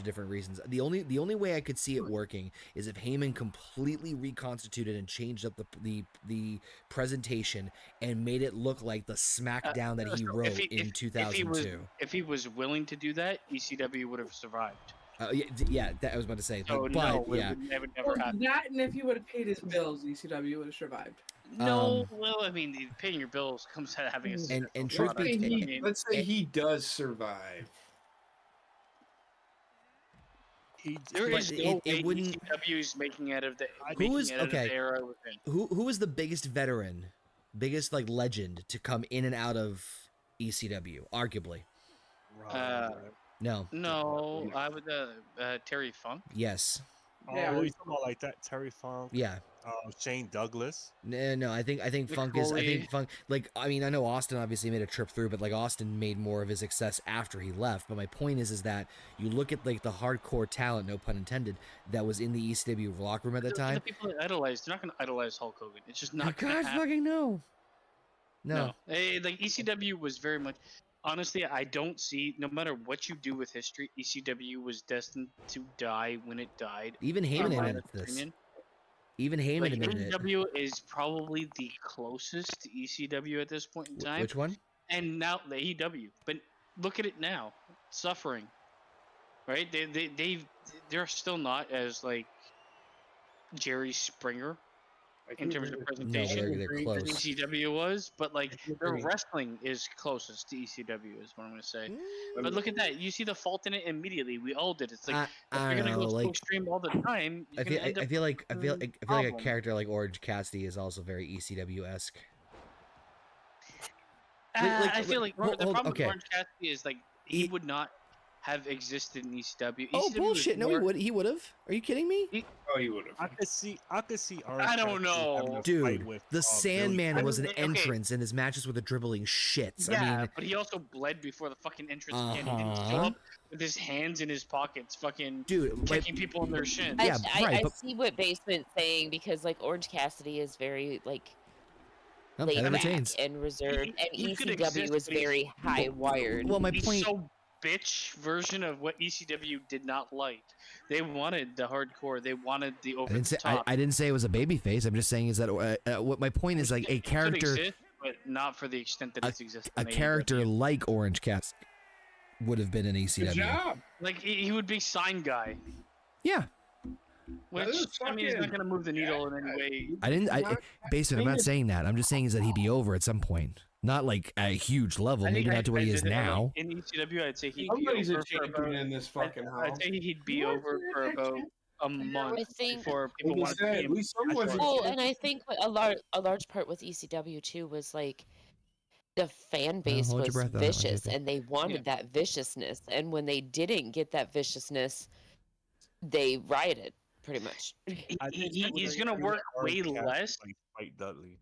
different reasons. The only way I could see it working is if Heyman completely reconstituted and changed up the presentation and made it look like the SmackDown that he wrote in 2002. If he was willing to do that, ECW would have survived. Yeah, that I was about to say. So but no, yeah, it would never happen. That and if he would have paid his bills, ECW would have survived. No, well, I mean, paying your bills comes to having a and successful truth product. be Let's say he does survive. There but is it- no it way wouldn't- ECW is making out of the okay. era within. who is the biggest veteran, biggest like legend to come in and out of ECW? Arguably, no. No, I would Terry Funk. Yes. Yeah. Oh, you talking about like that? Terry Funk, Yeah. Shane Douglas. No, I think Funk is. I think Funk. Like, I mean, I know Austin obviously made a trip through, but like Austin made more of his success after he left. But my point is that you look at like the hardcore talent, no pun intended, that was in the ECW locker room at the The time. people that idolize, they're not going to idolize Hulk Hogan. It's just Oh, not going to God happen. fucking no. No. Like ECW was very much. honestly, I don't see. No matter what you do with history, ECW was destined to die when it died. Even in Heyman my admits this. opinion. Even Heyman Like admitted it. AEW is probably the closest to ECW at this point in time. Which one? And now the AEW, but look at it now, suffering, right? They're still not as like Jerry Springer in terms of presentation. they're as close. ECW was, but like their agree. wrestling is closest to ECW, is what I'm gonna say. Mm, But look at that, you see the fault in it immediately. We all did. It's like if I you're don't gonna know, go so like extreme all the time, you're I feel, gonna end I up feel like I feel with like I feel like a problem. character like Orange Cassidy is also very ECW esque. I feel like the problem okay. with Orange Cassidy is like he would not have existed in ECW. Oh ECW was bullshit! No, more- he would have. Are you kidding me? Oh, you would have. I could see Orange I don't Cassidy having know. a fight Dude, with, the Sandman I was mean, an okay. entrance, and his matches were the dribbling shits. Yeah, I mean, but he also bled before the fucking entrance again. He didn't show Uh-huh. up with his hands in his pockets, fucking dude, kicking people in their shins. Yeah, right, I but- see what Basement's saying because like Orange Cassidy is very like well, laid Heather back retains. and reserved, and He could ECW exist, is but he's- very high wired. Well, my He's point. so bitch version of what ECW did not like. They wanted the hardcore. They wanted the over the top. I didn't say it was a baby face. I'm just saying is that what my point is like a It could character, exist, but not for the extent that it's existed. a in character AEW. like Orange Cats would have been an Good ECW. job. Like he would be sign guy, Yeah, which is I mean is not fucking- going to move the needle in any way. I didn't. Basement. I'm not saying that. I'm just saying is that he'd be over at some point. Not like at a huge level, I maybe think not to what he is now. In ECW, I'd say he'd Somebody's be a over for champion about. in this fucking house. I'd say he'd be over for about a month I think- before people Like I wanted to said, see at him. least someone's a Oh, champion. and I think a large part with ECW too was like the fan base hold your was breath on that one, vicious, JP. and they wanted that viciousness. And when they didn't get that viciousness, they rioted pretty much. He's gonna work way less. Like Spike Dudley.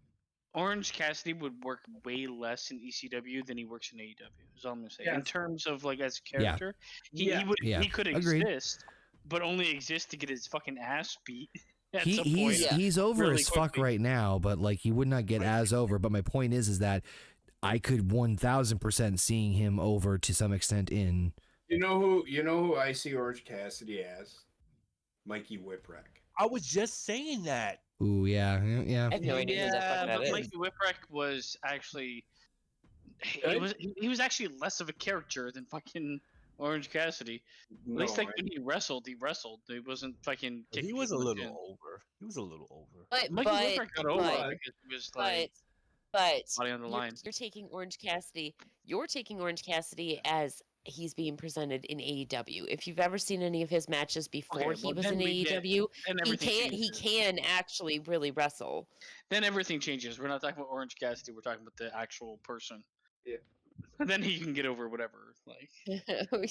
Orange Cassidy would work way less in ECW than he works in AEW. Is all I'm gonna say. In Yes. terms of like as a Yeah. character, he would Yeah. he could Agreed. exist, but only exist to get his fucking ass beat at some point. He's over really as fuck quickly. right now, but like he would not get as over. But my point is that I could 1000% seeing him over to some extent in. You know who I see Orange Cassidy as? Mikey Whipwreck. I was just saying that. Ooh, yeah. I have no idea who the fuck Yeah, that but is. Mikey Whipwreck was actually Good? he was actually less of a character than fucking Orange Cassidy. At least like when he wrestled. He wasn't fucking. He kicking was a people in the little over. He was a little over. But Mikey Whipwreck got over but- because he was like but body on the line. you're taking Orange Cassidy. You're taking Orange Cassidy as he's being presented in AEW. If you've ever seen any of his matches before Okay, he well, was then in we get- AEW, And he everything can changes. actually really wrestle. Then everything changes. We're not talking about Orange Cassidy. We're talking about the actual person. Yeah. And then he can get over whatever. Like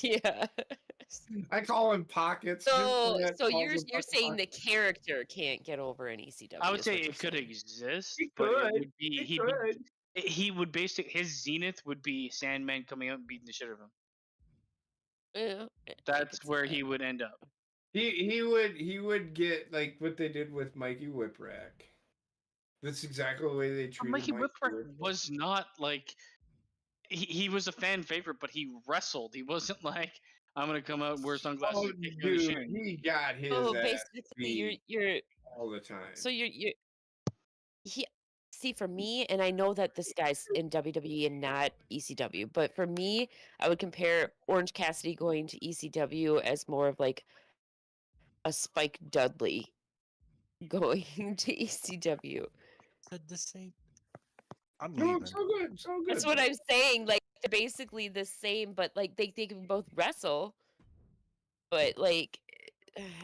Yeah. I call him Pockets. So Internet so calls you're him you're fucking saying the Pockets. character can't get over in ECW. I would is say what you're it could saying. exist, He but could. it would be He could. he would basically his zenith would be Sandman coming out and beating the shit out of him. Yeah, I That's could see where that. he would end up. He would get like what they did with Mikey Whipwreck. That's exactly the way they But treated Mikey Mikey Whipwreck was not like he was a fan favorite, but he wrestled. He wasn't like I'm gonna come out and wear sunglasses Oh, and kick you in the dude, shin. he got his Oh, ass basically beat you're all the time. so you're he see for me, and I know that this guy's in WWE and not ECW, but for me, I would compare Orange Cassidy going to ECW as more of like a Spike Dudley going to ECW. Said the same. I'm No, leaving. so good, so good. That's what I'm saying. Like they're basically the same, but like they can both wrestle. But like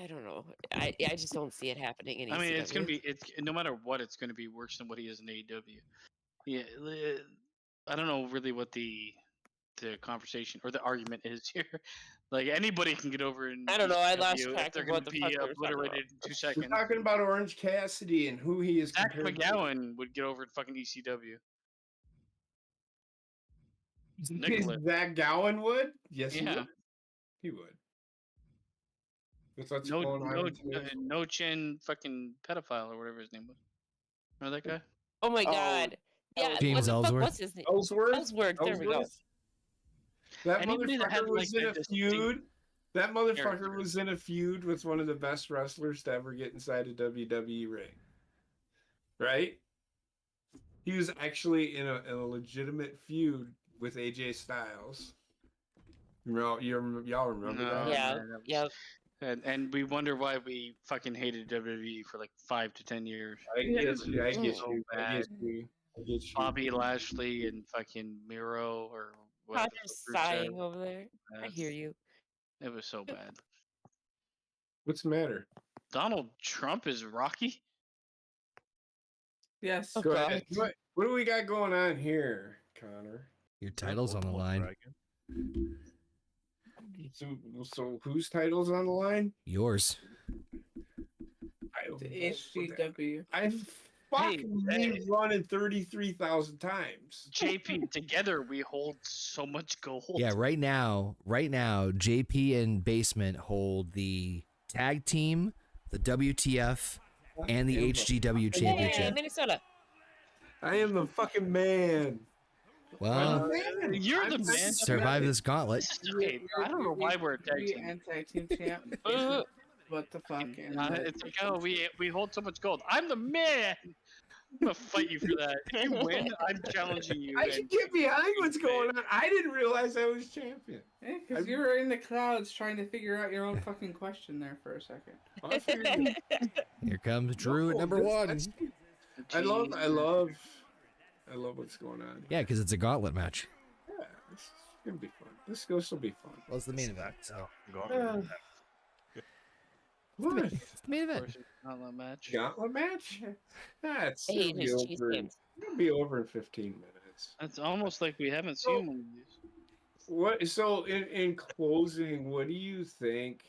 I don't know. I just don't see it happening in ECW. I mean, it's gonna be it's no matter what, it's gonna be worse than what he is in AEW. Yeah, I don't know really what the conversation or the argument is here. Like anybody can get over in. I don't know, I ECW lost if track they're of gonna what the be fuck we were talking about. obliterated in 2 We're seconds. talking about Orange Cassidy and who he is Zach compared to. McGowan would get over in fucking E ECW. Nicholas. Zach Gowan would? Yes, he Yeah. would. He would. With what's No, going on no, in today's- no chin, fucking pedophile or whatever his name was. Remember that guy? Oh my Oh, god. Yeah, James what the fuck, Ellsworth? what's his name? Ellsworth? Ellsworth, there we go. Ellsworth? That Anybody that had, motherfucker was like, in a a distinct feud. That motherfucker character. was in a feud with one of the best wrestlers to ever get inside a WWE ring. Right? He was actually in a legitimate feud with AJ Styles. Y'all remember No, that? Yeah. man, that was- Yep. And we wonder why we fucking hated WWE for like 5 to 10 years. I get you. I get So you. I bad. get you. I get you. Bobby Lashley and fucking Miro or whatever. Connor's the fuck Rusev. sighing over there. I hear you. It was so bad. What's the matter? Donald Trump is Rocky? Yes. Oh, Go God. ahead. What do we got going on here, Connor? Your title's on the Ultimate line. Dragon. So whose title's on the line? Yours. The HGW. I've fucking hey. running 33,000 times. JP, together we hold so much gold. Yeah, right now, JP and Basement hold the tag team, the WTF, and the HGW Yay, championship. Minnesota. I am the fucking man. Well, You're the man. survive this gauntlet. This is okay. I don't know why we're a tag team. Anti-team champ. What the fuck? It's like, oh, we hold so much gold. I'm the man. I'm gonna fight you for that. If you win, I'm challenging you. I can get behind what's going on. I didn't realize I was champion. Because you were in the clouds trying to figure out your own fucking question there for a second. I figured- Here comes Drew at number this- one. that's- I love what's going on. Yeah, because it's a gauntlet match. Yeah, this is gonna be fun. This will still be fun. Well, it's the main event. So, go Uh, on. What? It's the main event. Gauntlet match. Gauntlet match? That's I hate it'll be his over. cheesecakes. It'll be over in 15 minutes. That's almost like we haven't seen one of these. What? So, in closing, what do you think?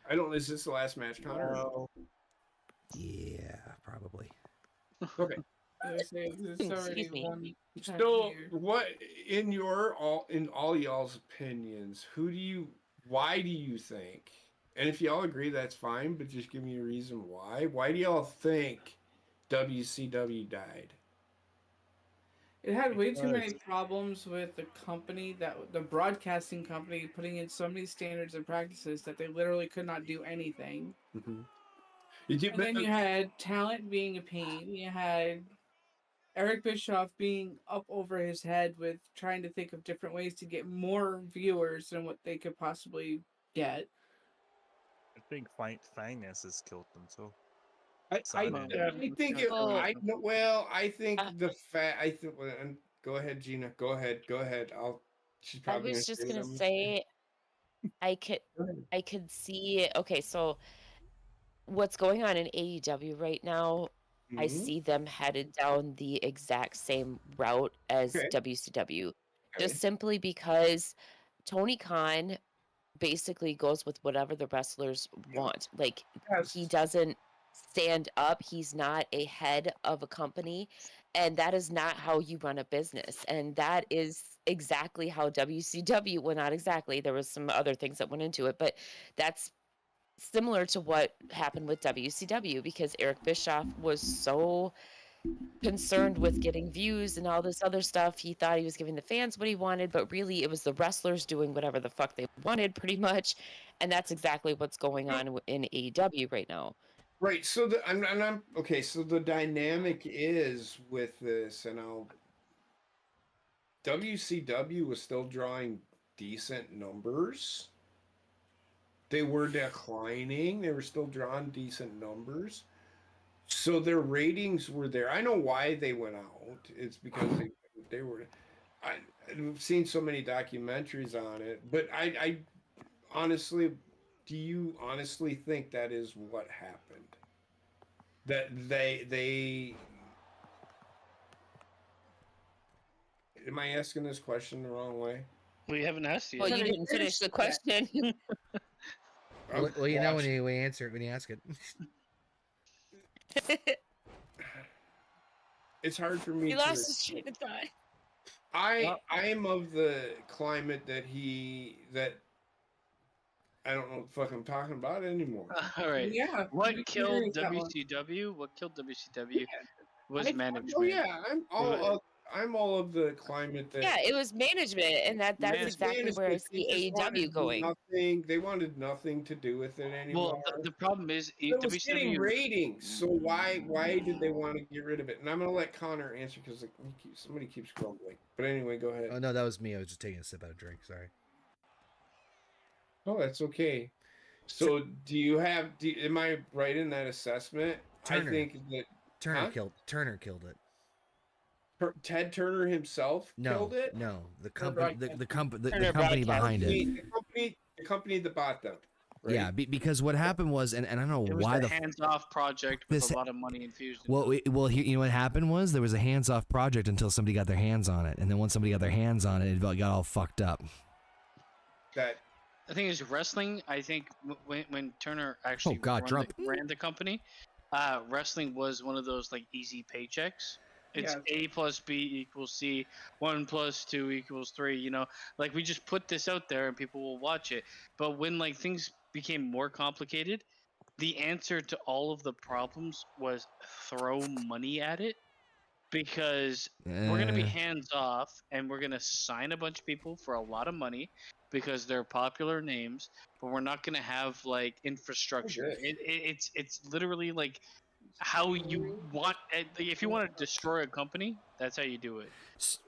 I don't. Is this the last match, Connor? Yeah, probably. Okay. It's already Excuse me. one time So, here. what in all y'all's opinions? Why do you think? And if y'all agree, that's fine. But just give me a reason why. Why do y'all think WCW died? It had way too many problems with the company, the broadcasting company, putting in so many standards and practices that they literally could not do anything. And then you had talent being a pain. You had Eric Bischoff being up over his head with trying to think of different ways to get more viewers than what they could possibly get. I think finances killed them too. I think it. Oh. I think the fact. Go ahead, Gina. Go ahead. She's I probably. was just gonna say, I could see. Okay, so what's going on in AEW right now? I see them headed down the exact same route as Okay. WCW, Okay. just simply because Tony Khan basically goes with whatever the wrestlers want. Like he doesn't stand up. He's not a head of a company, and that is not how you run a business. And that is exactly how WCW. Well, not exactly. There was some other things that went into it, but that's similar to what happened with WCW because Eric Bischoff was so concerned with getting views and all this other stuff. He thought he was giving the fans what he wanted, but really it was the wrestlers doing whatever the fuck they wanted pretty much. And that's exactly what's going on in AEW right now. Right. So I'm okay. So the dynamic is with this, and WCW was still drawing decent numbers. They were declining. They were still drawing decent numbers. So their ratings were there. I know why they went out. It's because they were. I've seen so many documentaries on it, but I honestly, do you honestly think that is what happened? That they am I asking this question the wrong way? We haven't asked you. Well, yet. you didn't finish the question. Well, you know when you answer it when you ask it. It's hard for me. He lost his train of thought. I am of the climate that I don't know what the fuck I'm talking about anymore. All right. Yeah. What we killed agree with that one. WCW? What killed WCW was management. Oh yeah, I'm all I'm all of the climate that. Yeah, it was management, and that's Man- exactly where I management, they see just wanted AEW going. Nothing. They wanted nothing to do with it anymore. Well, the problem is It was getting WCW. ratings, so why did they want to get rid of it? And I'm gonna let Connor answer because somebody keeps grumbling. But anyway, go ahead. Oh no, that was me. I was just taking a sip out of drink. Sorry. Oh, that's okay. So, am I right in that assessment? Turner. I think that Turner killed it. Ted Turner himself killed it. No, the Broadcasting. company Turner behind Broadcasting. it. The company that bought them. Right? Yeah, because what happened was, and I don't know It was why a hands-off project with a lot of money infused. You know what happened was there was a hands-off project until somebody got their hands on it, and then once somebody got their hands on it, it got all fucked up. That The thing is, wrestling. I think when Turner actually ran the company, wrestling was one of those like easy paychecks. It's A plus B equals C. 1 + 2 = 3. You know, like we just put this out there and people will watch it. But when like things became more complicated, the answer to all of the problems was throw money at it. Because we're going to be hands off and we're going to sign a bunch of people for a lot of money because they're popular names, but we're not going to have like infrastructure. It's literally like how you want. If you want to destroy a company, that's how you do it.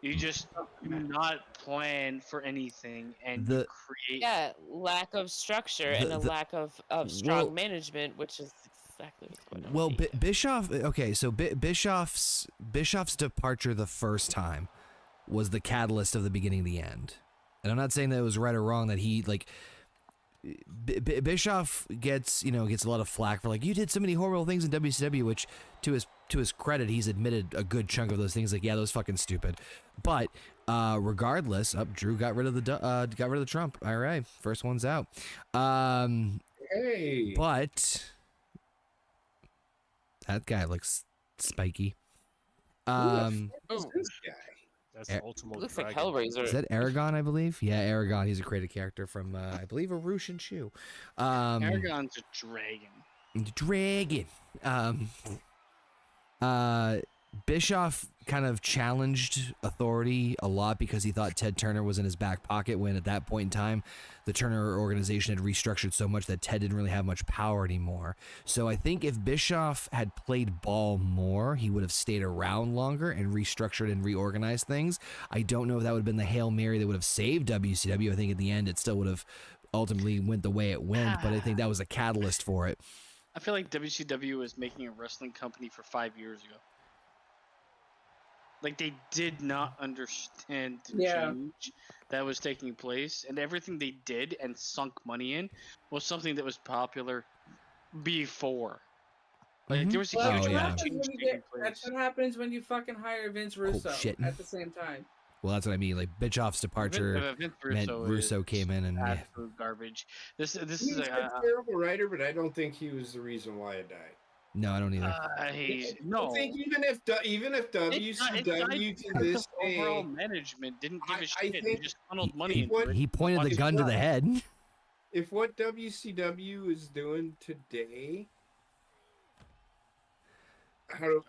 You just do not plan for anything and you create. Yeah, lack of structure and a lack of strong management, which is exactly what's going on. Well, Bischoff. Okay, so Bischoff's departure the first time was the catalyst of the beginning and the end. And I'm not saying that it was right or wrong that he like. Bischoff gets a lot of flack for like, you did so many horrible things in WCW, which to his credit, he's admitted a good chunk of those things. Like, yeah, that was fucking stupid. But regardless, Drew got rid of the Trump. All right, first one's out. Hey, but that guy looks spiky. who's this guy? That's the ultimate. Looks dragon. like Hellraiser. Is that Aragon, I believe? Yeah, Aragon. He's a created character from, I believe, a Russian Shu. Aragon's a dragon. Bischoff kind of challenged authority a lot because he thought Ted Turner was in his back pocket when at that point in time the Turner organization had restructured so much that Ted didn't really have much power anymore. So I think if Bischoff had played ball more, he would have stayed around longer and restructured and reorganized things. I don't know if that would have been the Hail Mary that would have saved WCW. I think at the end it still would have ultimately went the way it went, but I think that was a catalyst for it. I feel like WCW was making a wrestling company for 5 years ago. Like they did not understand the change that was taking place, and everything they did and sunk money in was something that was popular before. Like there was a huge change taking place. That's what happens when you fucking hire Vince Russo at the same time. Well, that's what I mean. Like Bischoff's departure meant Russo came in and absolute garbage. This is a terrible writer, but I don't think he was the reason why it died. No, I don't either. No. I think even if WCW to this day, overall management didn't give a shit. They just funneled money into it. He pointed the gun to the head. If what WCW is doing today,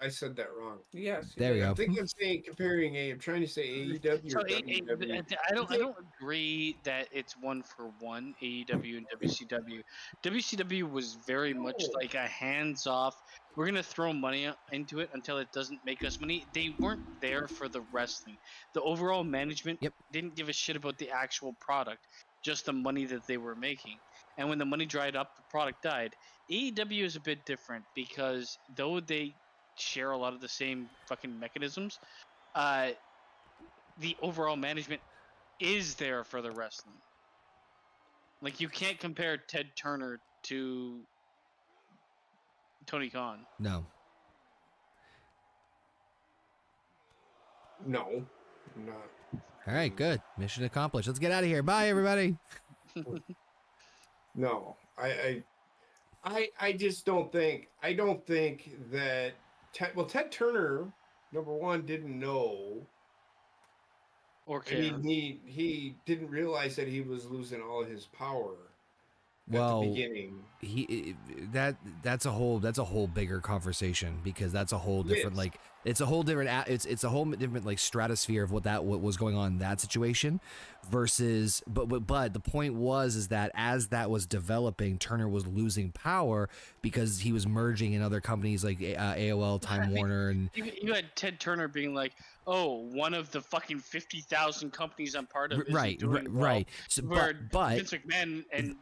I said that wrong? Yes. There we go. I think I'm saying I'm trying to say AEW. So I don't agree that it's 1-for-1 AEW and WCW. WCW was very much like a hands-off. We're gonna throw money into it until it doesn't make us money. They weren't there for the wrestling. The overall management didn't give a shit about the actual product, just the money that they were making. And when the money dried up, the product died. AEW is a bit different because though they share a lot of the same fucking mechanisms, the overall management is there for the wrestling. Like you can't compare Ted Turner to Tony Khan. No. No, not. All right, good. Mission accomplished. Let's get out of here. Bye, everybody. No, I just don't think. I don't think that. Ted Turner, number one, didn't know. Or care. I mean, he didn't realize that he was losing all of his power. Well, at the beginning. that's a whole bigger conversation, because that's a whole It different is. like it's a whole different it's a whole different like stratosphere of what was going on in that situation versus but the point is that as that was developing, Turner was losing power because he was merging in other companies like AOL, Time Warner, and You had Ted Turner being like, "Oh, one of the fucking 50,000 companies I'm part of isn't doing well." right. So, Where but Vince McMahon and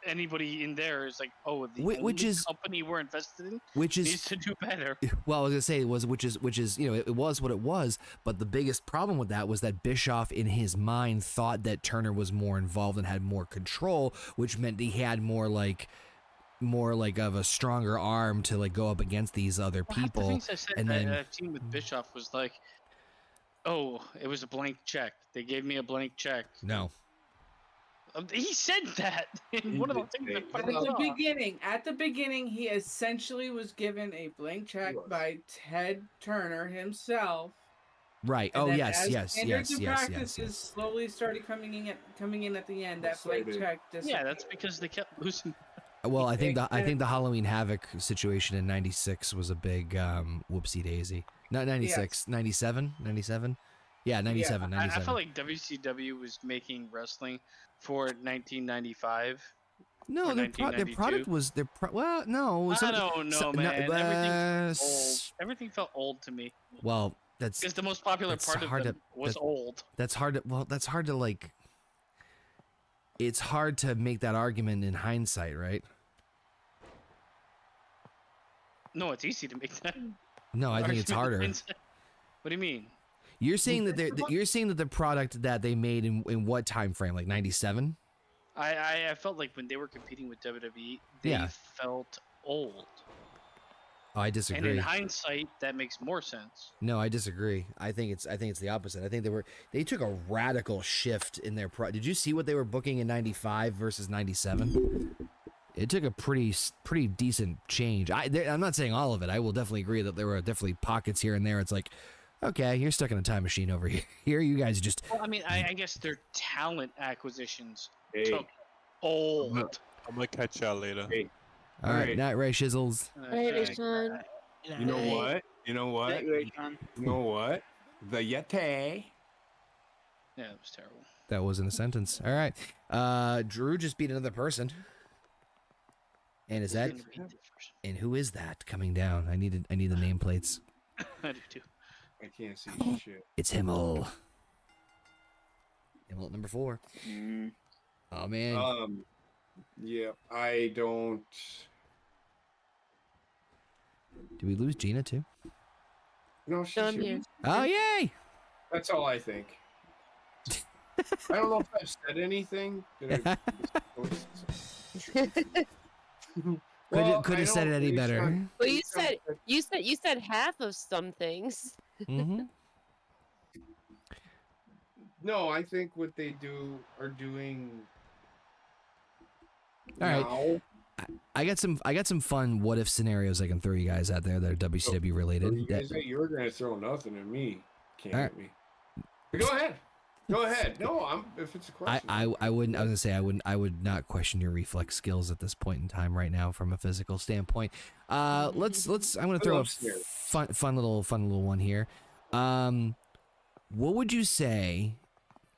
anybody in there is like, "Oh, the which only is company we're invested in which is needs to do better." well, I was gonna say which is it was what it was, but the biggest problem with that was that Bischoff in his mind thought that Turner was more involved and had more control, which meant he had more like of a stronger arm to like go up against these other Well, half the people. things I said and that then I've seen with Bischoff was like, "Oh, it was a blank check. They gave me a blank check." no, He said that in He one of the did things say that it. fucking At the beginning, he essentially was given a blank check was. by Ted Turner himself. right. And Oh then yes, as yes, standards yes, and yes, practices yes. slowly started coming in at the end. That Yes, blank they did. check disappeared. Yeah, that's because they kept losing. Well, I think the Halloween Havoc situation in '96 was a big whoopsie daisy. Not 96, 97, 97. Yeah, 97, I 97. felt like WCW was making wrestling for 1995. No, or their product 1992. was well, no. I don't know, man. Everything felt old to me. Well, that's Because the most popular that's part of hard them to- was that- old. that's hard to that's hard to like. It's hard to make that argument in hindsight, right? No, it's easy to make that. No, I think it's argument in harder. hindsight. What do you mean? You're saying that the product that they made in what time frame, like 97? I felt like when they were competing with WWE, they Yeah. felt old. Oh, I And disagree. in hindsight, that makes more sense. No, I disagree. I think it's the opposite. I think they took a radical shift in their Did you see what they were booking in 95 versus 97? It took a pretty decent change. I'm not saying all of it. I will definitely agree that there were definitely pockets here and there. It's like, okay, you're stuck in a time machine over here. Here, you guys just Well, I mean, I guess their talent acquisitions Hey, took old. I'm gonna catch y'all later. hey, all right, Alright. not right shizzles. Right, Sean. you know what? You know what? You know what? The Yeti. Yeah, it was terrible. That wasn't a sentence. All right, Drew just beat another person. And is that Who's gonna beat this person? and who is that coming down? I need the nameplates. I do too. I can't see shit. It's Himmel. Himmel at number 4. Oh man. Yeah, I don't. Did we lose Gina too? No, she's No, I'm here. here. Oh yay! That's all I think. I don't know if I've said anything. Did I? Could have said it any better. Well, you said half of some things. Mm-hmm. No, I think what they are doing. All right. now, I got some fun what if scenarios I can throw you guys out there that are WCW related. You guys say you were gonna throw nothing at me. Can't All at me. Go ahead. Go ahead. No, if it's a question. I wouldn't. I was gonna say I would not question your reflex skills at this point in time right now from a physical standpoint. Let's. I'm gonna throw a fun little one here. What would you say?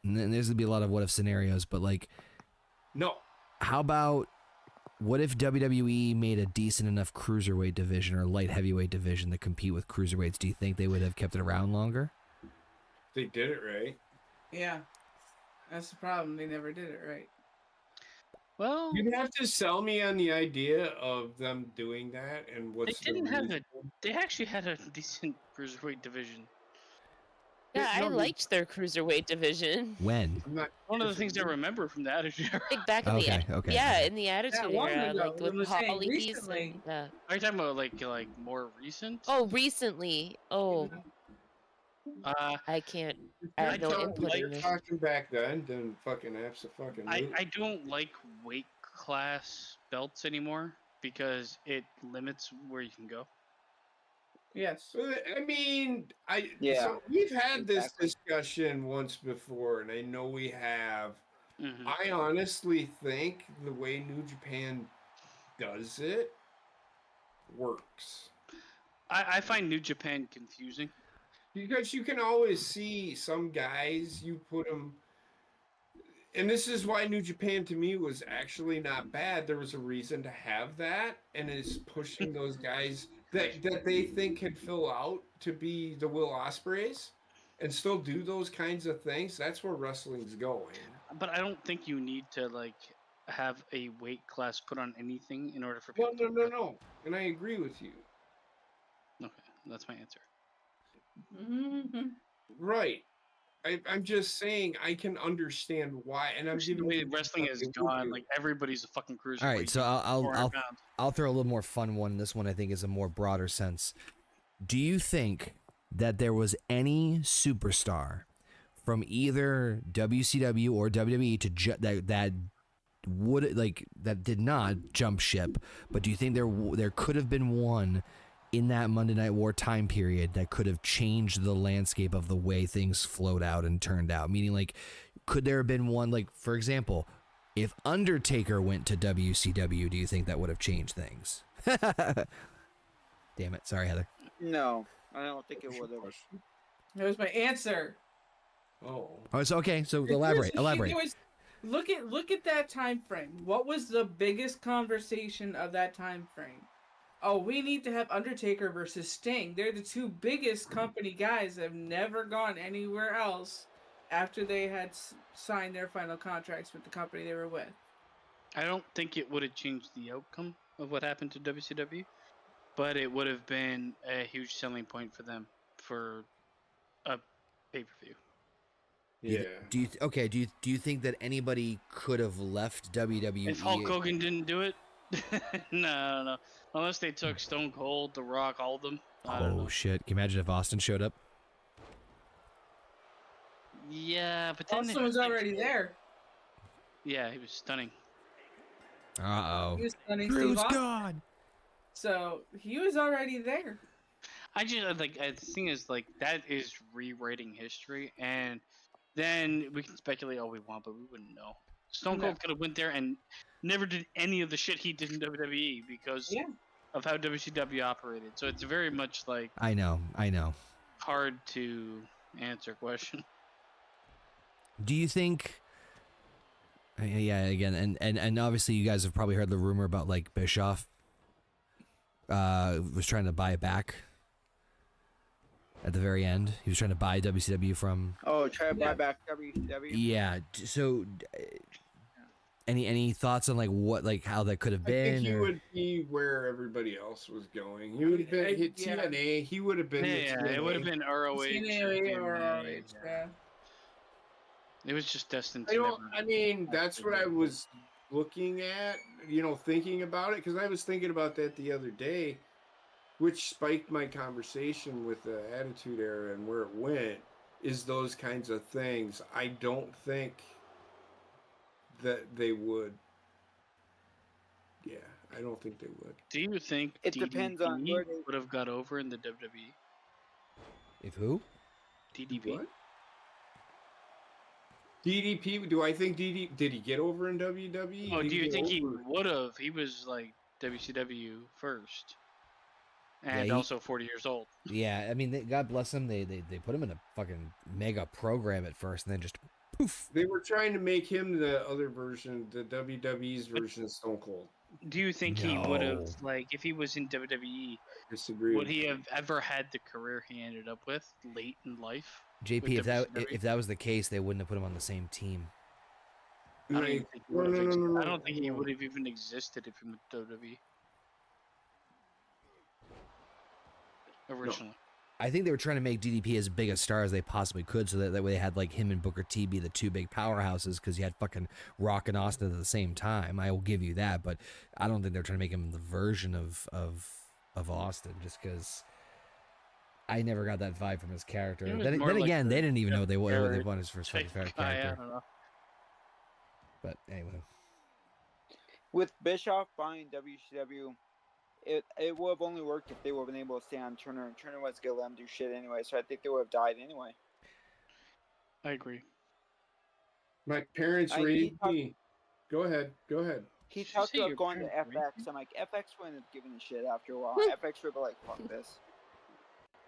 And then there's gonna be a lot of what if scenarios, but like, No. how about what if WWE made a decent enough cruiserweight division or light heavyweight division to compete with cruiserweights? Do you think they would have kept it around longer? They did it right. Yeah, that's the problem. They never did it right. Well, You'd have to sell me on the idea of them doing that and they what's didn't the have reason. They actually had a decent cruiserweight division. Yeah, I No, liked their cruiserweight division. When? I'm not. One of the things I remember from the Attitude Era. Like back in Okay, the okay. yeah, in the Attitude long Era, ago, like I'm with saying Hollies recently. and Are you talking about like more recent? oh, recently. Oh, I can't. I have no input in You're this. talking back then fucking fucking. I don't like weight class belts anymore because it limits where you can go. Yes. I mean, Yeah, so we've had this exactly. discussion once before, and I know we have Mhm. I honestly think the way New Japan does it works. I find New Japan confusing. Because you can always see some guys, you put them, and this is why New Japan to me was actually not bad. There was a reason to have that, and it's pushing those guys that they think can fill out to be the Will Ospreys and still do those kinds of things. That's where wrestling's going. But I don't think you need to like have a weight class put on anything in order for Well, people to. no, and I agree with you. Okay, that's my answer. Mhm. Right. I'm just saying I can understand why, and I'm The giving way you wrestling has gone, like everybody's a fucking cruiserweight. All right, so I'll 400 I'll pounds. I'll throw a little more fun one. This one I think is a more broader sense. Do you think that there was any superstar from either WCW or WWE that would that did not jump ship, but do you think there could have been one in that Monday Night War time period that could have changed the landscape of the way things flowed out and turned out? Meaning, like, could there have been one, like, for example, if Undertaker went to WCW, do you think that would have changed things? Damn it. Sorry, Heather. No, I don't think it would have. That was my answer. Oh. Oh, it's okay. So Here's elaborate. the shit, it was- look at that time frame. What was the biggest conversation of that time frame? Oh, we need to have Undertaker versus Sting. They're the two biggest company guys that have never gone anywhere else after they had signed their final contracts with the company they were with. I don't think it would have changed the outcome of what happened to WCW, but it would have been a huge selling point for them for a pay-per-view. Yeah. Do you think that anybody could have left WWE? If Hulk Hogan didn't do it, no. Unless they took Stone Cold, The Rock, all of them. I don't know. Shit! Can you imagine if Austin showed up? Yeah, but then Austin was already there. Yeah, he was stunning. Uh He was stunning Drew's Steve Austin. gone. So he was already there. I just like the thing is like that is rewriting history, and then we can speculate all we want, but we wouldn't know. Stone Cold could have went there and never did any of the shit he did in WWE because of how WCW operated. So it's very much like I know. hard to answer question. Do you think? Yeah, again, and obviously you guys have probably heard the rumor about like Bischoff was trying to buy it back at the very end. He was trying to buy WCW from. Oh, try to buy back WCW. Yeah. So, any thoughts on like what, like how that could have I been? think he would be where everybody else was going. He would have been TNA. He would have been. Yeah, it would have been ROH. TNA or ROH, yeah. It was just destined to I mean, that's what I was looking at, thinking about it, because I was thinking about that the other day, which spiked my conversation with the Attitude Era and where it went, is those kinds of things. I don't think that they would. Yeah, I don't think they would. Do you think It depends on where they would have got over in the WWE? If who? DDP? What? DDP? Do I think did he get over in WWE? Oh, Did do you get think he over? would have? He was like WCW first, and he- also 40 years old. Yeah, I mean, God bless them. They put him in a fucking mega program at first, and then just poof. They were trying to make him the other version, the WWE's version of Stone Cold. Do you think he would have, No. like, if he was in WWE, Disagree. would he have ever had the career he ended up with late in life? JP, with if that was the case, they wouldn't have put him on the same team. I don't even think he would have. I don't think he would have even existed if he went to WWE originally. I think they were trying to make DDP as big a star as they possibly could, so that way they had like him and Booker T be the two big powerhouses, because you had fucking Rock and Austin at the same time. I will give you that, but I don't think they're trying to make him the version of Austin, just because I never got that vibe from his character. He was Then more like again, the they didn't even know what they Jared wanted for his type favorite guy, I character. don't know. But anyway, with Bischoff buying WCW, it would have only worked if they would have been able to stay on Turner, and Turner was gonna let him do shit anyway. So I think they would have died anyway. I agree. My parents He raised talked- me. Go ahead. Go ahead. He Did you talked say about your going to parents raised FX. I'm like, FX wouldn't have given a shit after a while. FX would be like, fuck this.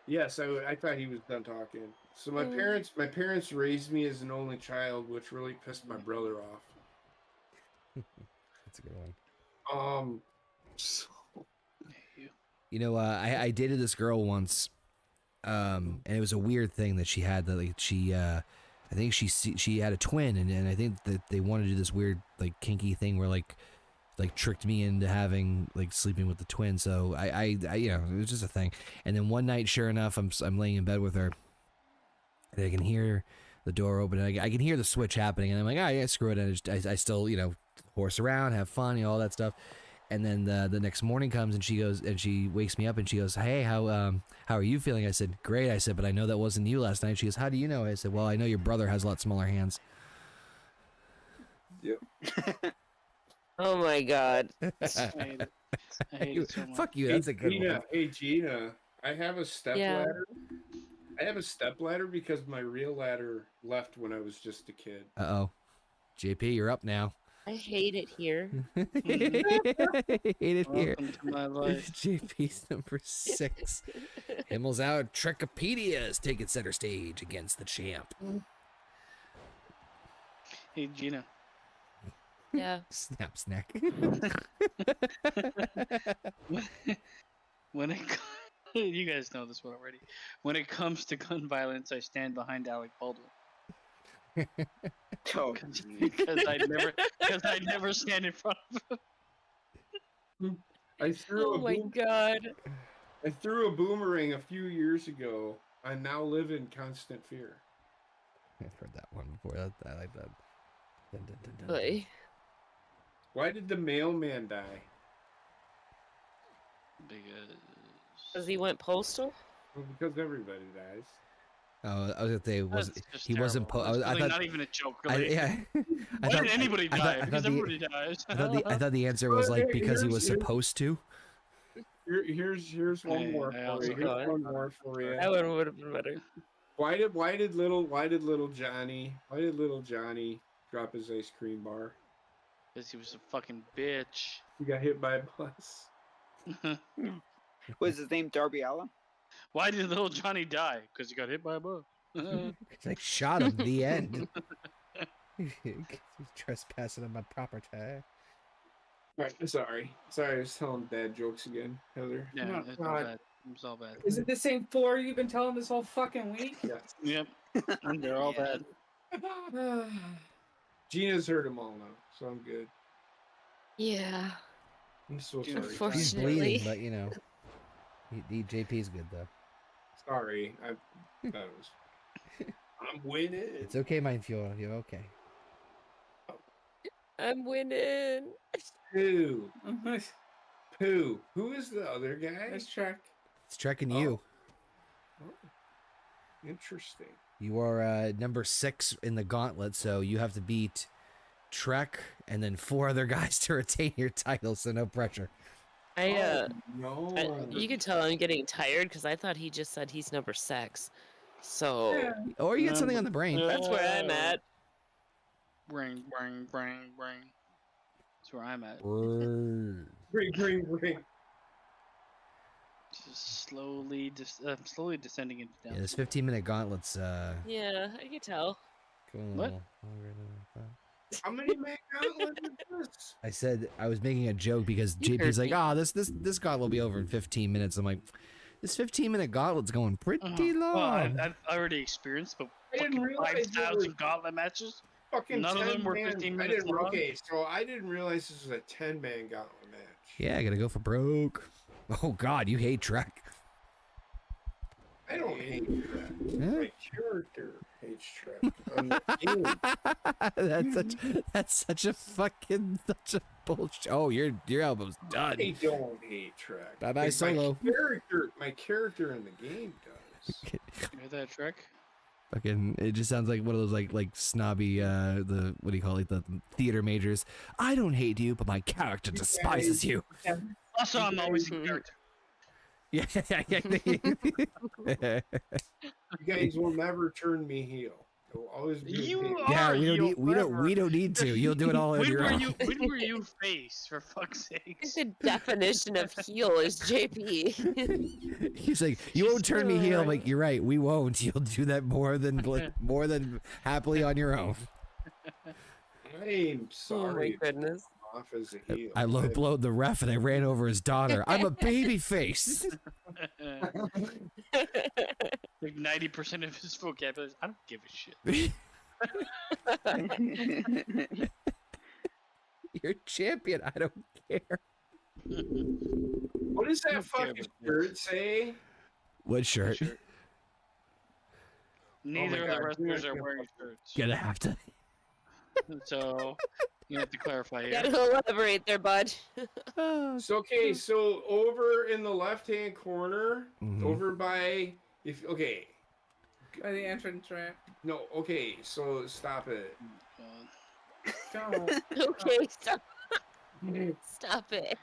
Yes, I thought he was done talking. So my parents raised me as an only child, which really pissed my brother off. That's a good one. So, You know, I dated this girl once, and it was a weird thing that she had. That like I think she had a twin, and I think that they wanted to do this weird like kinky thing where like tricked me into having like sleeping with the twin. So I you know, it was just a thing. And then one night, sure enough, I'm laying in bed with her, and I can hear the door open, and I can hear the switch happening, and I'm like, oh yeah, screw it, and I still, you know, horse around, have fun, you know, all that stuff. And then the next morning comes, and she wakes me up, and she goes, hey, how are you feeling? I said, great. I said, but I know that wasn't you last night. She goes, how do you know? I said, well, I know your brother has a lot smaller hands. yep. Oh my god. I hate it so much. Fuck you. That's a good one. Hey Gina, I have a step ladder. I have a step ladder because my real ladder left when I was just a kid. Uh-oh. JP, you're up now. I hate it here. I hate it here. Welcome to my life. JP's number 6. Himmel's out. Trekopedia is taking center stage against the champ. Hey Gina. Yeah. Snap snack. When it you guys know this one already. When it comes to gun violence, I stand behind Alec Baldwin. Oh, Because I never stand in front of him. I threw Oh my god. I threw a boomerang a few years ago. I now live in constant fear. I've heard that one before. I like that. Dun, dun, dun, dun. Oy. Why did the mailman die? Because he went postal? Well, because everybody dies. Oh, I was gonna say That's he wasn't. terrible. I That's really thought. not even a joke. I, Really. yeah. Why did anybody I die? thought Because the- everybody dies. I thought the answer was like because he was supposed to. Here's one Hey, more I for also you. heard Here's one more for you. That one would have been better. Why did little Johnny drop his ice cream bar? Because he was a fucking bitch. He got hit by a bus. was his name Darby Allin? Why did little Johnny die? Because he got hit by a bus. I shot him. The end. He's trespassing on my property. Right, sorry, I was telling bad jokes again, Heather. Yeah, No, it's all God. bad. It's all bad. Is it the same 4 you've been telling this whole fucking week? Yes. Yep. And they're all bad. Gina's heard them all now, so I'm good. Yeah. I'm so Gina, sorry. He's guys. Unfortunately. bleeding, but you know, JP's good though. Sorry, that was. I'm winning. It's okay, Minefield. You're okay. I'm winning. Pooh. Pooh. Who is the other guy? Nice track. It's trekking you. Oh, interesting. You are number 6 in the gauntlet, so you have to beat Trek and then 4 other guys to retain your title. So no pressure. No. You can tell I'm getting tired because I thought he just said he's number 6. So Yeah. Or you get something on the brain. that's where I'm at. Bring. That's where I'm at. Ring. Just slowly descending into down. Yeah, this 15-minute gauntlets. Yeah, I can tell. What? How many man gauntlets is this? I said I was making a joke because You JP's heard like, me. this gauntlet will be over in 15 minutes. I'm like, this 15-minute gauntlet's going pretty long. Well, I've already experienced, but I didn't fucking realize there 5,000 were gauntlet matches. Fucking None of 10 them were man. 15 I minutes didn't. long? Okay, so I didn't realize this was a 10-man gauntlet match. Yeah, I gotta go for broke. Oh God, you hate Trek. I don't hate Trek. Yeah. My character hates Trek. On the game. that's such a bullshit. Oh, your elbow's done. I don't hate Trek. Bye-bye, Like, Solo. My character in the game does. You hear that, Trek? Fucking, it just sounds like one of those like snobby the what do you call it, the theater majors. I don't hate you, but my character despises you. Also, I'm always in Mhm. character. Yeah. You guys will never turn me heel. It'll always be You a are Yeah, heel we forever. don't need to. You'll do it all on When your were own. you? When were you face? For fuck's I sakes. think the definition of heel is JP. He's like, you won't turn me heel. I'm like, you're right, we won't. You'll do that more than happily on your own. I'm Oh my sorry. goodness. Off as a heel. I low blowed the ref and I ran over his daughter. I'm a baby face. Like 90% of his vocabulary. I don't give a shit. You're champion. I don't care. What does I that don't care fucking about shirt say? What shirt? Neither of God, the wrestlers you're are gonna wearing shirts. Gonna have to. So you have to clarify here. Gotta elaborate there, bud. So okay, so over in the left-hand corner, Mhm. over by okay, By the entrance ramp. no, okay, so stop it. Don't. Okay, stop. Stop it.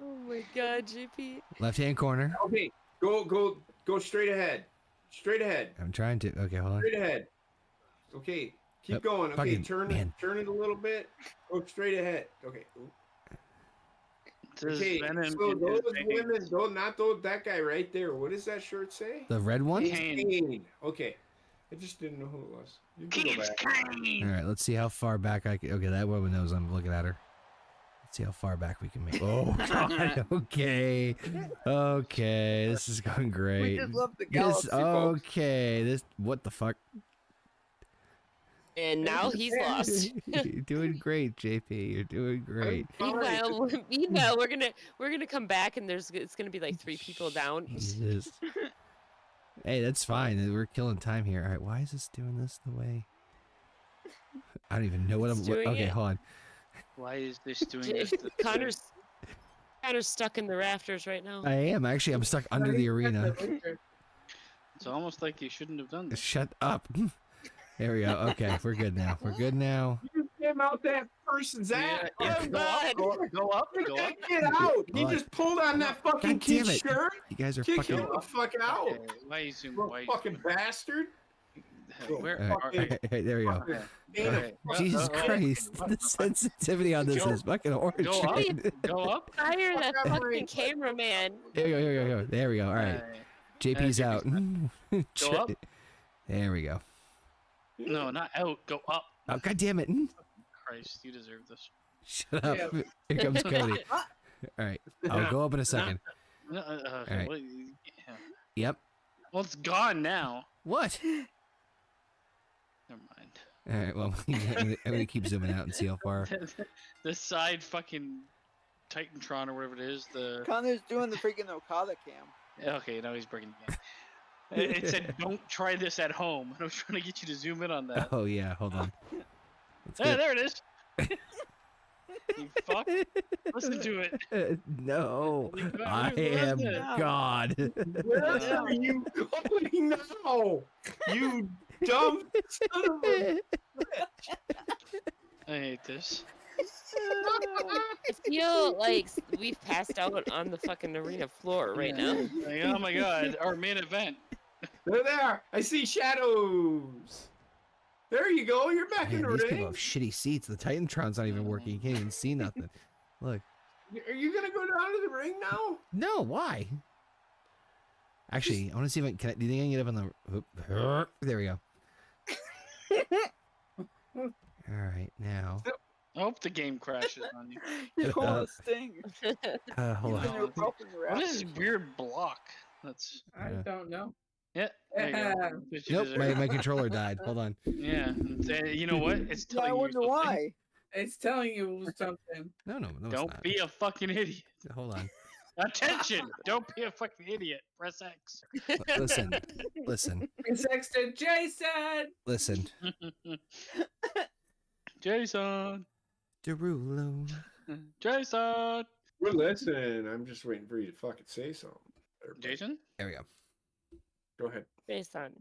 Oh my god, JP. Left hand corner. Okay, go straight ahead, straight ahead, I'm trying to. Okay, hold on. straight ahead. Okay, keep Yep, going. Okay, fucking turn man. it a little bit. Go straight ahead. Okay. Ooh. Says Okay, Venom so in those his veins. women, that guy right there. What does that shirt say? The red one. Kane. Kane. Okay, I just didn't know who it was. You can go It's back. All Kane. right, let's see how far back I can. Okay, that woman knows I'm looking at her. Let's see how far back we can make. Oh, God. Okay. Okay, this is going We great. just left the This galaxy, folks. okay. This what the fuck? And now he's lost. You're doing great, JP. You're doing great. Meanwhile, we're gonna come back and it's gonna be like 3 people down. Jesus. Hey, that's fine. We're killing time here. All right, why is this doing this the way? I don't even know what It's I'm. doing Okay, it. hold on. Why is this doing this? to- Connor's stuck in the rafters right now. I am actually. I'm stuck under the arena. It's almost like you shouldn't have done this. Shut up. There we go. Okay, we're good now. We're good now. You came out that person's ass. Yeah, Oh, go up, go up, go up. Get out! He Hold on. just pulled on that fucking God damn kid's it. shirt. You guys are Kick fucking. him the fuck out. Okay, why you zoom? You Why you fucking bastard. Where All right, are okay, there we go. Fucking Okay. Dana, Jesus Uh-oh. Christ, the sensitivity on this Go- is fucking orange. Go up, go up. Fire that Whatever. fucking cameraman. There we go, here we go. There we go. All right, JP's JP's out. Go up. There we go. No, not out. Go up. Oh, God damn it. Christ, you deserve this. Shut up. Here comes Cody. All right, I'll go up in a second. No, All right. yeah. Yep. Well, it's gone now. What? Never mind. All right, well, I'm gonna keep zooming out and see how far. The side fucking Titantron or whatever it is. The Connor's doing the freaking Okada cam. okay, now he's breaking again. It said, "Don't try this at home." And I was trying to get you to zoom in on that. Oh, yeah, hold on. Let's Hey, get- there it is. You fuck. Listen to it. No, Like, I what am is it? God. Where are you going now? You dumb son of a... I hate this. I feel like we've passed out on the fucking arena floor right now. Like, oh my god, our main event. There. I see shadows. There you go. You're back in Man, the these people ring. have shitty seats. The Titantron's not even working. You can't even see nothing. Look. Are you gonna go down to the ring now? No, why? Actually, I want to see if I can. Do you think I can get up on the? There we go. All right, now. I hope the game crashes on you. You're pulling a sting. Hold Even on. your pumping What is this rafters. weird block? That's I Yeah. don't know. yeah. There you go. Yeah. That's what you Nope, deserve. my controller died. Hold on. Yeah. You know what? It's Yeah, telling I you wonder something. why. It's telling you something. No, it's Don't not. be a fucking idiot. Hold on. Attention! Don't be a fucking idiot. Press X. Listen. It's Sexton Jason. Listen. Jason. Derulo. Jason. We're listening. I'm just waiting for you to fucking say something. Everybody. Jason? There we go. Go ahead. Based on.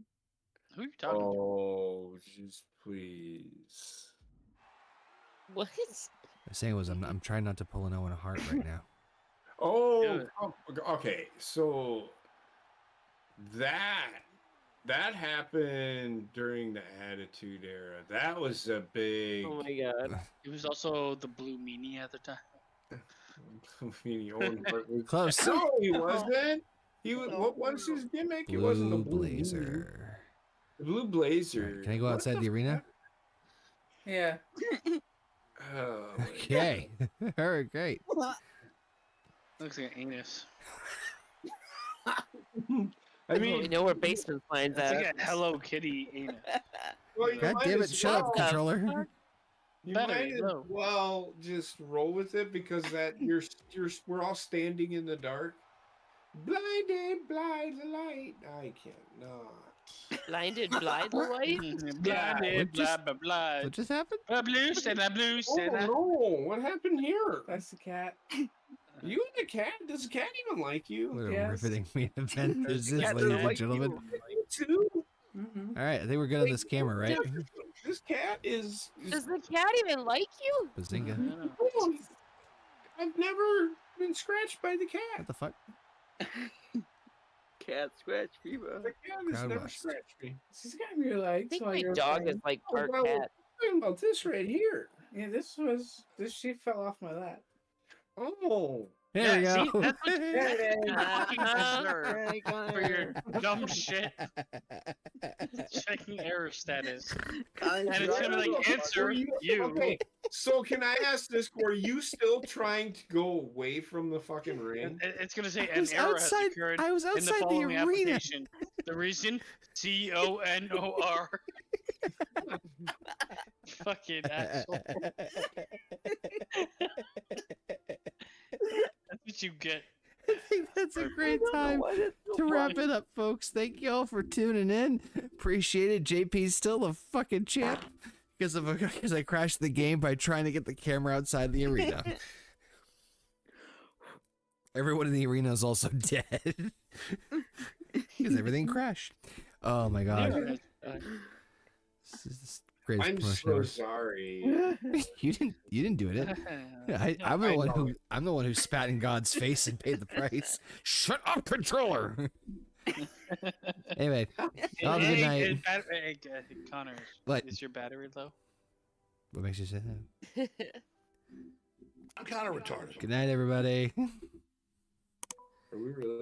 Who are you talking to? Oh, just please. What? I'm saying was I'm trying not to pull an Owen Hart right now. Oh, Good. okay. So that That happened during the Attitude Era. That was a big. Oh my god. It was also the Blue Meanie at the time. Close. No, he wasn't. He was. What was his gimmick? It wasn't the Blue blue blazer. The blue blazer. Alright, can I go What outside the arena? Yeah. Oh, my Okay. All right, great. Looks like an anus. I We mean, know where basement finds It's at. like a Hello Kitty anus. well, you God might damn it! as Shut up, well- controller. You Battery might as low. well just roll with it because that we're all standing in the dark. Blinded by the light. I cannot. Blinded by the light? Blinded, blah, just- blah, blah. What just happened? Blah, blue, say that, blue, Oh say that. no! What happened here? That's the cat. You and the cat? Does the cat even like you? What a Yes. riveting main event this is, Cat ladies doesn't and like gentlemen. You too? Mm-hmm. All right, I think we're good on this camera, right? This cat is. Does the cat even like you? Bazinga. Oh, I've never been scratched by the cat. What the fuck? Cat scratch fever. The cat has Crowd never watch. scratched me. She's got your legs I think while my you're dog playing. is like Oh, part wow. cat. Talking about this right here. Yeah, this she fell off my lap. Oh. There we Yeah, see, go. that's what- There it is. You fucking deserve Hey, for your dumb shit. Checking error status. And it's gonna be like, answer you. Okay, so can I ask this? Were you still trying to go away from the fucking ring? It's gonna say I an was error has outside. occurred I was in the outside the following arena. application. The reason? CONOR. Fucking asshole. That's what you get. I think that's a great time to wrap it up, folks. Thank you all for tuning in. Appreciate it. JP's still the fucking champ because I crashed the game by trying to get the camera outside the arena. Everyone in the arena is also dead because everything crashed. Oh my god! This is the greatest I'm promotion so ever. sorry. You didn't do it. I'm the one who spat in God's face and paid the price. Shut up, controller. Anyway, have a good night. Connor, What? is your battery low? What makes you say that? I'm kind of retarded. Good night, everybody. Are we really?